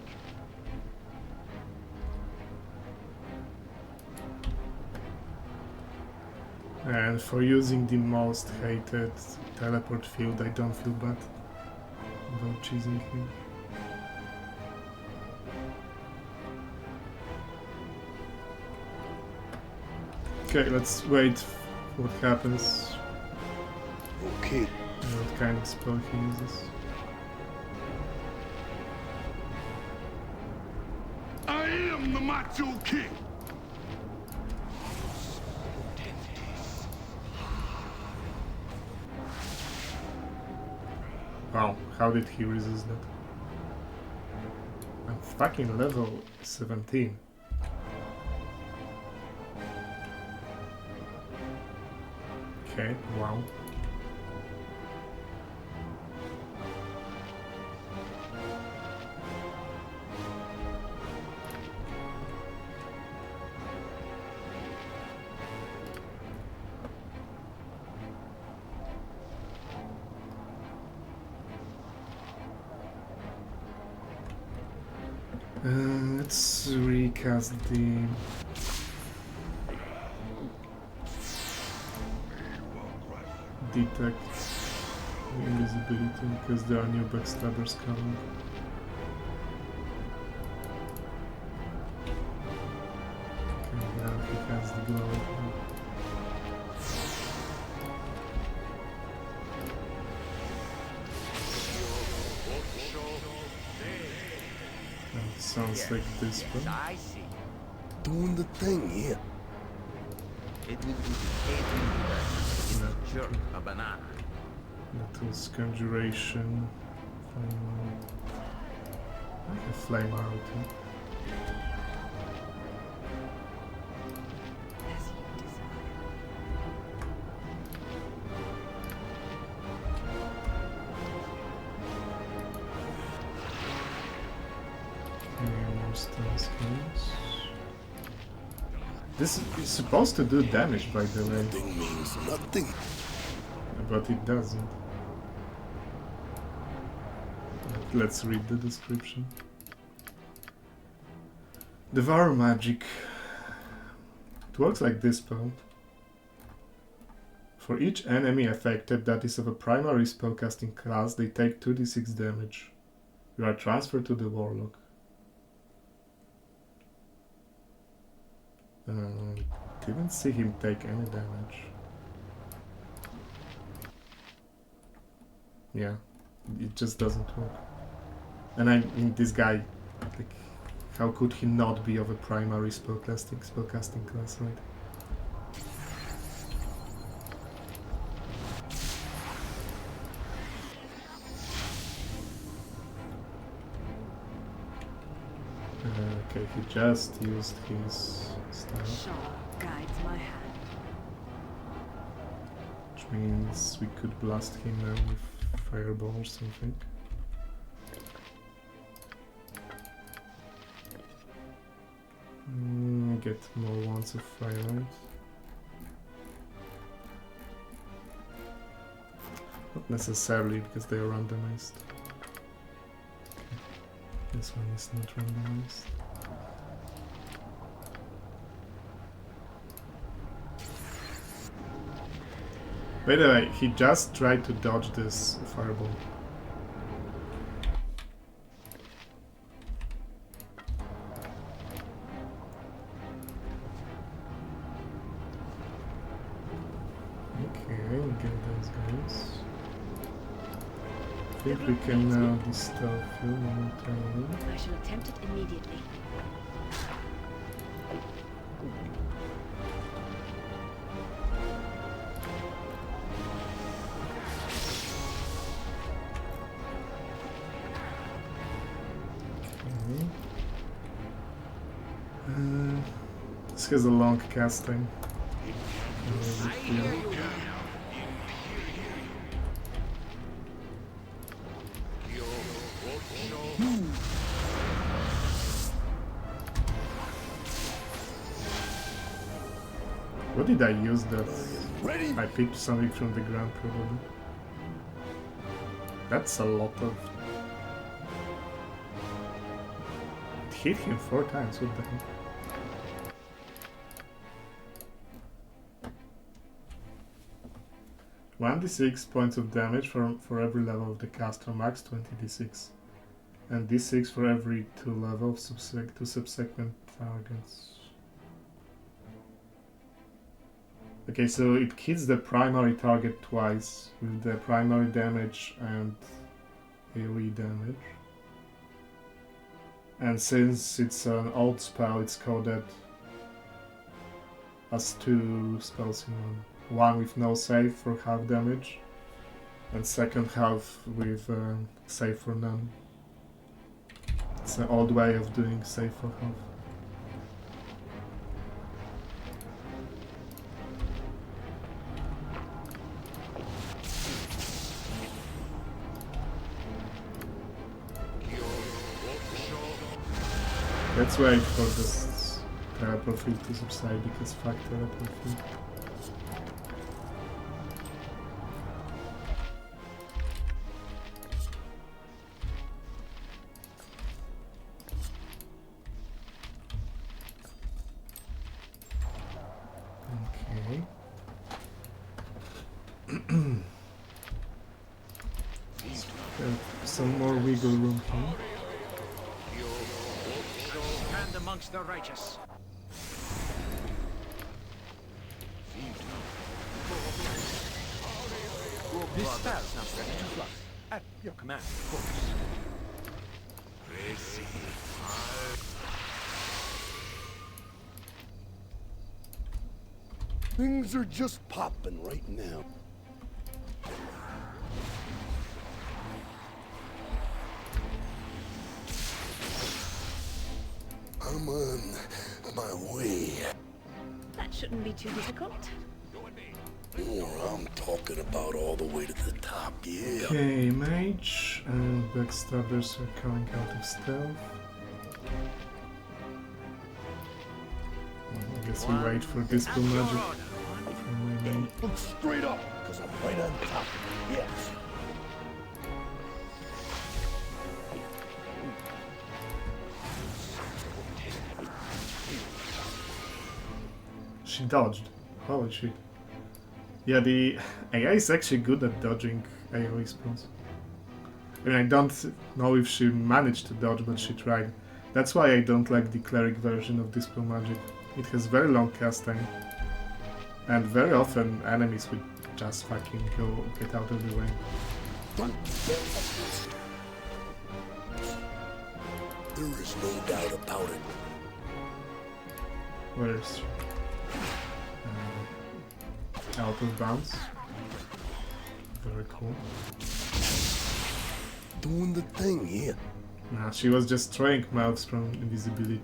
And for using the most hated teleport field, I don't feel bad about choosing him. Okay, let's wait what happens. Okay. And what kind of spell he uses. I am the Macho King. Wow, how did he resist that? I'm fucking level 17. Okay, wow. Let's recast the detect invisibility because there are new backstabbers coming. Okay, now he has the glow. Sounds like this one. I see. Doing the thing here. It will be the No. jerk a banana. Nettle's Conjuration. I have Flame Arrow too. This is supposed to do damage, by the way. Nothing means nothing. But it doesn't. Let's read the description. Devour Magic. It works like this spell. For each enemy affected that is of a primary spellcasting class, they take 2d6 damage. You are transferred to the Warlock. Didn't see him take any damage. Yeah, it just doesn't work. And I mean, this guy, like, how could he not be of a primary spellcasting class, right? Okay, he just used his stuff. Shaw guides my hand. Which means we could blast him now with fireball or something. Get more wands of firelight. Not necessarily, because they are randomized. Okay. This one is not randomized. By the way, he just tried to dodge this fireball. Okay, we'll get those guys. I think we can now distill fuel momentarily. I shall attempt it immediately. This has a long cast time. What did I use that? I picked something from the ground probably. That's a lot of... It hit him 4 times, what the heck? d6 points of damage for every level of the caster, max 20d6. And d6 for every 2 levels to subsequent targets. Okay, so it hits the primary target twice with the primary damage and AoE damage. And since it's an old spell, it's coded as 2 spells in one. One with no save for half damage, and second half with save for none. It's an odd way of doing save for half. Let's wait for this teleport field to subside, because fuck teleport field. Some more wiggle room here. Stand amongst the righteous. This spell sounds ready to fly. At your command, of course. Things are just popping right now. I'm on my way. That shouldn't be too difficult. Oh, I'm talking about all the way to the top, yeah. Okay, mage and backstabbers are coming out of stealth. I guess we wait for Dispel Magic from my mage. Look straight up, because I'm right on top of it, yes. She dodged. Holy shit. Yeah, the AI is actually good at dodging AoE spells. I mean, I don't know if she managed to dodge, but she tried. That's why I don't like the cleric version of Dispel Magic. It has very long cast time. And very often enemies would just fucking get out of the way. There is no doubt about it. Where's out of bounds? Very cool. Doing the thing here. Nah, she was just throwing mouths from invisibility.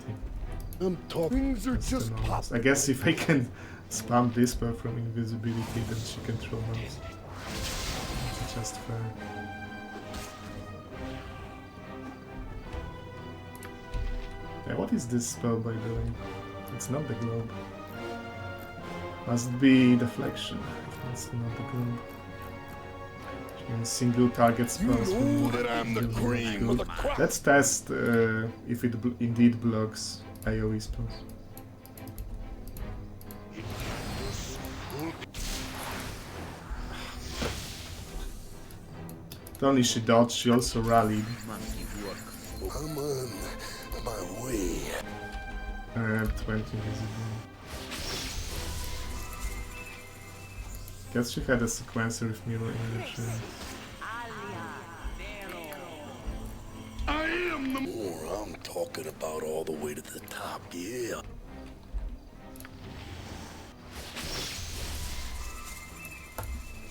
I'm talking. Things are That's just the normal. popping. I guess if I can spam this spell from invisibility, then she can throw mouths. That's just fair. Yeah, what is this spell, by the way? It's not the globe. Must be deflection. It's not the globe. Single target spells. You know that I'm the cream of the crop. Let's test if it indeed blocks AoE spells. Not only she dodged, she also rallied. I'm on my way. 20 visible. Guess she had a sequencer with mirror image. I am the more I'm talking about all the way to the top, yeah.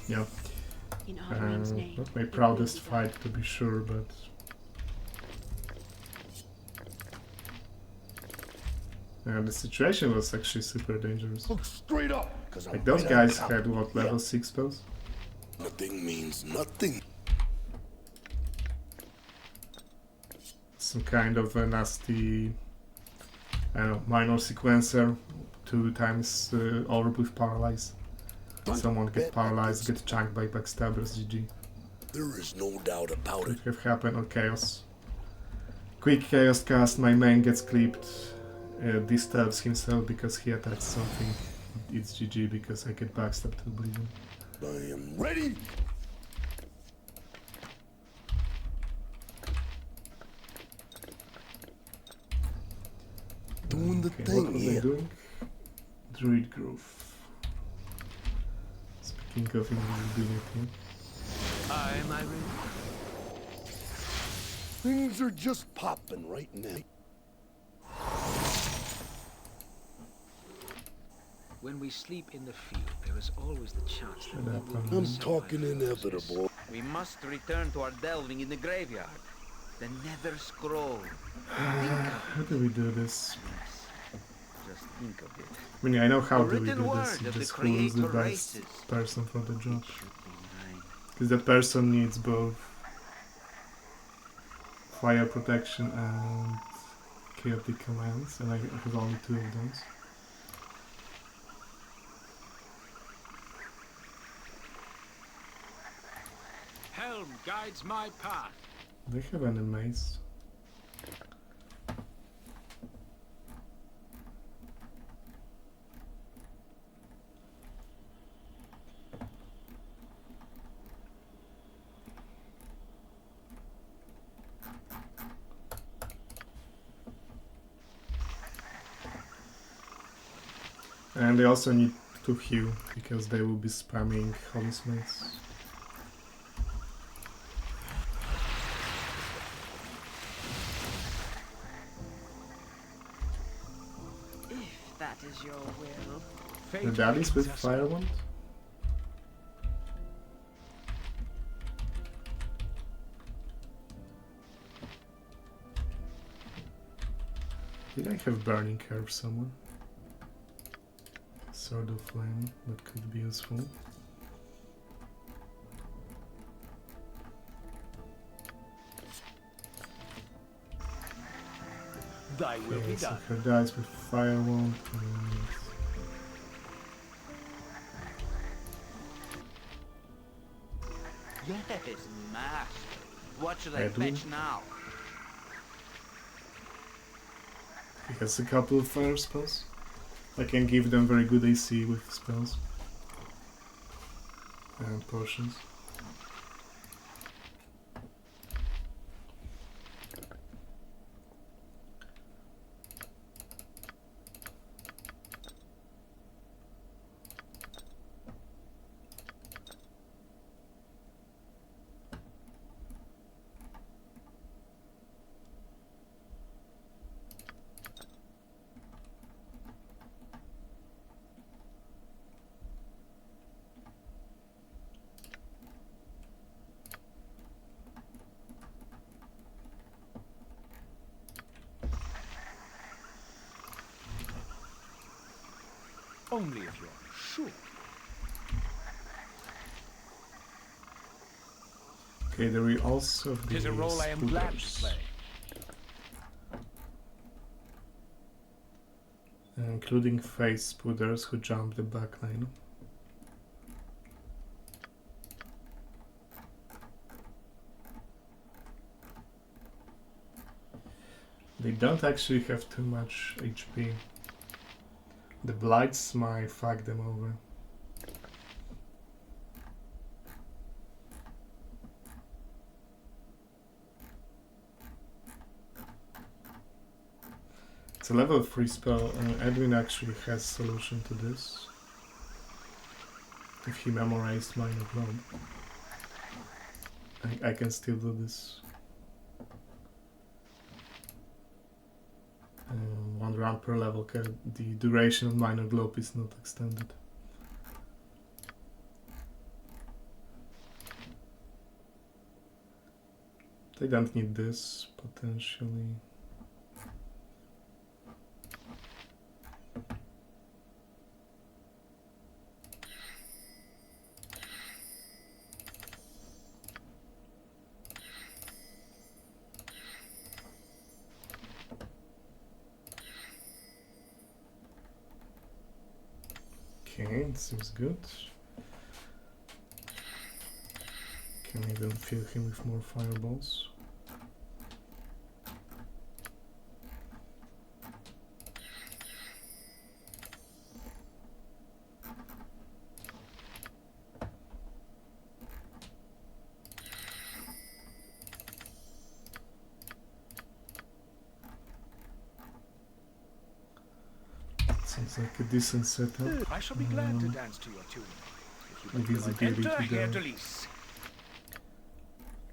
Yeah. In Arden's name. Not my proudest fight, to be sure, but the situation was actually super dangerous. Look straight up, like those guys had what, level 6 spells? Nothing means nothing. Some kind of a nasty, I don't know, minor sequencer, 2 times orb with paralyze. Someone get paralyzed, get chunked by backstabbers, GG. There is no doubt about it. Could have happened on chaos. Quick chaos cast, my man gets clipped, disturbs himself because he attacks something. It's GG because I get backstabbed to oblivion. I am ready. Doing the thing, what was I doing? Druid Growth. Speaking of invisibility. Am I ready? Things are just popping right now. When we sleep in the field, there is always the chance that we will be I'm survived. talking inevitable. We must return to our delving in the graveyard. The Nether Scroll. How do we do this? Just think of it. I mean, I know how do we written do word this, of the just who is the creator best races. person for the job. Should be mine. Because the person needs both fire protection and chaotic commands, and I have only 2 of those. Helm guides my path. They have any mace. And they also need to heal, because they will be spamming Holy Smites. If that is your will. The daddies with Fire Wand? Did I have Burning Curve somewhere? Sword of Flame, that could be useful. Thy will be So done. her dies with Fire Wand and... Yes, master. What should I Edwin? fetch now? He has a couple of fire spells. I can give them very good AC with spells. And potions. Only if you're sure. Okay, there will also be Tis a role I am glad to play. Including face spooters who jump the backline. They don't actually have too much HP. The blights might fuck them over. It's a level 3 spell, and Edwin actually has solution to this. If he memorized Minor Globe, I can still do this. 1 round per level, the duration of Minor Globe is not extended. They don't need this, potentially. Okay, it seems good. Can even fill him with more fireballs. Sounds like a decent setup. I shall be glad to dance to your tune. Invisibility Enter Herr there. Delis.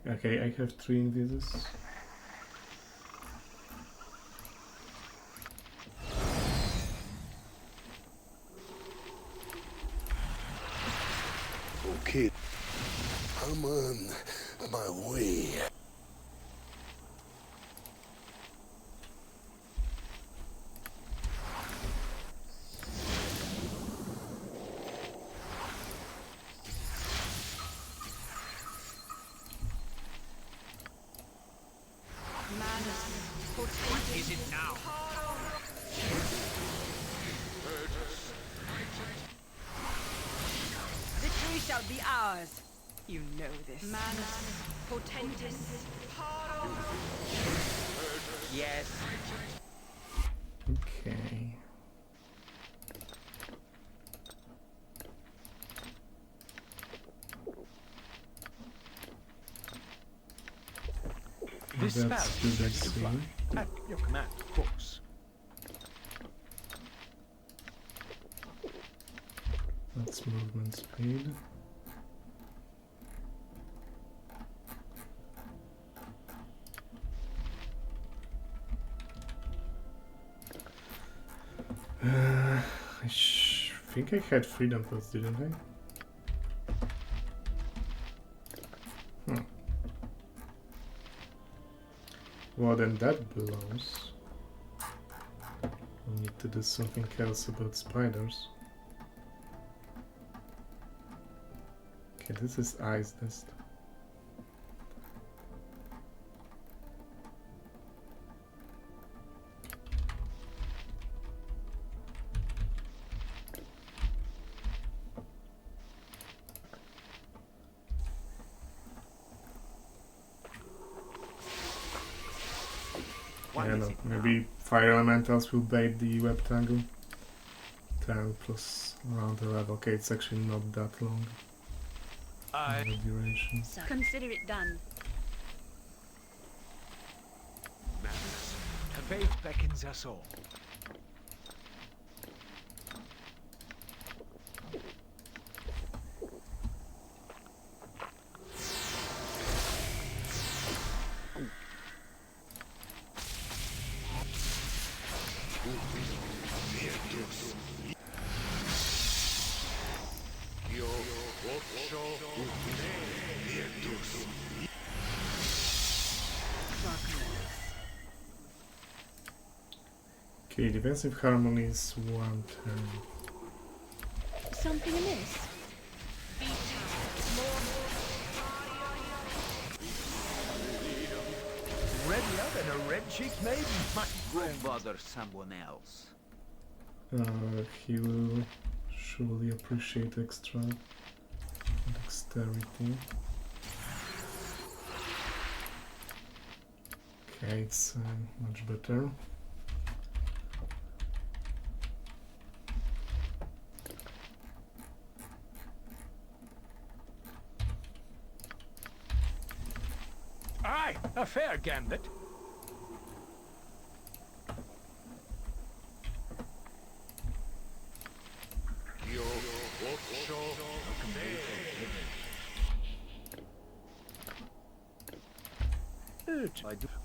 Okay, I have 3 invises. Okay, I'm on my way. Is it now? Victory shall be ours. You know this. Manus Potentis. Yes. Okay. This spell Let's do is ready this to fly. thing. At your command, of course. That's movement speed. I think I had freedom points, didn't I? Well, then that blows. We need to do something else about spiders. Okay, this is ice dust. Yeah, no, maybe fire elementals will bait the web tangle. 10 plus around 11. Okay, it's actually not that long. The duration. So consider it done. Madness. Faith beckons us all. Okay, defensive harmony is 1 turn. something amiss? Readier than a red-cheeked maiden, my friend. Go bother someone else. He will surely appreciate extra dexterity. Okay, it's much better. Aye, a fair gambit.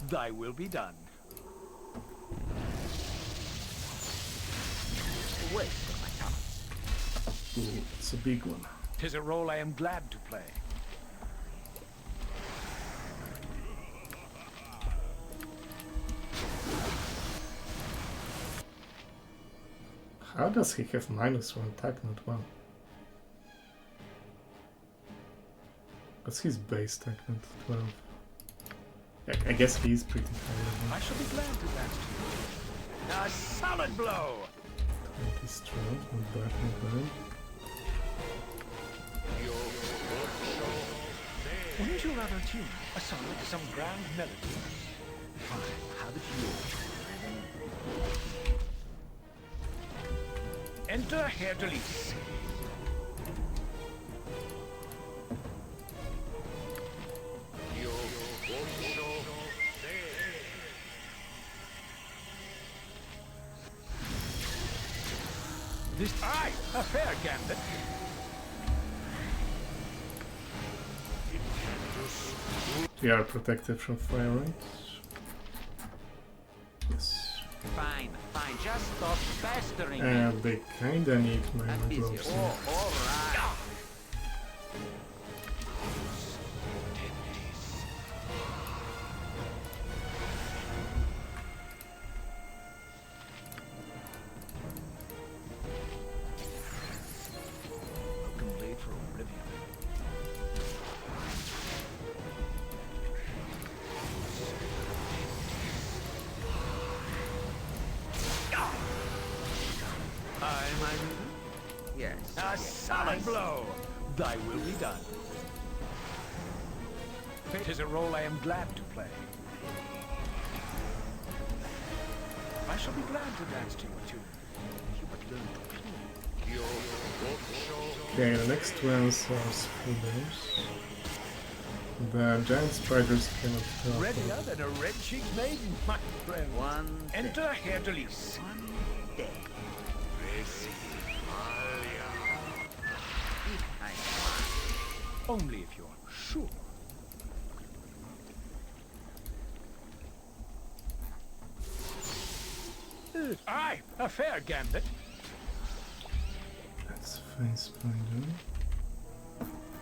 Thy will be done. Wait for my talents. Ooh, it's a big one. 'Tis a role I am glad to play. How does he have -1 attack, not 1? What's his base attack, not 12? I guess he's pretty high level. I shall be glad to dance to you. A solid blow! 20 strength, not bad, not bad. Wouldn't you rather tune a sonnet to some grand melody? Fine, have it yours. Enter Herr Delis. This aye, a fair gambit. We are protected from fire, right? Yes. Fine, fine, just stop pestering me. And they kinda need my gloves. Oh, alright. Complete for oblivion. Yes. A solid blow. Thy will be done. It is a role I am glad to play. I shall be glad to dance to your tune. You would learn to play. Okay, the next ones are spiders. The giant spiders cannot help. Readier than a red-cheeked maiden, my friend. One Enter Herr Delis. day. Only if you're sure. Aye, a fair gambit. That's fine, spider.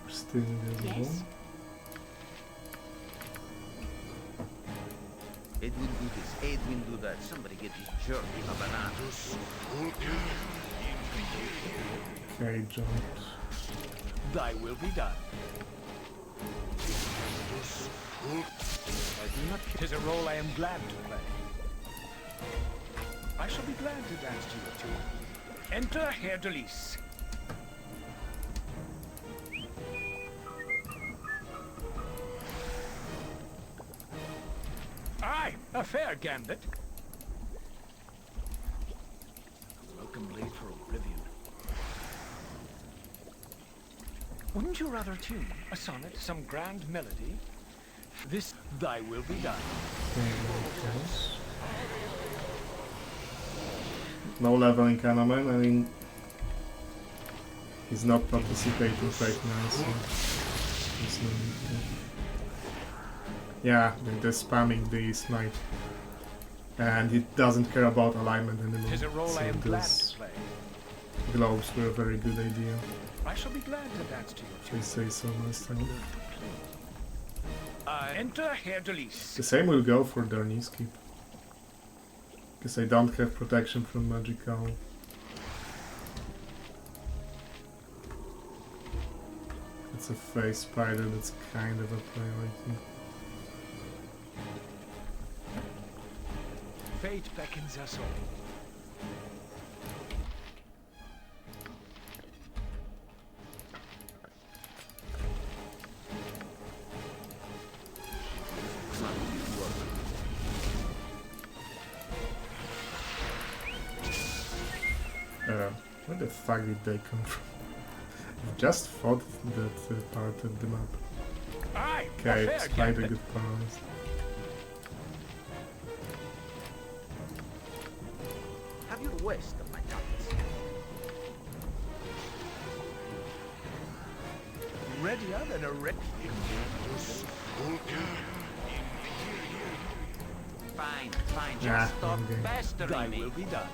Still invisible. Yes. Edwin do this, Edwin do that. Somebody get this jerk in a banana. Okay, jumped. Thy will be done. I do not. 'Tis a role I am glad to play. I shall be glad to dance to your tune. Enter Herr Delis. Aye, a fair gambit. Welcome late for oblivion. Wouldn't you rather tune a sonnet, some grand melody? This thy will be done. No leveling Canaman, I mean, he's not participating right now, so there's no need to. Yeah, they're spamming the smite. And it doesn't care about alignment anymore. Tis a role so I am glad those to play. globes were a very good idea. I shall be glad to dance to your They tune. say so last time. Enter Herr Delis. The same will go for their knees keep. Because I don't have protection from magical It's a face spider that's kind of a priority. Fate beckons us all. Where the fuck did they come from? I just fought that part of the map. Aye, Okay, it's quite a good balance. Have you west of my targets? Readier than a wreck. Fine, Yeah, just stop pestering Thy me. will be done.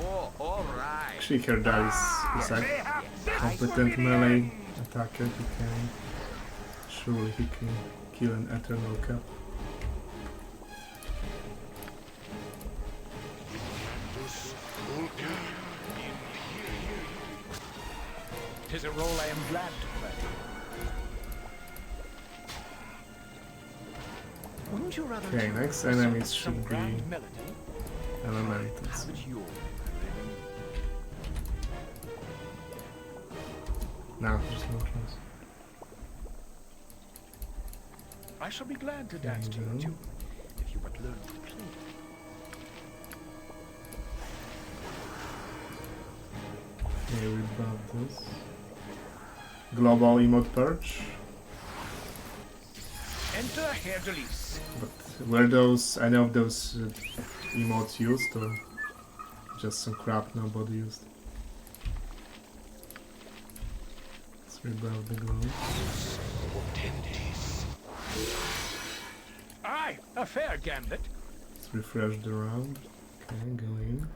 Oh, alright. Actually, her dice is a competent melee attacker. He can. Surely he can kill an eternal cap. Tis a role I am glad to play. Wouldn't you rather Okay, next enemies should be melody? elementals. Have it your way. No, there's no chance. I shall be glad to dance to you too, if you but learn to play. Okay, we bought this. Global emote purge. Enter Herr Delis. But were those any of those emotes used or just some crap nobody used? Let's rebuild the globe. Aye, a fair gambit. Let's refresh the round. Okay, go in.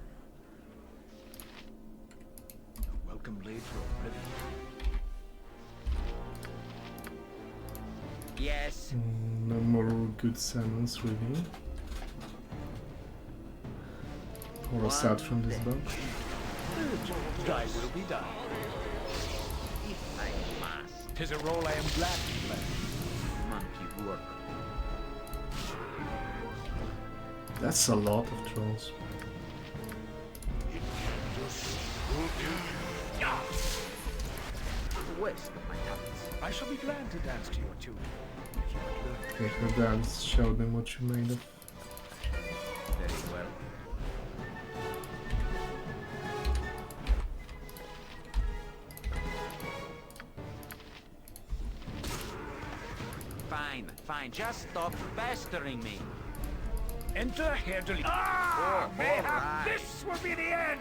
Welcome blade for oblivion. Yes. No more good summons really. Or a start from this bunch. Thy will be done. If I must. Tis a role I am glad to play. Monkey work. That's a lot of trolls. West of my targets. I shall be glad to dance to your tune. If you but learn. Okay, her dance, show them what you made of. Very well. Fine, just stop pestering me. Enter Herr Delis. Oh, mayhap alright. this will be the end.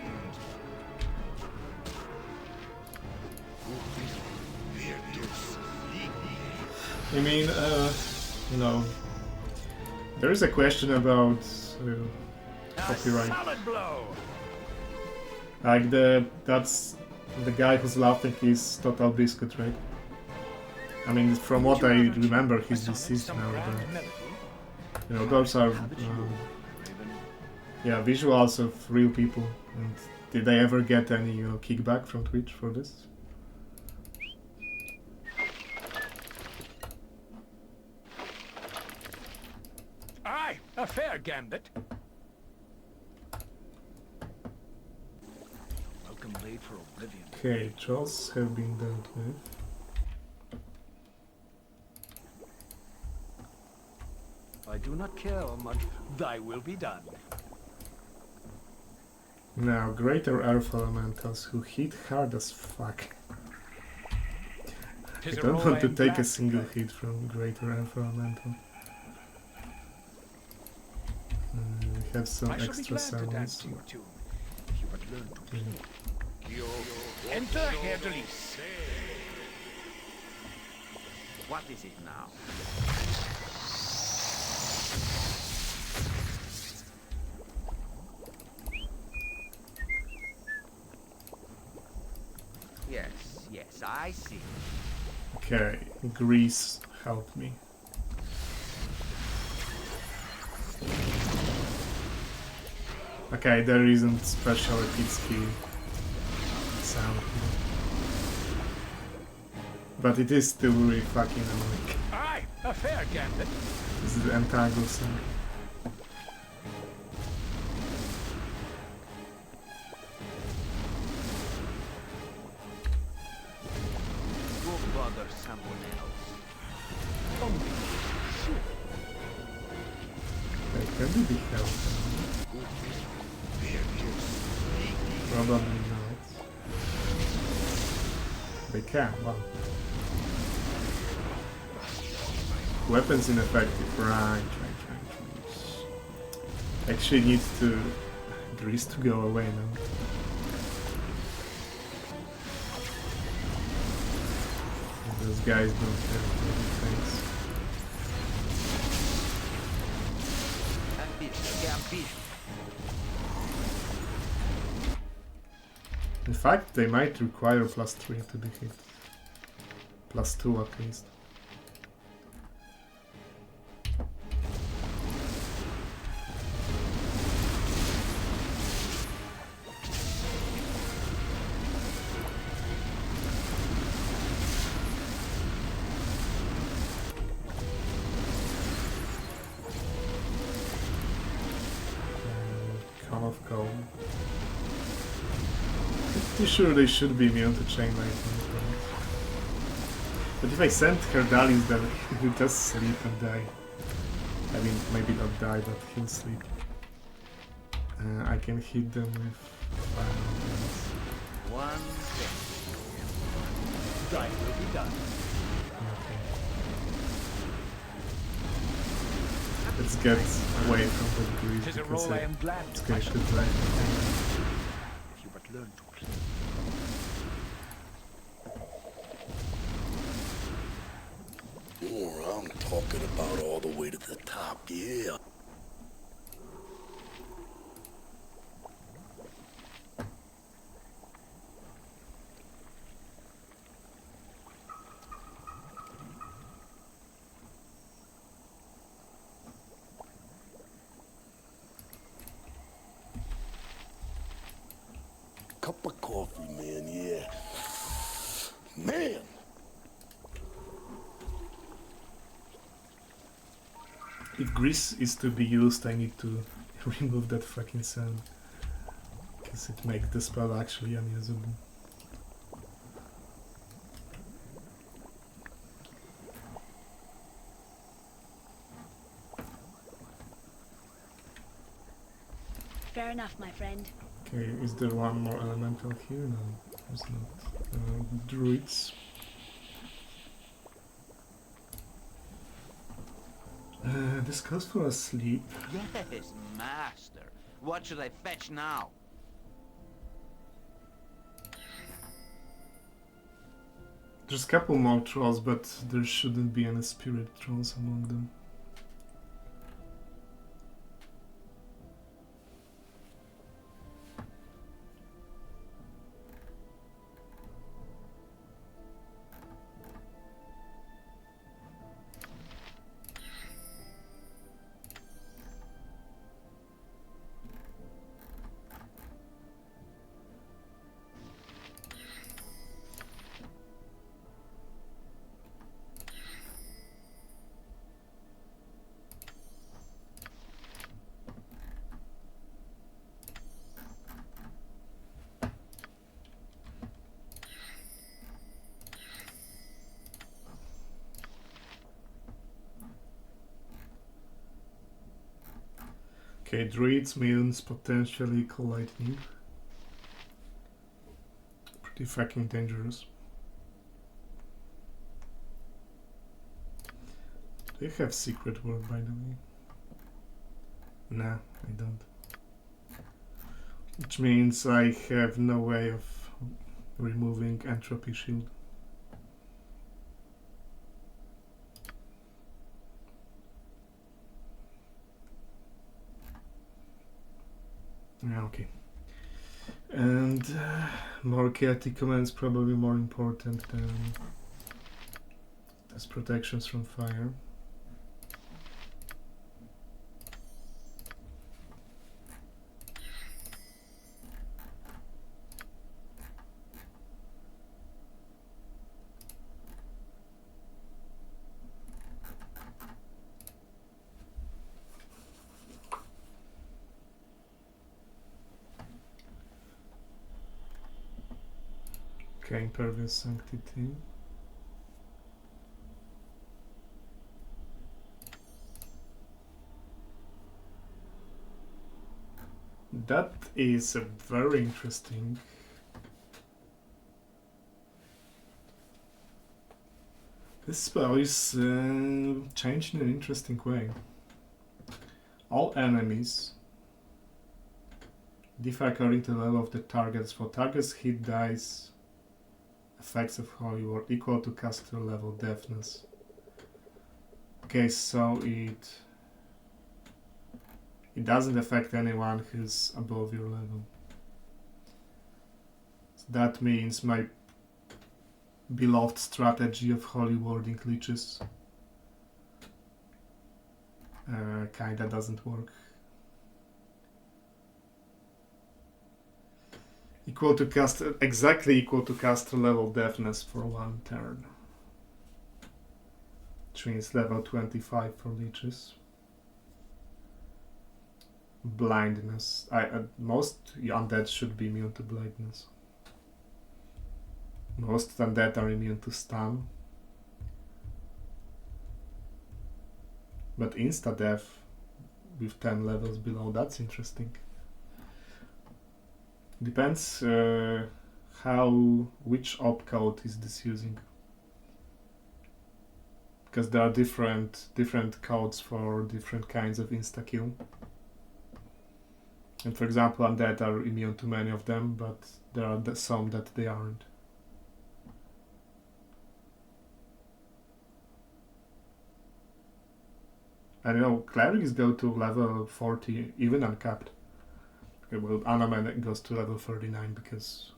I mean, you know, there is a question about copyright. Solid blow. Like that's the guy who's laughing is Total Biscuit, right? I mean, from what I remember, he's deceased now, but you know, those are yeah, visuals of real people. And did they ever get any kickback from Twitch for this? Aye, a fair gambit. Welcome blade for oblivion. Okay, trolls have been dealt with. I do not care much. Thy will be done. Now, greater earth elementals who hit hard as fuck. I don't want to take a single hit from greater earth elemental. We have some extra summons. If you but learn to play. Enter Herr Delis. What is it now? Yes, I see. Okay, Greece helped me. Okay, there isn't special hit skill sound here. But it is still really fucking annoying. Aye, a fair gambit. This is the entangle thing. Go bother someone else. They can be helped. Probably not. They can, well. Weapons ineffective, right. Actually needs to grease to go away now. Those guys don't have any things. In fact, they might require +3 to be hit. +2 at least. Pretty sure they should be immune to chain lightning. But if I send Herdalis, then he'll just sleep and die. I mean, maybe not die, but he'll sleep. I can hit them with fire. One thing. Right will be done. Okay. Let's get away from the grease Tis a because role I am glad it's to going to drag me down. if you but learn to play. Oh, I'm talking about all the way to the top, yeah. Cup of coffee, man, yeah. Man! If grease is to be used, I need to remove that fucking sound. Because it makes the spell actually unusable. Fair enough, my friend. Okay, is there one more elemental here? No, there's not. Druids. This calls for a sleep. Yes, master. What should I fetch now? There's a couple more trolls, but there shouldn't be any spirit trolls among them. Okay, druids means potentially equal lightning. Pretty fucking dangerous. Do you have secret word, by the way? Nah, I don't. Which means I have no way of removing entropy shield. Yeah, okay. And more chaotic commands probably more important than as protections from fire. Okay, impervious sanctity. That is a very interesting. This spell is changed in an interesting way. All enemies differ according to the level of the targets. For targets, hit dice, effects of Holy Word equal to caster level deafness. Okay, so it doesn't affect anyone who's above your level. So that means my beloved strategy of Holy Wording leeches kinda doesn't work. Equal to caster, exactly equal to caster level deafness for 1 turn. Which means level 25 for leeches. Blindness. Most undead should be immune to blindness. Most undead are immune to stun. But insta-death with 10 levels below, that's interesting. Depends which opcode is this using. Because there are different codes for different kinds of insta-kill. And for example, undead are immune to many of them, but there are some that they aren't. I don't know, clerics go to level 40, even uncapped. Okay, well, Anaman goes to level 39 because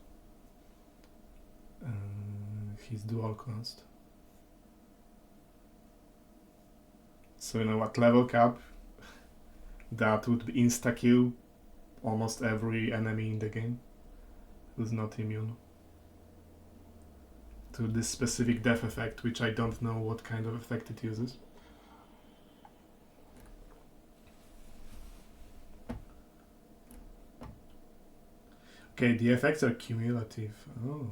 he's dual classed. So you know what, level cap, that would be insta-kill almost every enemy in the game who's not immune to this specific death effect, which I don't know what kind of effect it uses. Okay, the effects are cumulative. Oh.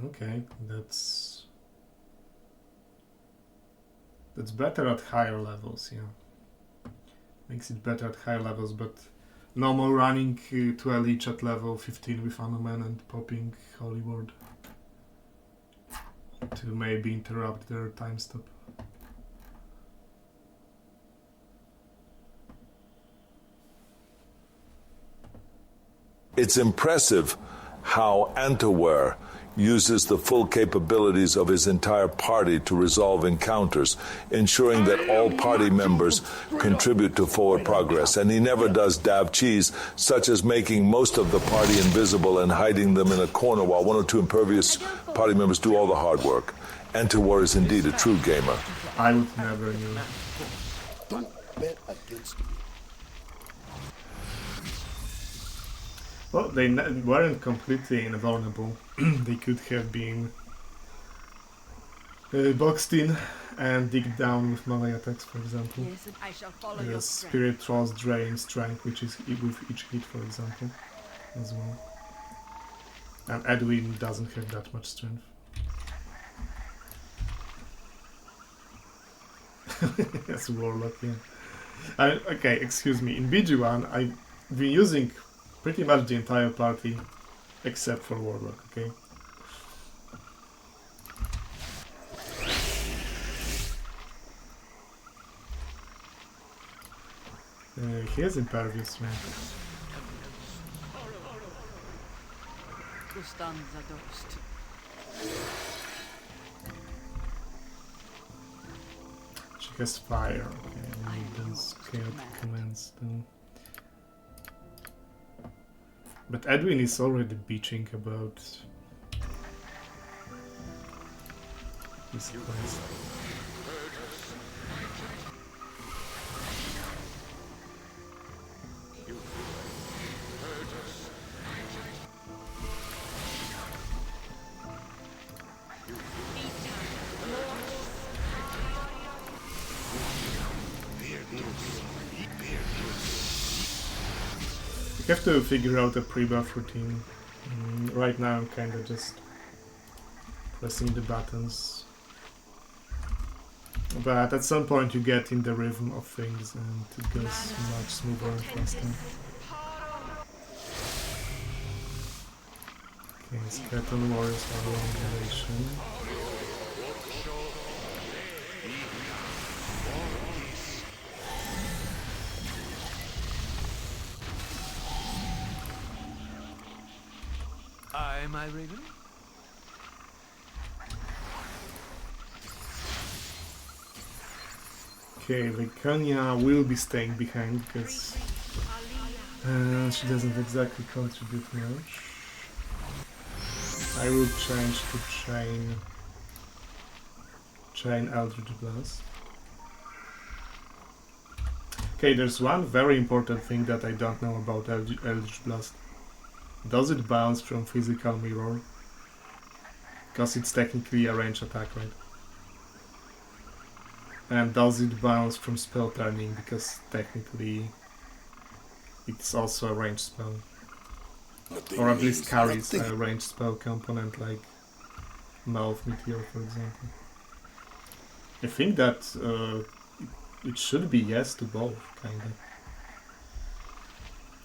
Okay, that's better at higher levels, yeah. Makes it better at higher levels, but no more running to a leech at level 15 with Anoman and popping Holy Word to maybe interrupt their time stop. It's impressive how Antaware uses the full capabilities of his entire party to resolve encounters, ensuring that all party members contribute to forward progress. And he never does dab cheese, such as making most of the party invisible and hiding them in a corner while 1 or 2 impervious party members do all the hard work. Antaware is indeed a true gamer. I would never knew. Don't bet against me. Well, they weren't completely invulnerable. They could have been boxed in and digged down with melee attacks, for example. Yes, I shall follow your Spirit Trolls drain strength, which is with each hit, for example, as well. And Edwin doesn't have that much strength. Yes, Warlock, yeah. Okay, excuse me. In BG1, I've been using pretty much the entire party, except for Warlock, okay? He has impervious, man. She has fire, okay, I need those chaotic commands too. But Edwin is already bitching about this place. You have to figure out a pre-buff routine. Right now I'm kinda just pressing the buttons. But at some point you get in the rhythm of things and it goes much smoother and faster. Okay, Skeleton Wars are on duration. Aye, my Raven? Okay, Vicania will be staying behind because she doesn't exactly contribute much. I will change to chain Eldritch Blast. Okay, there's one very important thing that I don't know about Eldritch Blast. Does it bounce from physical mirror? Because it's technically a range attack, right? And does it bounce from spell turning? Because technically it's also a ranged spell. Or at least carries a ranged spell component like Mouth Meteor, for example. I think that it should be yes to both, kinda.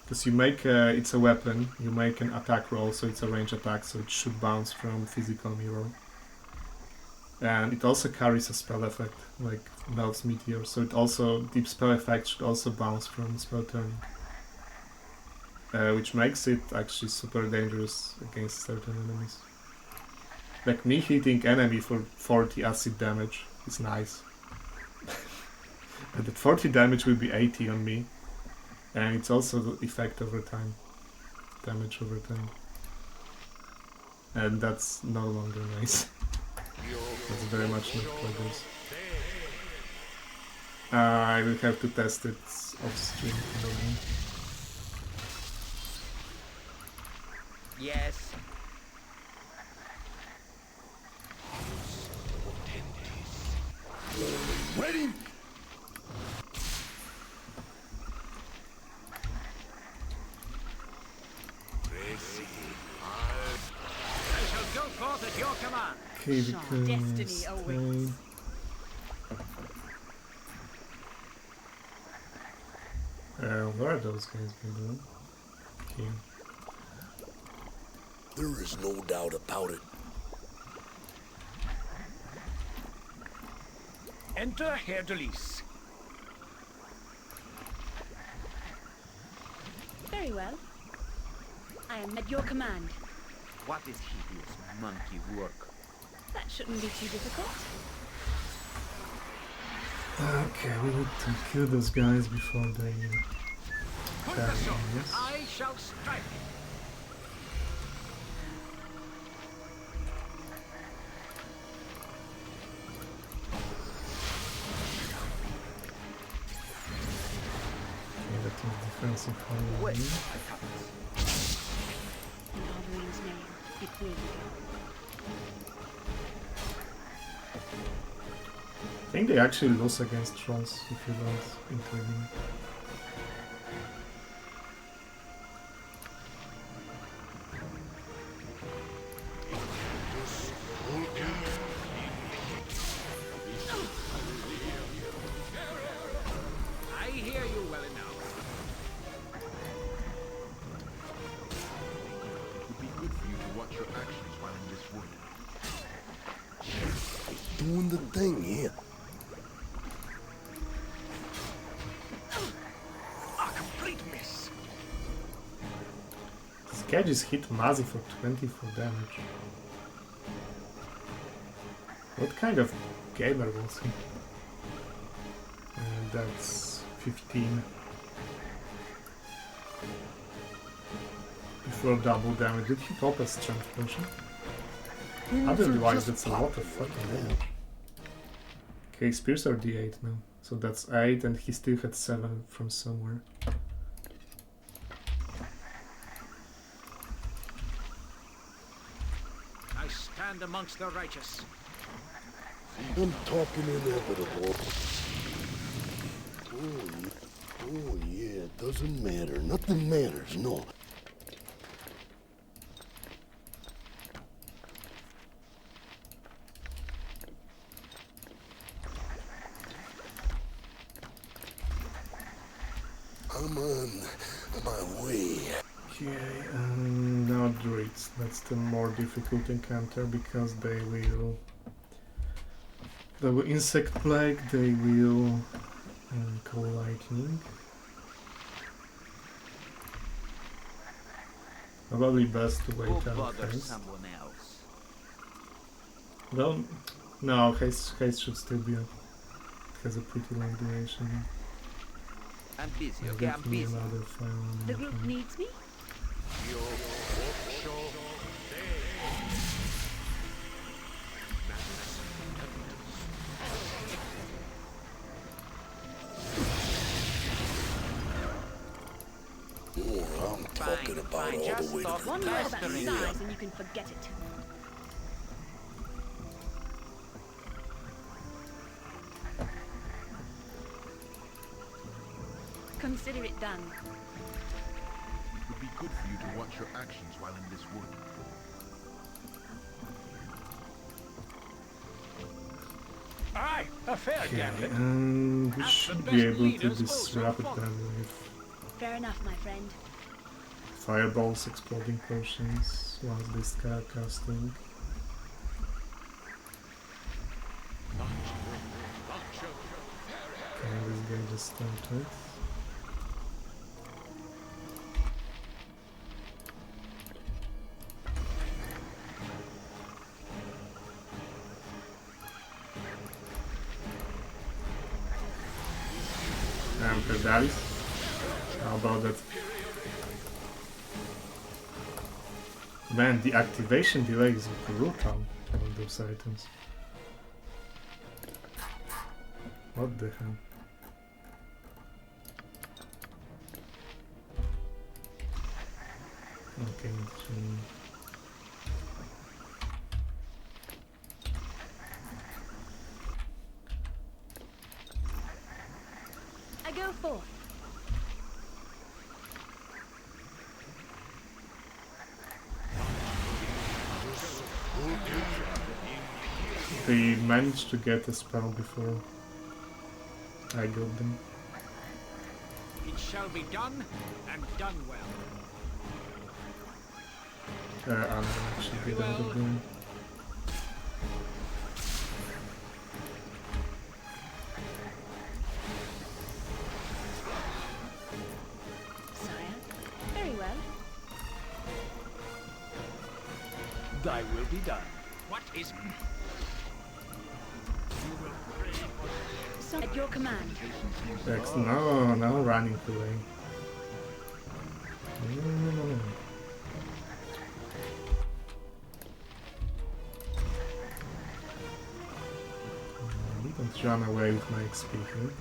Because you make it's a weapon, you make an attack roll, so it's a range attack, so it should bounce from physical mirror. And it also carries a spell effect, like Mel's Meteor, so it also, the spell effect should also bounce from spell turning. Which makes it actually super dangerous against certain enemies. Like me hitting enemy for 40 acid damage is nice. But that 40 damage will be 80 on me. And it's also the effect over time. Damage over time. And that's no longer nice. That's very much not progress. I will have to test it off stream. Yes. Ready? I shall go forth at your command. Okay, because Destiny awaits. where are those guys been doing? Okay. There is no doubt about it. Enter Herr Delis. Very well. I am at your command. What is hideous monkey work? That shouldn't be too difficult. Okay, we need to kill those guys before they Put the sword. I shall strike. Okay, that was defensive for me. In Harvey's name, it will be. I think they actually lose against trolls if you don't intervene. I hear you well enough. It would be good for you to watch your actions while in this wood. Doing the thing here. A complete miss. This guy just hit Mazi for 24 damage. What kind of gamer was he? And that's 15. Before double damage. Did he top a strength potion? Otherwise that's a lot of fucking damage. Okay, spears are D8 now. So that's 8 and he still had 7 from somewhere. I stand amongst the righteous. I'm talking inevitable. Oh yeah, Doesn't matter. Nothing matters, no. I'm on my way. Okay, now druids. That's the more difficult encounter because they will insect plague, they will call lightning. Probably best to wait out haste. Well, no, haste should still be up. It has a pretty long duration. I'm busy, okay? I'm busy. The group needs me? I'm talking about all the way to one more of that size and you can forget it. Consider it done. It would be good for you to watch your actions while in this wood. Aye, a fair gambit. We should be able to disrupt them with Fair enough, my friend. fireballs, exploding potions, once they start casting. Okay, this guy just started. Dalis. How about that? Man, the activation delay is brutal on those items. What the hell? Okay, I go forth. They managed to get a spell before I got them. It shall be done, and done well. I'm actually get out of them. Very well. Thy will be done. What is... So at your command. Rex, no, running away. No. Don't run away with my XP here.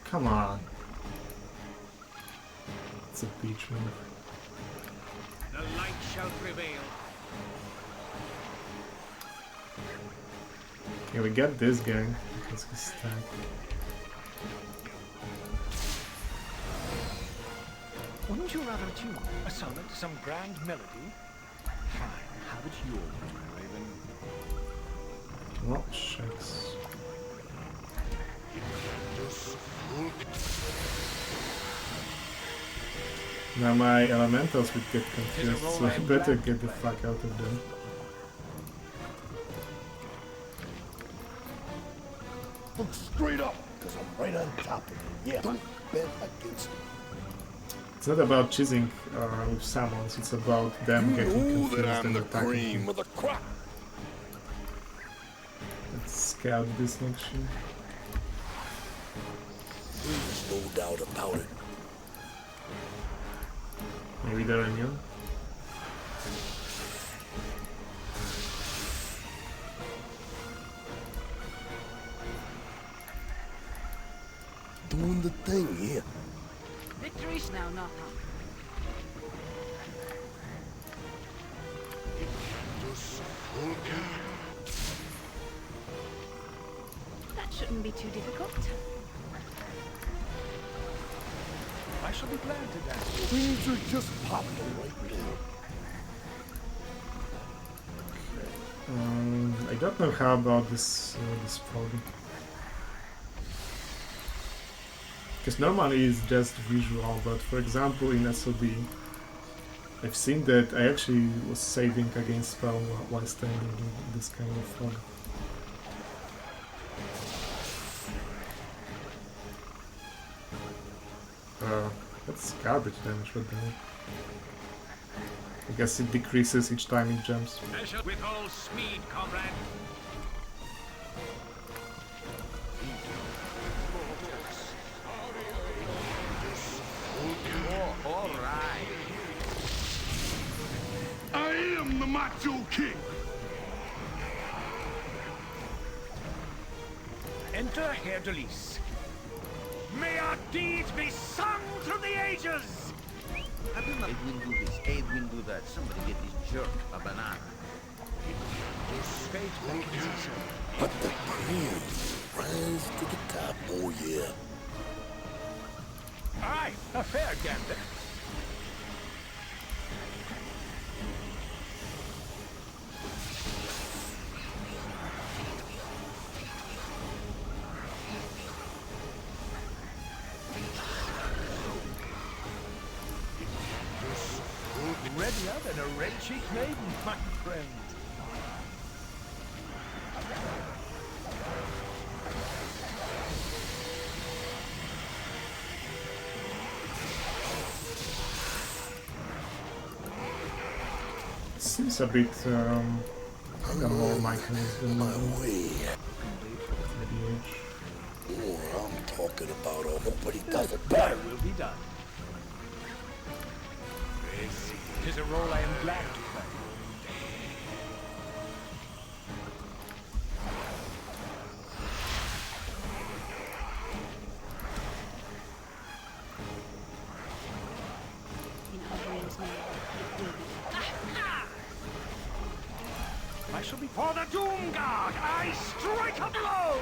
Come on. It's a beach move. The light shall prevail. Okay, we got this guy because he's stuck. Wouldn't you rather tune a sonnet, some grand melody? Fine, have it your way, Raven. Oh, shucks. Now my elementals would get confused, so I better get the fuck out of them. Look straight up, because I'm right on top of you. Yeah, don't bet against me. It's not about choosing with summons, it's about them getting confused and attacking. Of the crop. Let's scout this action. There's no doubt about it. Maybe they're immune? Doing the thing here. Victory's now not up. be too difficult. I shall be glad to dance. Things are just popping right now. I don't know how about this this fog. Because normally it's just visual, but for example in SOD, I've seen that I actually was saving against spell while standing in this kind of fog. That's garbage damage, what the hell? I guess it decreases each time it jumps. With all speed, comrade. All right. I am the Macho King. Enter Herr Delis. May our deeds be sung through the ages! Edwin do this, Edwin do that. Somebody get this jerk a banana. But the prince rise to the top, oh yeah. Aye, a fair gambit. Readier than a red-cheeked maiden, my friend. Seems a bit got more mechanism my way. maybe. Oh, I'm talking about nobody does it better. Will be done. It is a role I am glad to play. In Adrian's name, it will be. I shall be for the Doom Guard. I strike a blow.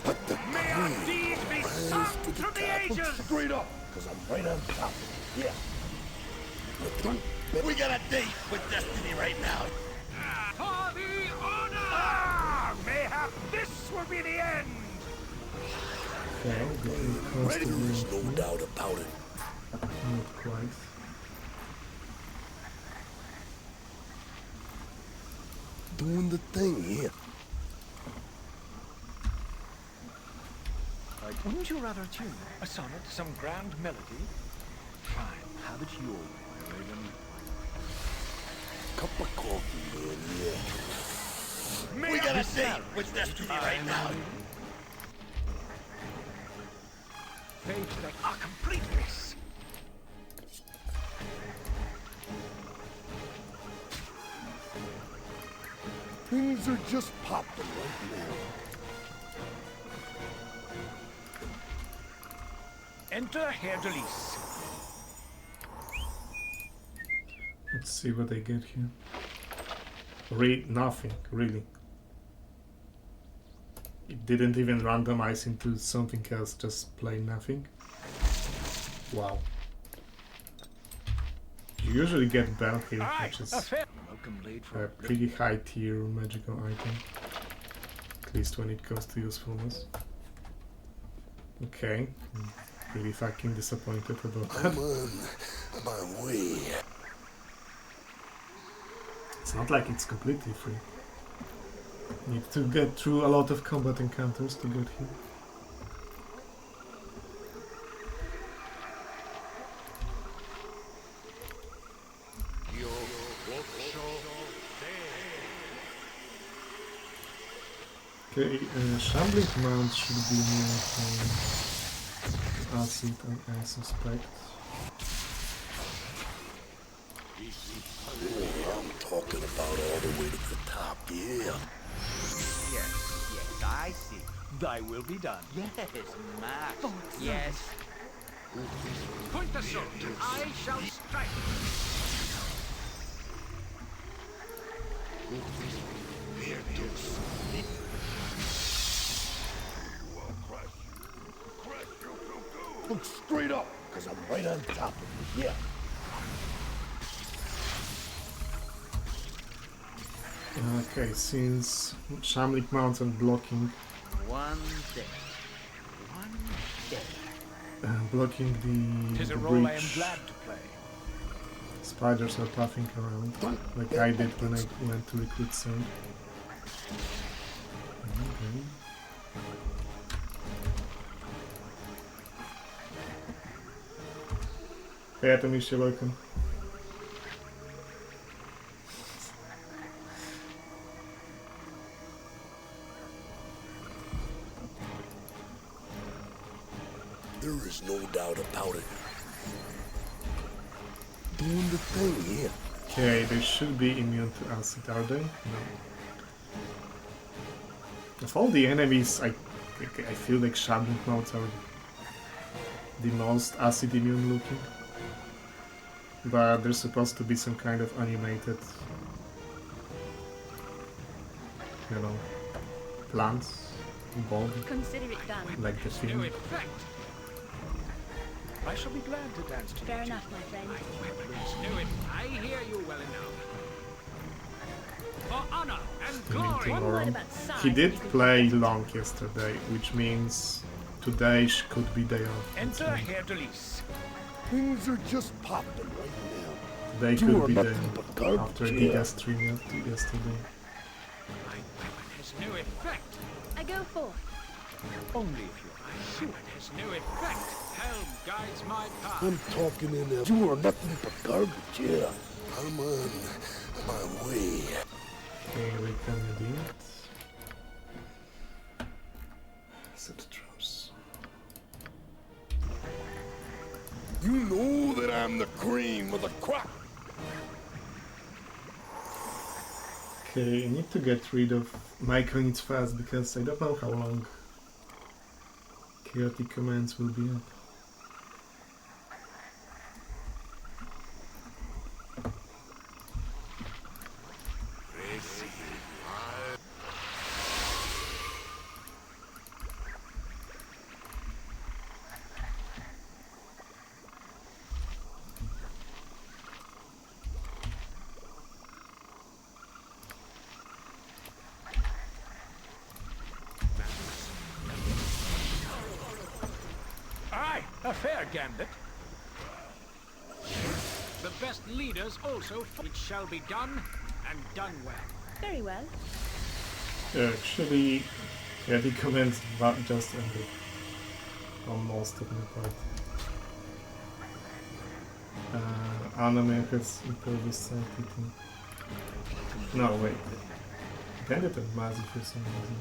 But the May our deeds be sung rise to the through the top. ages. Straight up, because I'm right on top. Yeah. We got a date with destiny right now. For the honor! Ah, mayhap this will be the end. Okay, Ready? There's no doubt about it. not quite. Doing the thing here. Wouldn't you rather tune a sonnet, some grand melody? Fine, have it your way, Raven. Cup of coffee, man, yeah. May We got I a date with destiny right now. Fate that are completeness. Things are just popping right now. Enter Herr Delis. Let's see what I get here. Nothing, really. It didn't even randomize into something else, just plain nothing. Wow. You usually get Bell here, which is a pretty high tier magical item. At least when it comes to usefulness. Okay. I'm really fucking disappointed about that. I'm on my way. It's not like it's completely free. Need to get through a lot of combat encounters to get here. Okay, shambling mount should be near acid, I suspect. Oh, I'm talking about all the way to the top, yeah. Yes, I see. Thy will be done. Yes, Max. Yes. Point the sword. I shall strike. because I'm right on top of you, yeah. Okay, since Shamlik Mountain blocking One day. blocking the role I am breach, glad to play. spiders are puffing around, like I did when I went to recruit Sun. Okay. Hey Atomish, you're welcome. There is no doubt about it. Doing the thing, yeah. Okay, they should be immune to acid, are they? No. Of all the enemies, I feel like Shamlik mounts are the most acid immune looking. But there's supposed to be some kind of animated, you know, plants involved. Consider it done. Like the film. I shall be glad to dance to Fair you. enough, my friend. Knew it. I hear you well enough. For honor and glory. Tomorrow. He did play long yesterday, which means today could be day off. Enter Herr Delis. Things are just popping right now. Today You could are be day nothing but garbage, after yeah. Giga stream yesterday. My weapon has no effect. I go forth. Only if you My weapon has no effect. Helm guides my path. I'm talking in there. You are nothing but garbage, yeah. I'm on my way. Okay, we can do it. Set traps. You know that I'm the cream of the crop. Okay, I need to get rid of micro-needs fast because I don't know how long chaotic commands will be up. Aye, a fair gambit. The best leaders also. It shall be done, and done well. Very well. Actually, yeah, the commands just ended on most of my part. Anime has improvised something. No, wait. It ended on Mazi for some reason.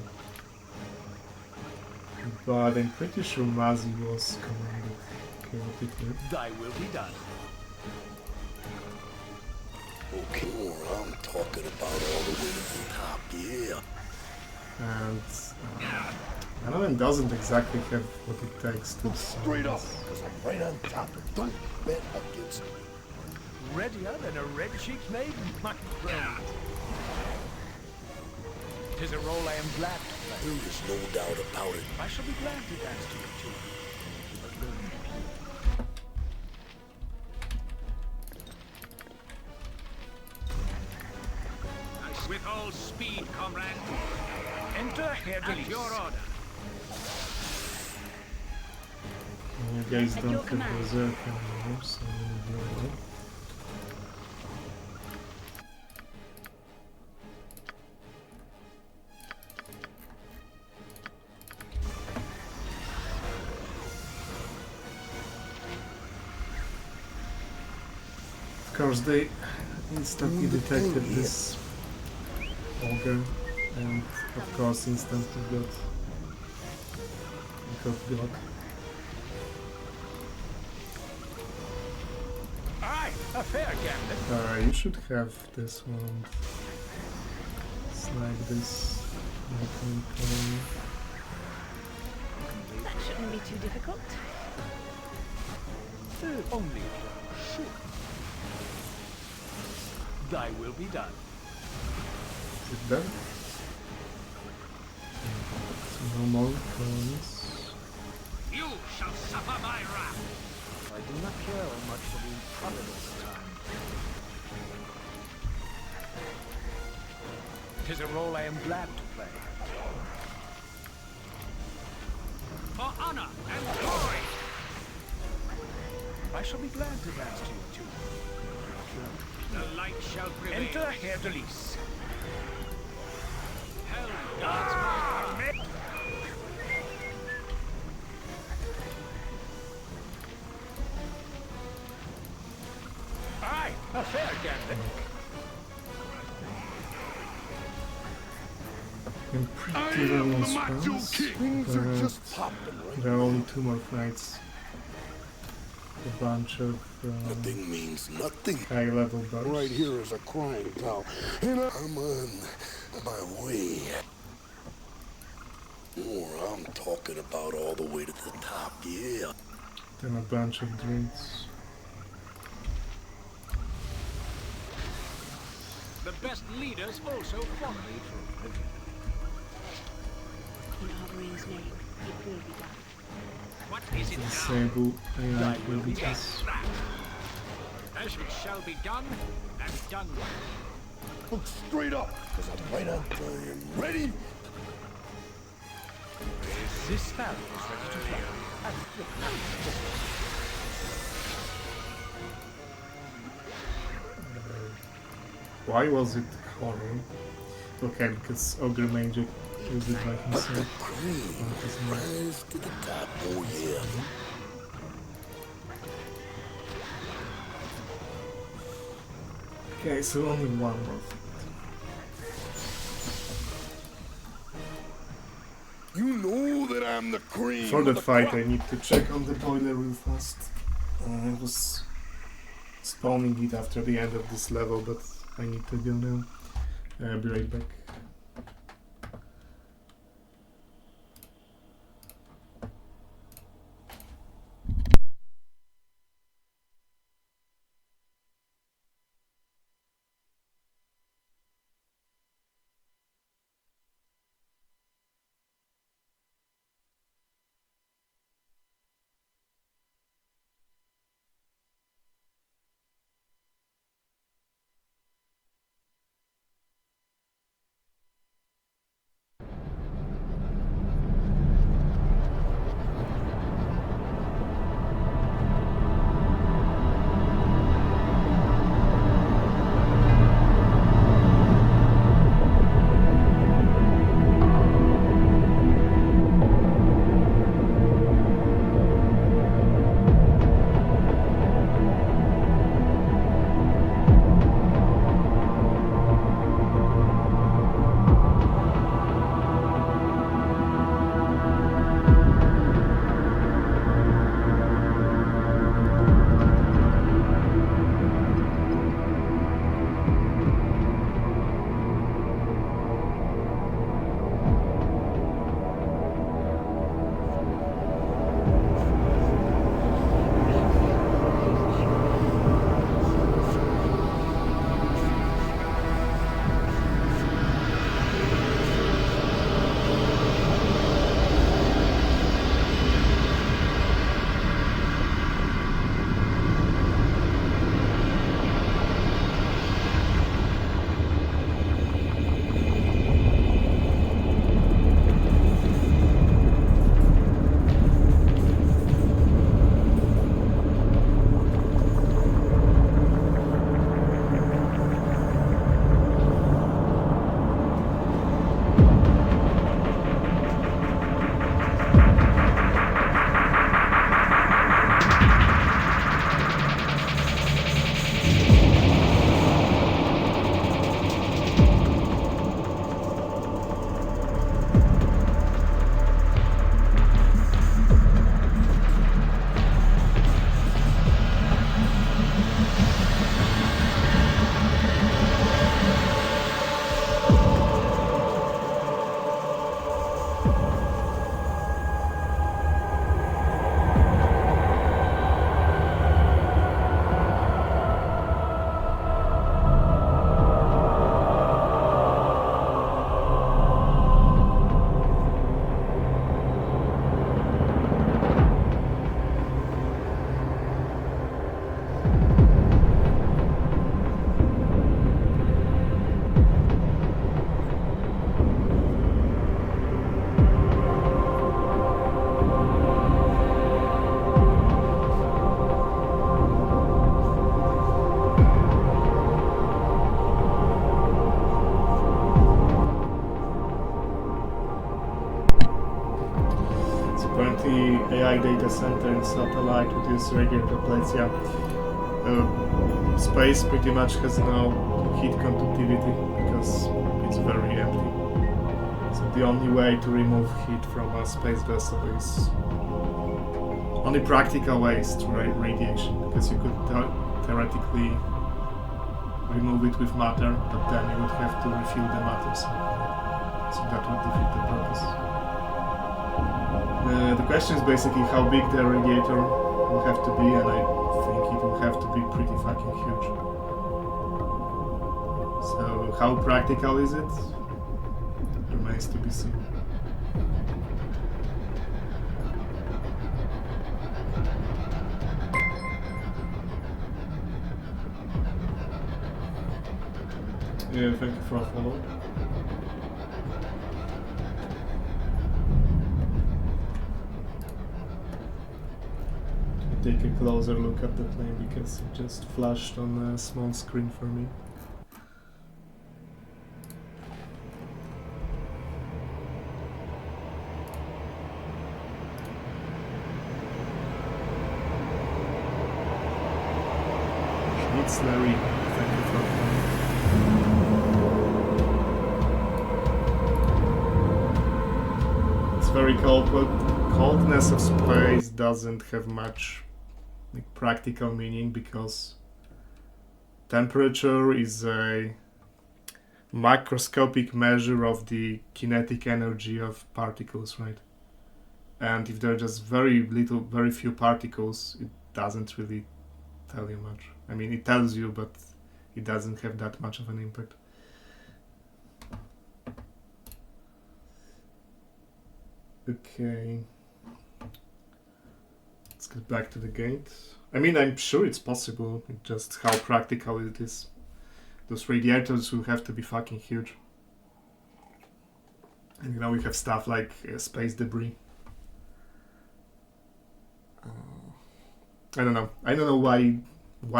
But I'm pretty sure Mazi was commanded chaotically. Thy will be done. Okay, I'm talking about all the way to the top, yeah. And Branwen doesn't exactly have what it takes to Straight up, because I'm right on top of it. Don't bet against me. Readier than a red-cheeked maiden, my friend. 'Tis a role I am glad to play. There is no doubt about it. I shall be glad to dance to you too. With all speed, comrade. Enter Herr At Delis. your order. You guys don't have Berserk anymore, so I'm gonna do it. Of course, they instantly detected this ogre, and of course, instantly got blocked. Aye, a fair gambit. You should have this one. It's like this. That shouldn't be too difficult. Only if you're sure. Thy will be done. Is it done? So no more clones. You shall suffer my wrath. I do not care much for being prodded all the time. 'Tis a role I am glad to play. For honor and glory! I shall be glad to dance to you too. The light shall prevail. Enter Herr Delis. Hell guards my heart. Aye, a fair gambit. I'm pretty low on spells, Things are just popping right there are only 2 more fights. A bunch of Nothing means nothing. high level bugs. Right here is a crying cow. And I'm on my way. Or I'm talking about all the way to the top, yeah. Then a bunch of drinks. The best leaders also follow. In Oberyn's name, it will be done. What is it now? Disable AI abilities. As it shall be done, and done well. Look straight up, because I'm right on time. Ready? This sparrow is ready to fly. Why was it horror? Okay, because Ogre Mage used it by himself. Rise to the top, oh yeah. Okay, so only one more fight. You know that I'm the cream. For of that the fight crop. I need to check on the boiler real fast. I was spawning it after the end of this level, but I need to go now. I'll be right back. Sophie AI data center and satellite with this radiator plates, yeah. Space pretty much has no heat conductivity because it's very empty. So the only way to remove heat from a space vessel is only practical ways to radiation, because you could theoretically remove it with matter, but then you would have to refill the matter somehow. So that would defeat the purpose. The question is basically how big the radiator will have to be, and I think it will have to be pretty fucking huge. So how practical is it? Remains to be seen. Yeah, thank you for a follow. Take a closer look at the plane because it just flashed on a small screen for me. It's Larry. Thank you for following. It's very cold, but coldness of space doesn't have much practical meaning because temperature is a macroscopic measure of the kinetic energy of particles, right? And if there are just very few particles, it doesn't really tell you much. I mean, it tells you, but it doesn't have that much of an impact. Okay. Let's get back to the gate. I mean, I'm sure it's possible, it's just how practical it is. Those radiators will have to be fucking huge. And you know, we have stuff like space debris. I don't know why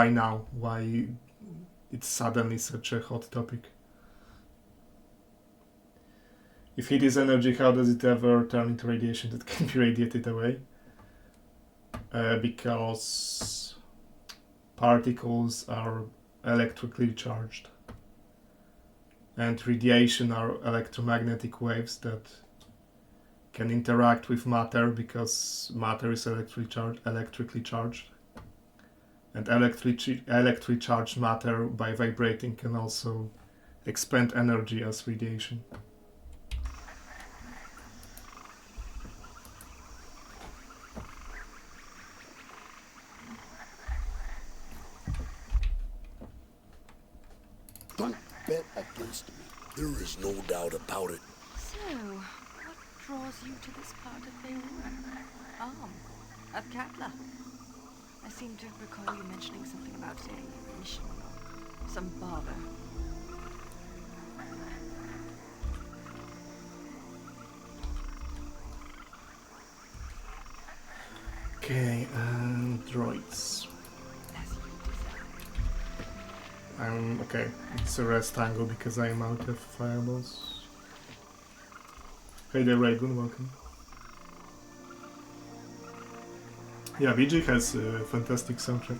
now, why it's suddenly such a hot topic. If heat is energy, how does it ever turn into radiation that can be radiated away? Because particles are electrically charged, and radiation are electromagnetic waves that can interact with matter because matter is electrically charged, and electrically charged matter by vibrating can also expend energy as radiation. Don't bet against me. There is no doubt about it. So, what draws you to this part of Beirut? Of Katla. I seem to recall you mentioning something about a mission or some bother. Okay, droids. Okay, it's a rest angle because I am out of fireballs. Hey there, Raygun, welcome. Yeah, BG has a fantastic soundtrack.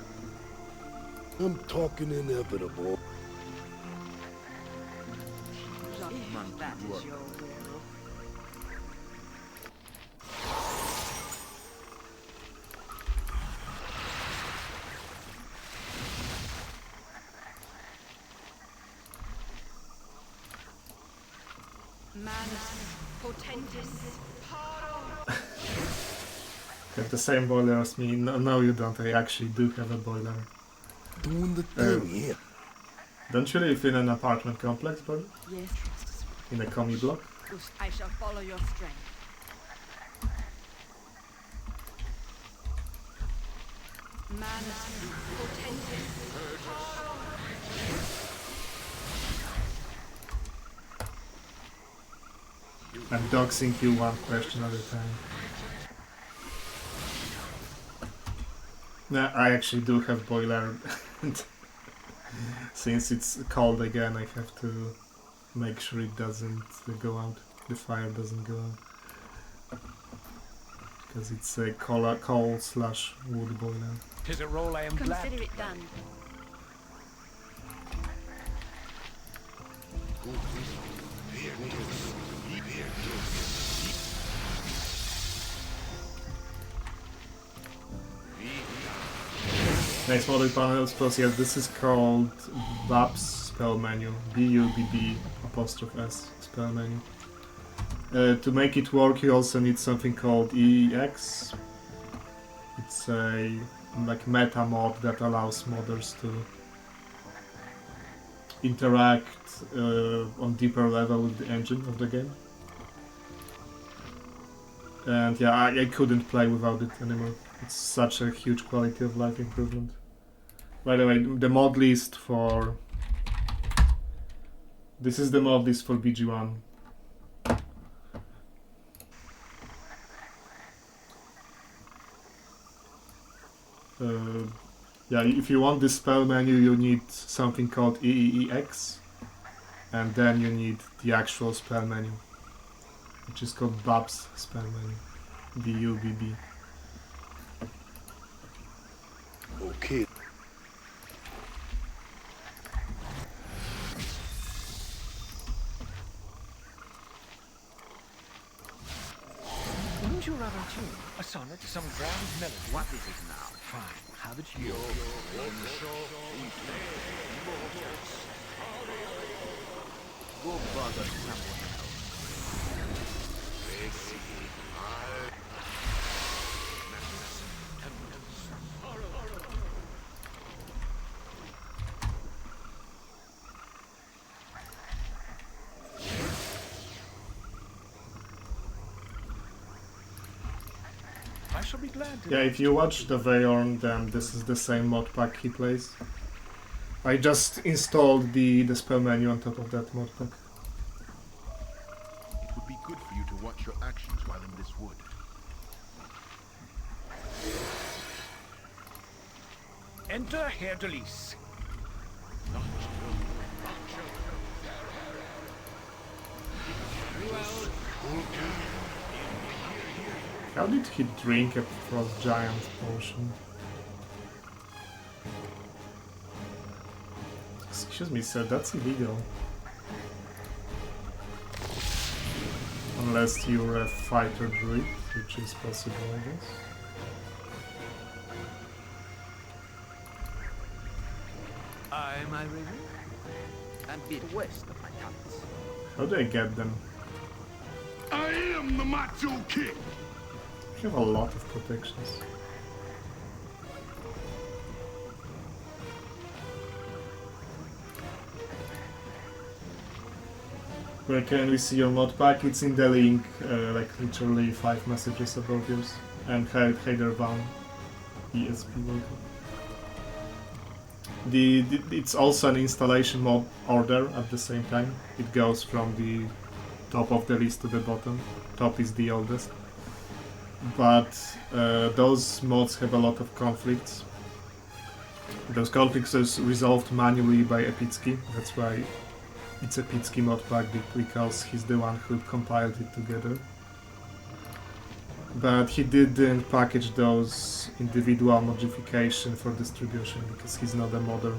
I'm talking inevitable. That is your will. Have the same boiler as me. No, you don't. I actually do have a boiler. Doing the thing, yeah. Don't you live in an apartment complex, buddy? Yes. In a commie block? I shall follow your strength. I'm doxing you one question at a time. No, I actually do have boiler. Since it's cold again, I have to make sure it doesn't go out. The fire doesn't go out. because it's a coal/wood boiler. 'Tis a role I am glad. Consider it done. Nice model panels, plus yes, this is called BAPS spell menu, BUBB''S spell menu. To make it work, you also need something called EX. It's a like meta mod that allows modders to interact on deeper level with the engine of the game. And yeah, I couldn't play without it anymore. It's such a huge quality of life improvement. By the way, the mod list for... This is the mod list for BG1. Yeah, if you want this spell menu, you need something called EEX, and then you need the actual spell menu, which is called BAPS spell menu, BUBB. Okay. Wouldn't you rather tune a sonnet, some grand melody? What is it now? Fine, have it you. Go bother someone else. I shall be glad to. Yeah, if you watch the Vayorn, then this is the same mod pack he plays. I just installed the spell menu on top of that mod pack. It would be good for you to watch your actions while in this wood. Enter Herr Delis. How did he drink a Frost Giant potion? Excuse me, sir, that's illegal. Unless you're a fighter druid, which is possible, I guess. Am I ready? A bit west of Ajantis. How do I get them? I am the Macho King! You have a lot of protections. Where can we see your mod pack? It's in the link, like literally 5 messages above yours. And Heider Van, ESP welcome. It's also an installation mod order at the same time. It goes from the top of the list to the bottom. Top is the oldest. But those mods have a lot of conflicts. Those conflicts are resolved manually by Epicki. That's why it's Epicki mod pack, because he's the one who compiled it together. But he didn't package those individual modifications for distribution because he's not a modder.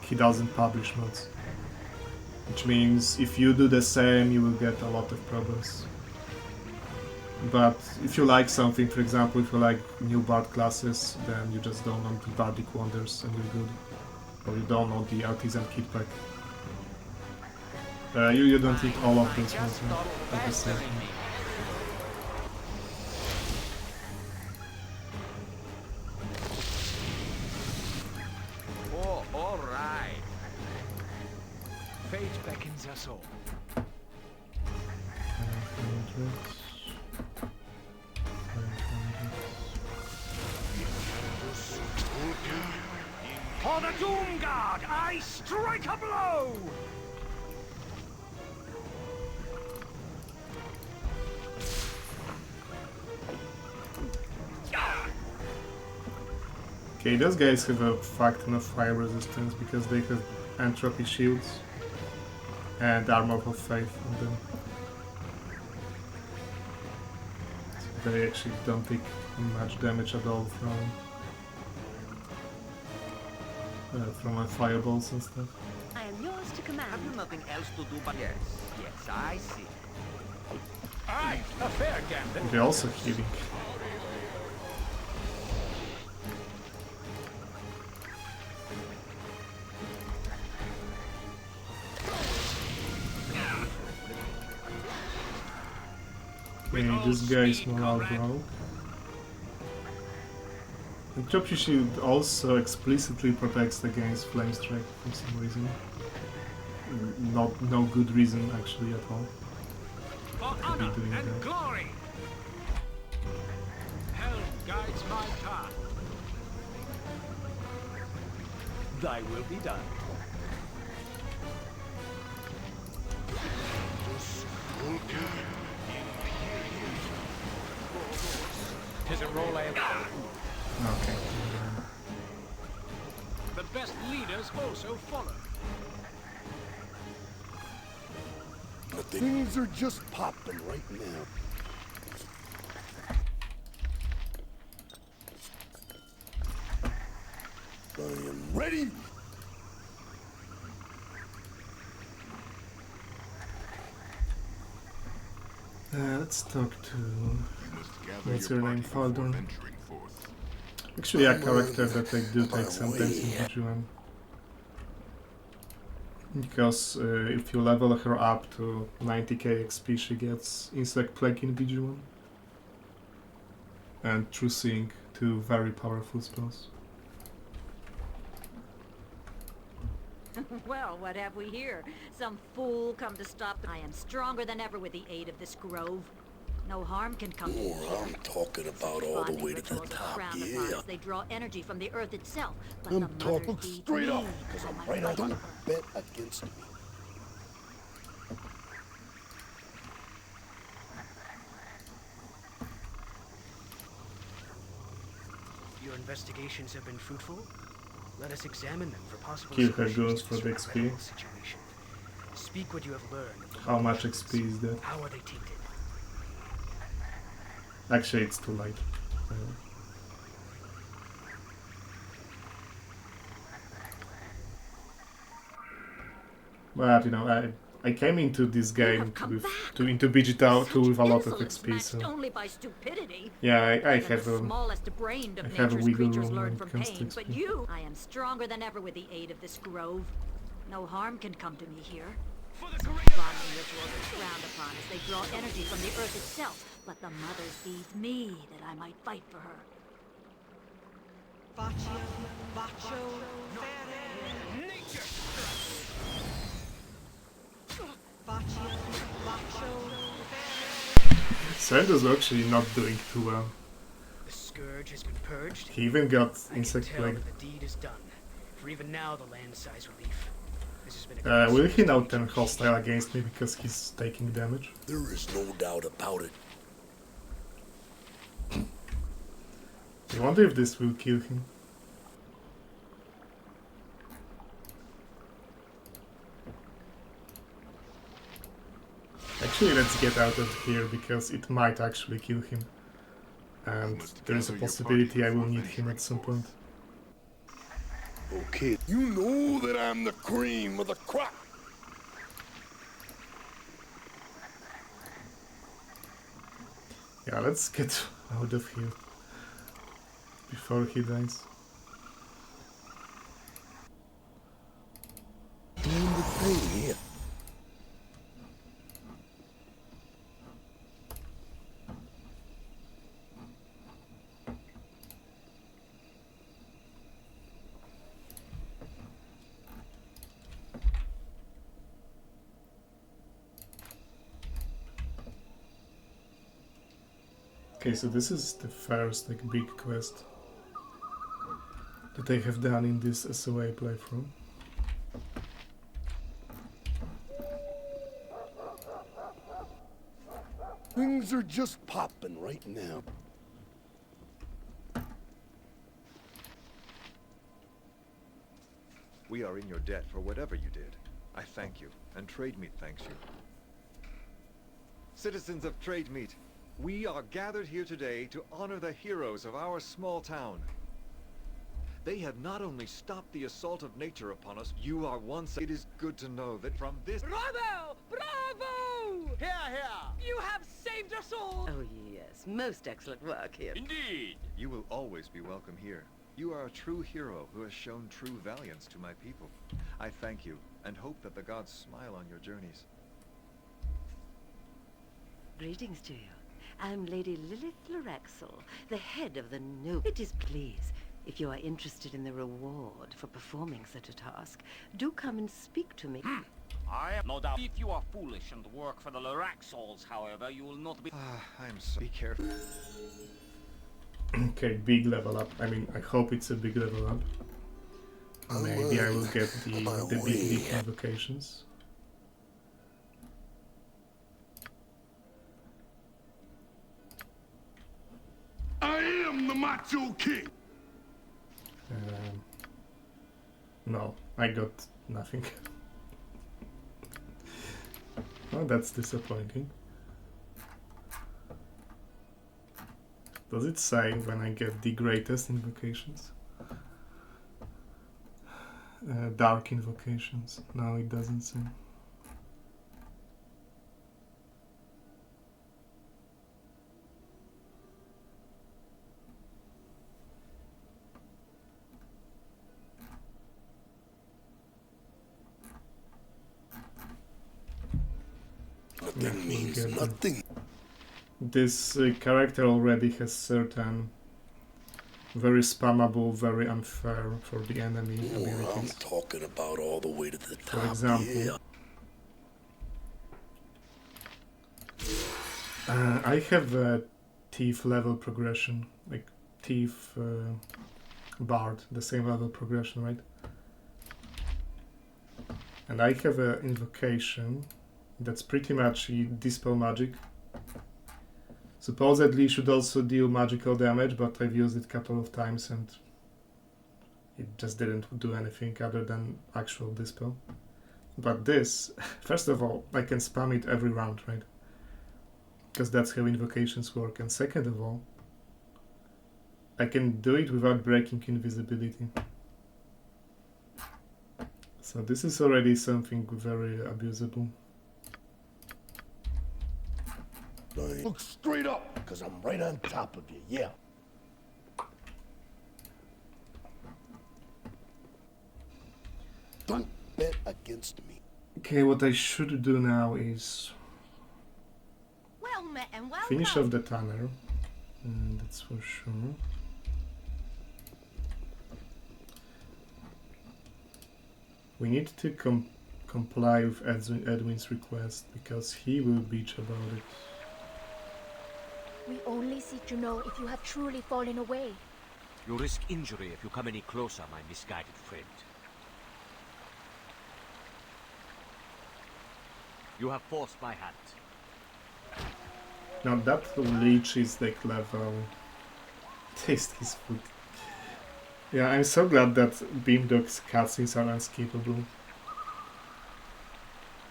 He doesn't publish mods. Which means if you do the same, you will get a lot of problems. But if you like something, for example, if you like new Bard classes, then you just download the Bardic Wonders and you're good. Or you download the Artisan Kitpack. You don't need all of those ones at the same time. Oh, all right. Fate beckons us all. For the Doom Guard, I strike a blow! Okay, those guys have a fuck ton of fire resistance because they have entropy shields and armor of faith on them. they actually don't take much damage at all from fireballs and stuff. I am yours to command. Have you nothing else to do but... Yes, I see. Aye, a fair gambit. They're also healing. Okay, this guy is morale broke. The Chopsy Shield also explicitly protects against Flame Strike for some reason. No good reason actually at all. For honor and glory! Hell guides my path. Thy will be done. Tis a role I have. Okay. The best leaders also follow. But things are just popping right now. I am ready. Let's talk to... What's your name? Faldorn. Actually a character that I do take sometimes in BG1. Because if you level her up to 90k XP, she gets Insect Plague in BG1. And True Seeing, two very powerful spells. Well, what have we here? Some fool come to stop. I am stronger than ever with the aid of this grove. No harm can come to me. I'm talking about all the way to the top, yeah. They draw energy from the earth itself. I'm talking straight up, because I'm right. I don't bet against me. Your investigations have been fruitful? Let us examine them for possible Kill her solutions goons to for this the XP. regrettable situation. Speak what you have learned. How much XP is that? How are they tainted? Actually, it's too late. But you know, I came into this game into BG2 with a lot of XP, so only by stupidity. yeah, I have the a smallest brained of I have a nature's wiggle creatures room learn when from it comes to pain, XP. but you, I am stronger than ever with the aid of this grove. No harm can come to me here. Some bonding rituals are frowned upon as they draw energy from the earth itself. Let the mother feed me that I might fight for her. Sandra's actually not doing too well. The scourge has been purged. He even got Insect I can tell Plague. that the deed is done. For even now, the land size relief. This has been a Will he now turn hostile against me because he's taking damage? There is no doubt about it. I wonder if this will kill him. Actually, let's get out of here because it might actually kill him. And there is a possibility I will need him at some point. Okay, you know that I'm the cream of the crop. Yeah, let's get out of here before he dies. Doing the thing here. Okay, so this is the first like big quest that I have done in this SOA playthrough. Things are just popping right now. We are in your debt for whatever you did. I thank you, and Trade Meat thanks you. Citizens of Trade Meat, We are gathered here today to honor the heroes of our small town. They have not only stopped the assault of nature upon us, you are once... It is good to know that from this... Bravo! Bravo! Here, here! You have saved us all! Oh yes, most excellent work here. Indeed! You will always be welcome here. You are a true hero who has shown true valiance to my people. I thank you, and hope that the gods smile on your journeys. Greetings to you. I'm Lady Lilith Lorexel, the head of the noble. It is please, if you are interested in the reward for performing such a task, do come and speak to me. I am no doubt. If you are foolish and work for the Loraxals, however, you will not be... I'm so... Be careful. Okay, big level up. I mean, I hope it's a big level up. Maybe I will get the big invocations. I am the Macho King! No, I got nothing. Oh, that's disappointing. Does it say when I get the greatest invocations? Dark invocations. No, it doesn't say. Nothing means nothing. This character already has certain very spammable, very unfair for the enemy abilities. I'm talking about all the way to the top. For example, I have a thief level progression, like thief bard, the same level progression, right? And I have an invocation that's pretty much dispel magic. Supposedly should also deal magical damage, but I've used it a couple of times and it just didn't do anything other than actual dispel. But this, first of all, I can spam it every round, right? Because that's how invocations work. And second of all, I can do it without breaking invisibility. So this is already something very abusable. Look straight up, because I'm right on top of you, yeah. Don't bet against me. Okay, what I should do now is Well met and well finish done. off the Tanner, that's for sure. We need to comply with Edwin's request, because he will bitch about it. We only seek to know if you have truly fallen away. You risk injury if you come any closer, my misguided friend. You have forced my hand. Now that leech is like level... Taste his food. Yeah, I'm so glad that Beamdog's cutscenes are unskippable.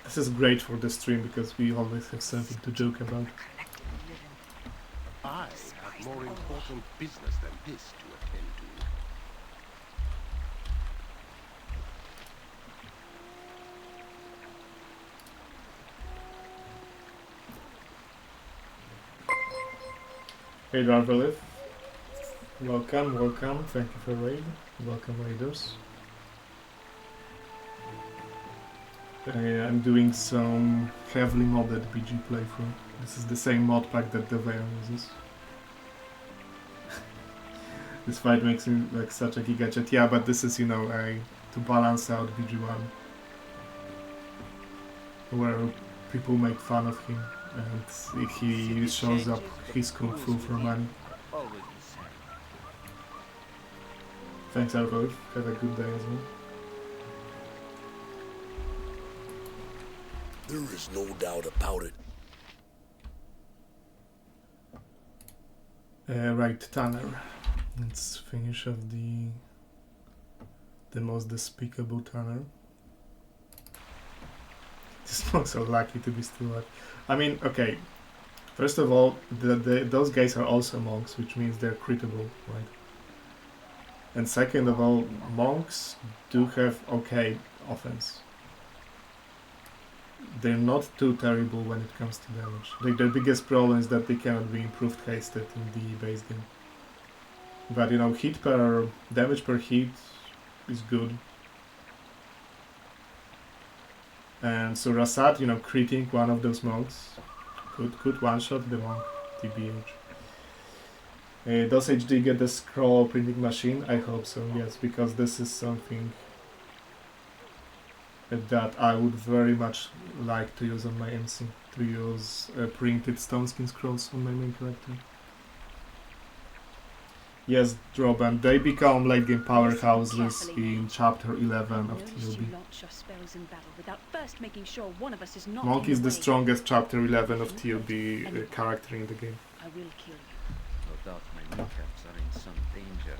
This is great for the stream because we always have something to joke about. I have more important business than this to attend to. Hey Darvelith, welcome, welcome, thank you for raid, welcome raiders. I'm doing some heavily modded BG playthrough. This is the same mod pack that the Veil uses. This fight makes me like such a gigachat. Yeah, but this is, you know, to balance out BG1, where people make fun of him, and if he shows up his kung fu for money. Thanks, Arvo. Have a good day as well. There is no doubt about it. Right, Tanner. Let's finish off the most despicable Tanner. These monks are lucky to be still alive. I mean, okay. First of all, those guys are also monks, which means they're critable, right? And second of all, monks do have okay offense. They're not too terrible when it comes to damage. Like, their biggest problem is that they cannot be improved hasted in the base game. But you know, damage per hit is good. And so Rasad, you know, critting one of those monks could one-shot the monk, TBH. Does HD get the scroll printing machine? I hope so, yes, because this is something that I would very much like to use on my MC, to use printed stone skin scrolls on my main character. Yes, Droban, they become late game powerhouses in chapter 11 of TLB. Monk is the strongest chapter 11 of TLB character in the game. I will kill you. No doubt my kneecaps are in some danger.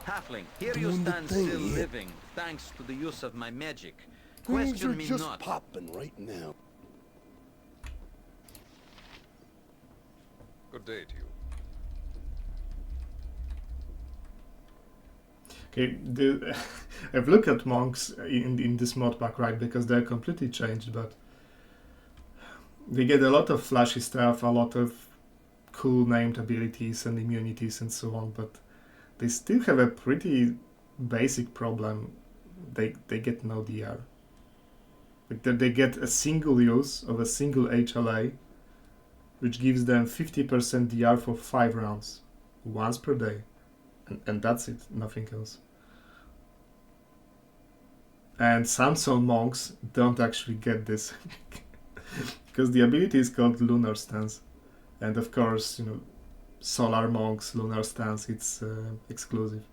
Halfling, here you stand still living, thanks to the use of my magic. Question me not. Things are just popping right now. Good day to you. Okay, I've looked at monks in this mod pack, right, because they're completely changed, but they get a lot of flashy stuff, a lot of cool named abilities and immunities and so on, but they still have a pretty basic problem. They get no DR. Like they get a single use of a single HLA, which gives them 50% DR for 5 rounds, once per day. And that's it, nothing else. And Samson monks don't actually get this because the ability is called Lunar Stance, and of course, you know, Solar monks, Lunar Stance, it's exclusive,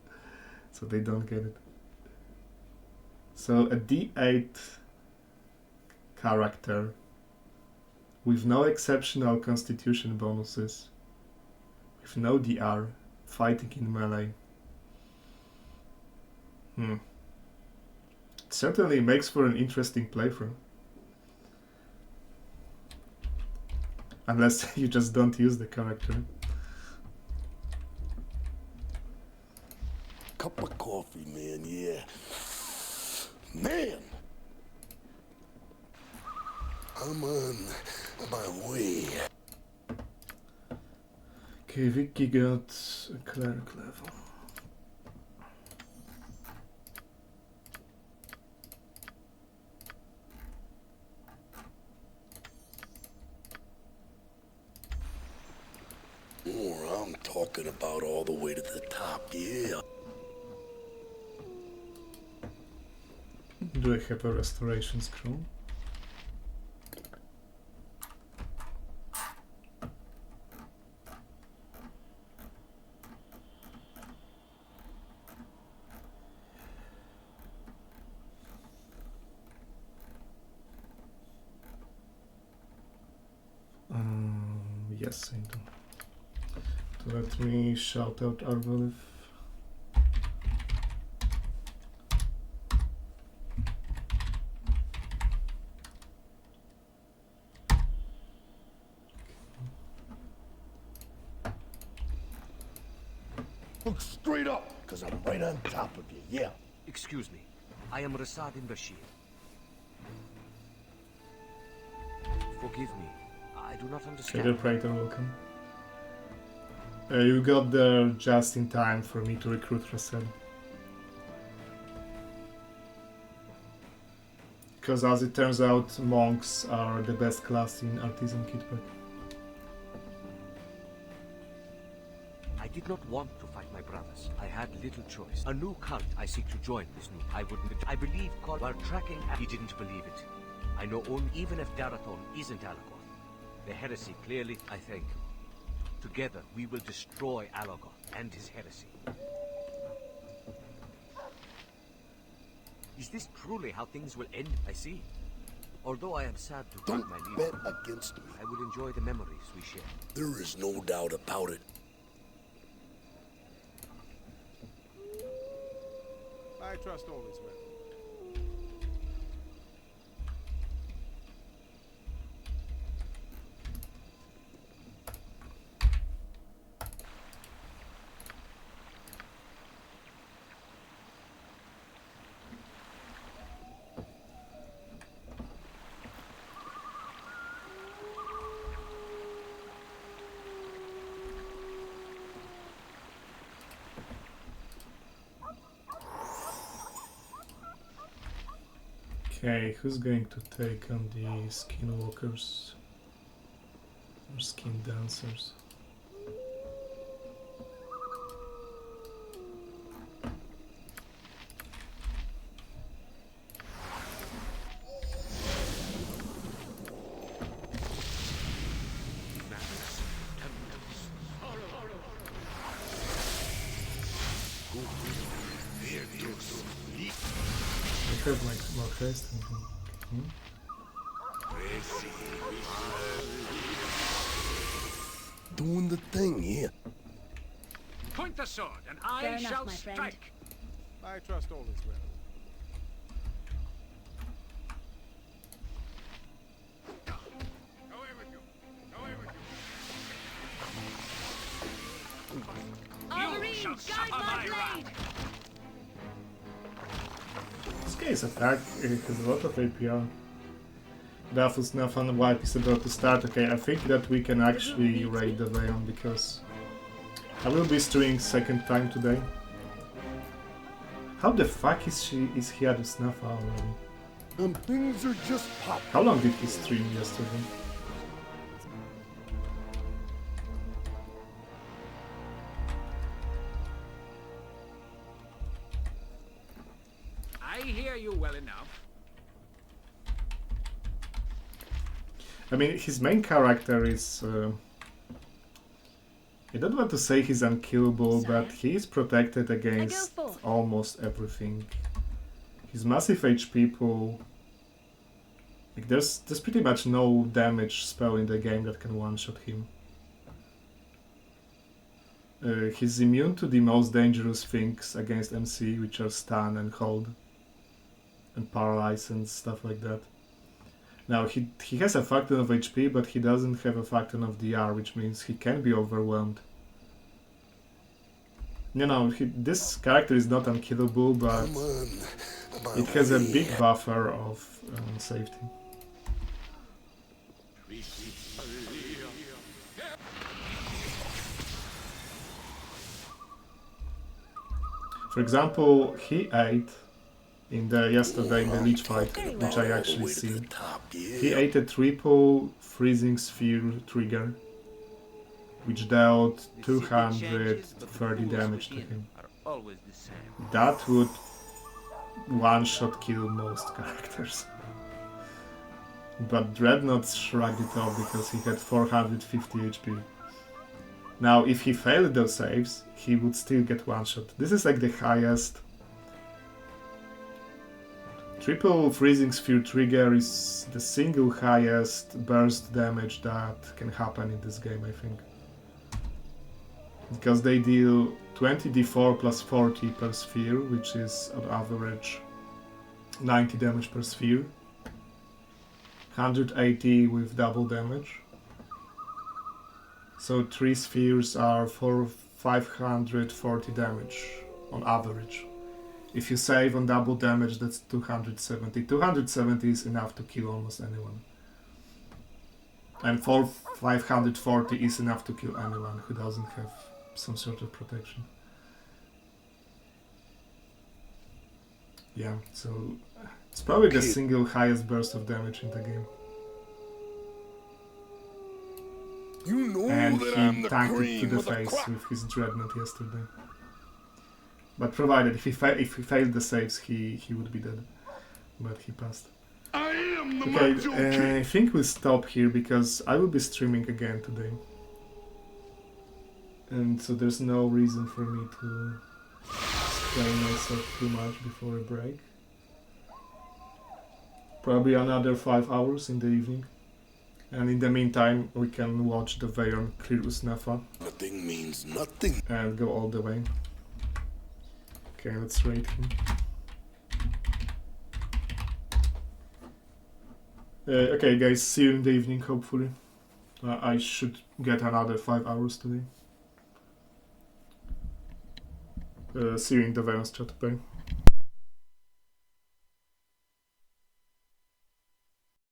so they don't get it. So a D8 character with no exceptional constitution bonuses, with no DR, fighting in melee. Certainly makes for an interesting playthrough. Unless you just don't use the character. Cup of coffee, man, yeah. Man! I'm on my way. Okay, Vicky got a cleric level. I'm talking about all the way to the top, yeah. Do I have a restoration scroll? Yes, I do. So let me shout out Arvalif. Look straight up, because I'm right on top of you, yeah. Excuse me. I am Rasadin Bashir. Forgive me. I do not understand. Shader Praetor, welcome. You got there just in time for me to recruit Rasad. Because as it turns out, monks are the best class in Artisan Kitpack. I did not want to fight my brothers. I had little choice. A new cult I seek to join is new. I believe while tracking, he didn't believe it. I know only even if Darathon isn't Alagoth. The heresy clearly, I thank him. Together, we will destroy Alagoth and his heresy. Is this truly how things will end? I see. Although I am sad to cut my leave, bet against me. I will enjoy the memories we share. There is no doubt about it. I trust all is well. Okay, who's going to take on the skinwalkers or skin dancers? I have like more haste than him. Doing the thing here. Point the sword, and I Fair enough, shall my friend. strike. I trust all is well. You shall suffer my wrath. This guy's attack has a lot of APR. Dafus Nafan wipe is about to start. Okay, I think that we can actually raid the Veon because I will be streaming second time today. How the fuck is he at the Snafa already? Things are just pop. How long did he stream yesterday? I hear you well enough. I mean, his main character is... I don't want to say he's unkillable, but he is protected against almost everything. His massive HP pool... Like, there's pretty much no damage spell in the game that can one-shot him. He's immune to the most dangerous things against MC, which are stun and hold. And paralyze and stuff like that. Now, he has a factor of HP, but he doesn't have a factor of DR, which means he can be overwhelmed. You know, this character is not unkillable, but it has a big buffer of safety. For example, he ate in the yesterday in the Leech fight, which I actually seen. He ate a triple freezing sphere trigger, which dealt 230 damage to him. That would one-shot kill most characters. But Dreadnought shrugged it off because he had 450 HP. Now, if he failed those saves, he would still get one-shot. This is like the highest. Triple freezing sphere trigger is the single highest burst damage that can happen in this game, I think. Because they deal 20d4 plus 40 per sphere, which is on average 90 damage per sphere. 180 with double damage. So 3 spheres are for 540 damage on average. If you save on double damage, that's 270. 270 is enough to kill almost anyone. And for 540 is enough to kill anyone who doesn't have some sort of protection. Yeah, so it's probably the single highest burst of damage in the game. You know and that he I'm the tanked it cream to the of the face crop. with his Dreadnought yesterday. But provided if he failed the saves, he would be dead. But he passed. I am the Okay, Macho King. I think we'll stop here because I will be streaming again today. And so there's no reason for me to strain myself too much before a break. Probably another 5 hours in the evening. And in the meantime, we can watch the Veon clear Usnafa. Nothing means nothing. And go all the way. Okay, let's rate him. Okay guys, see you in the evening hopefully. I should get another 5 hours today. See you in the Veon's chat, bye.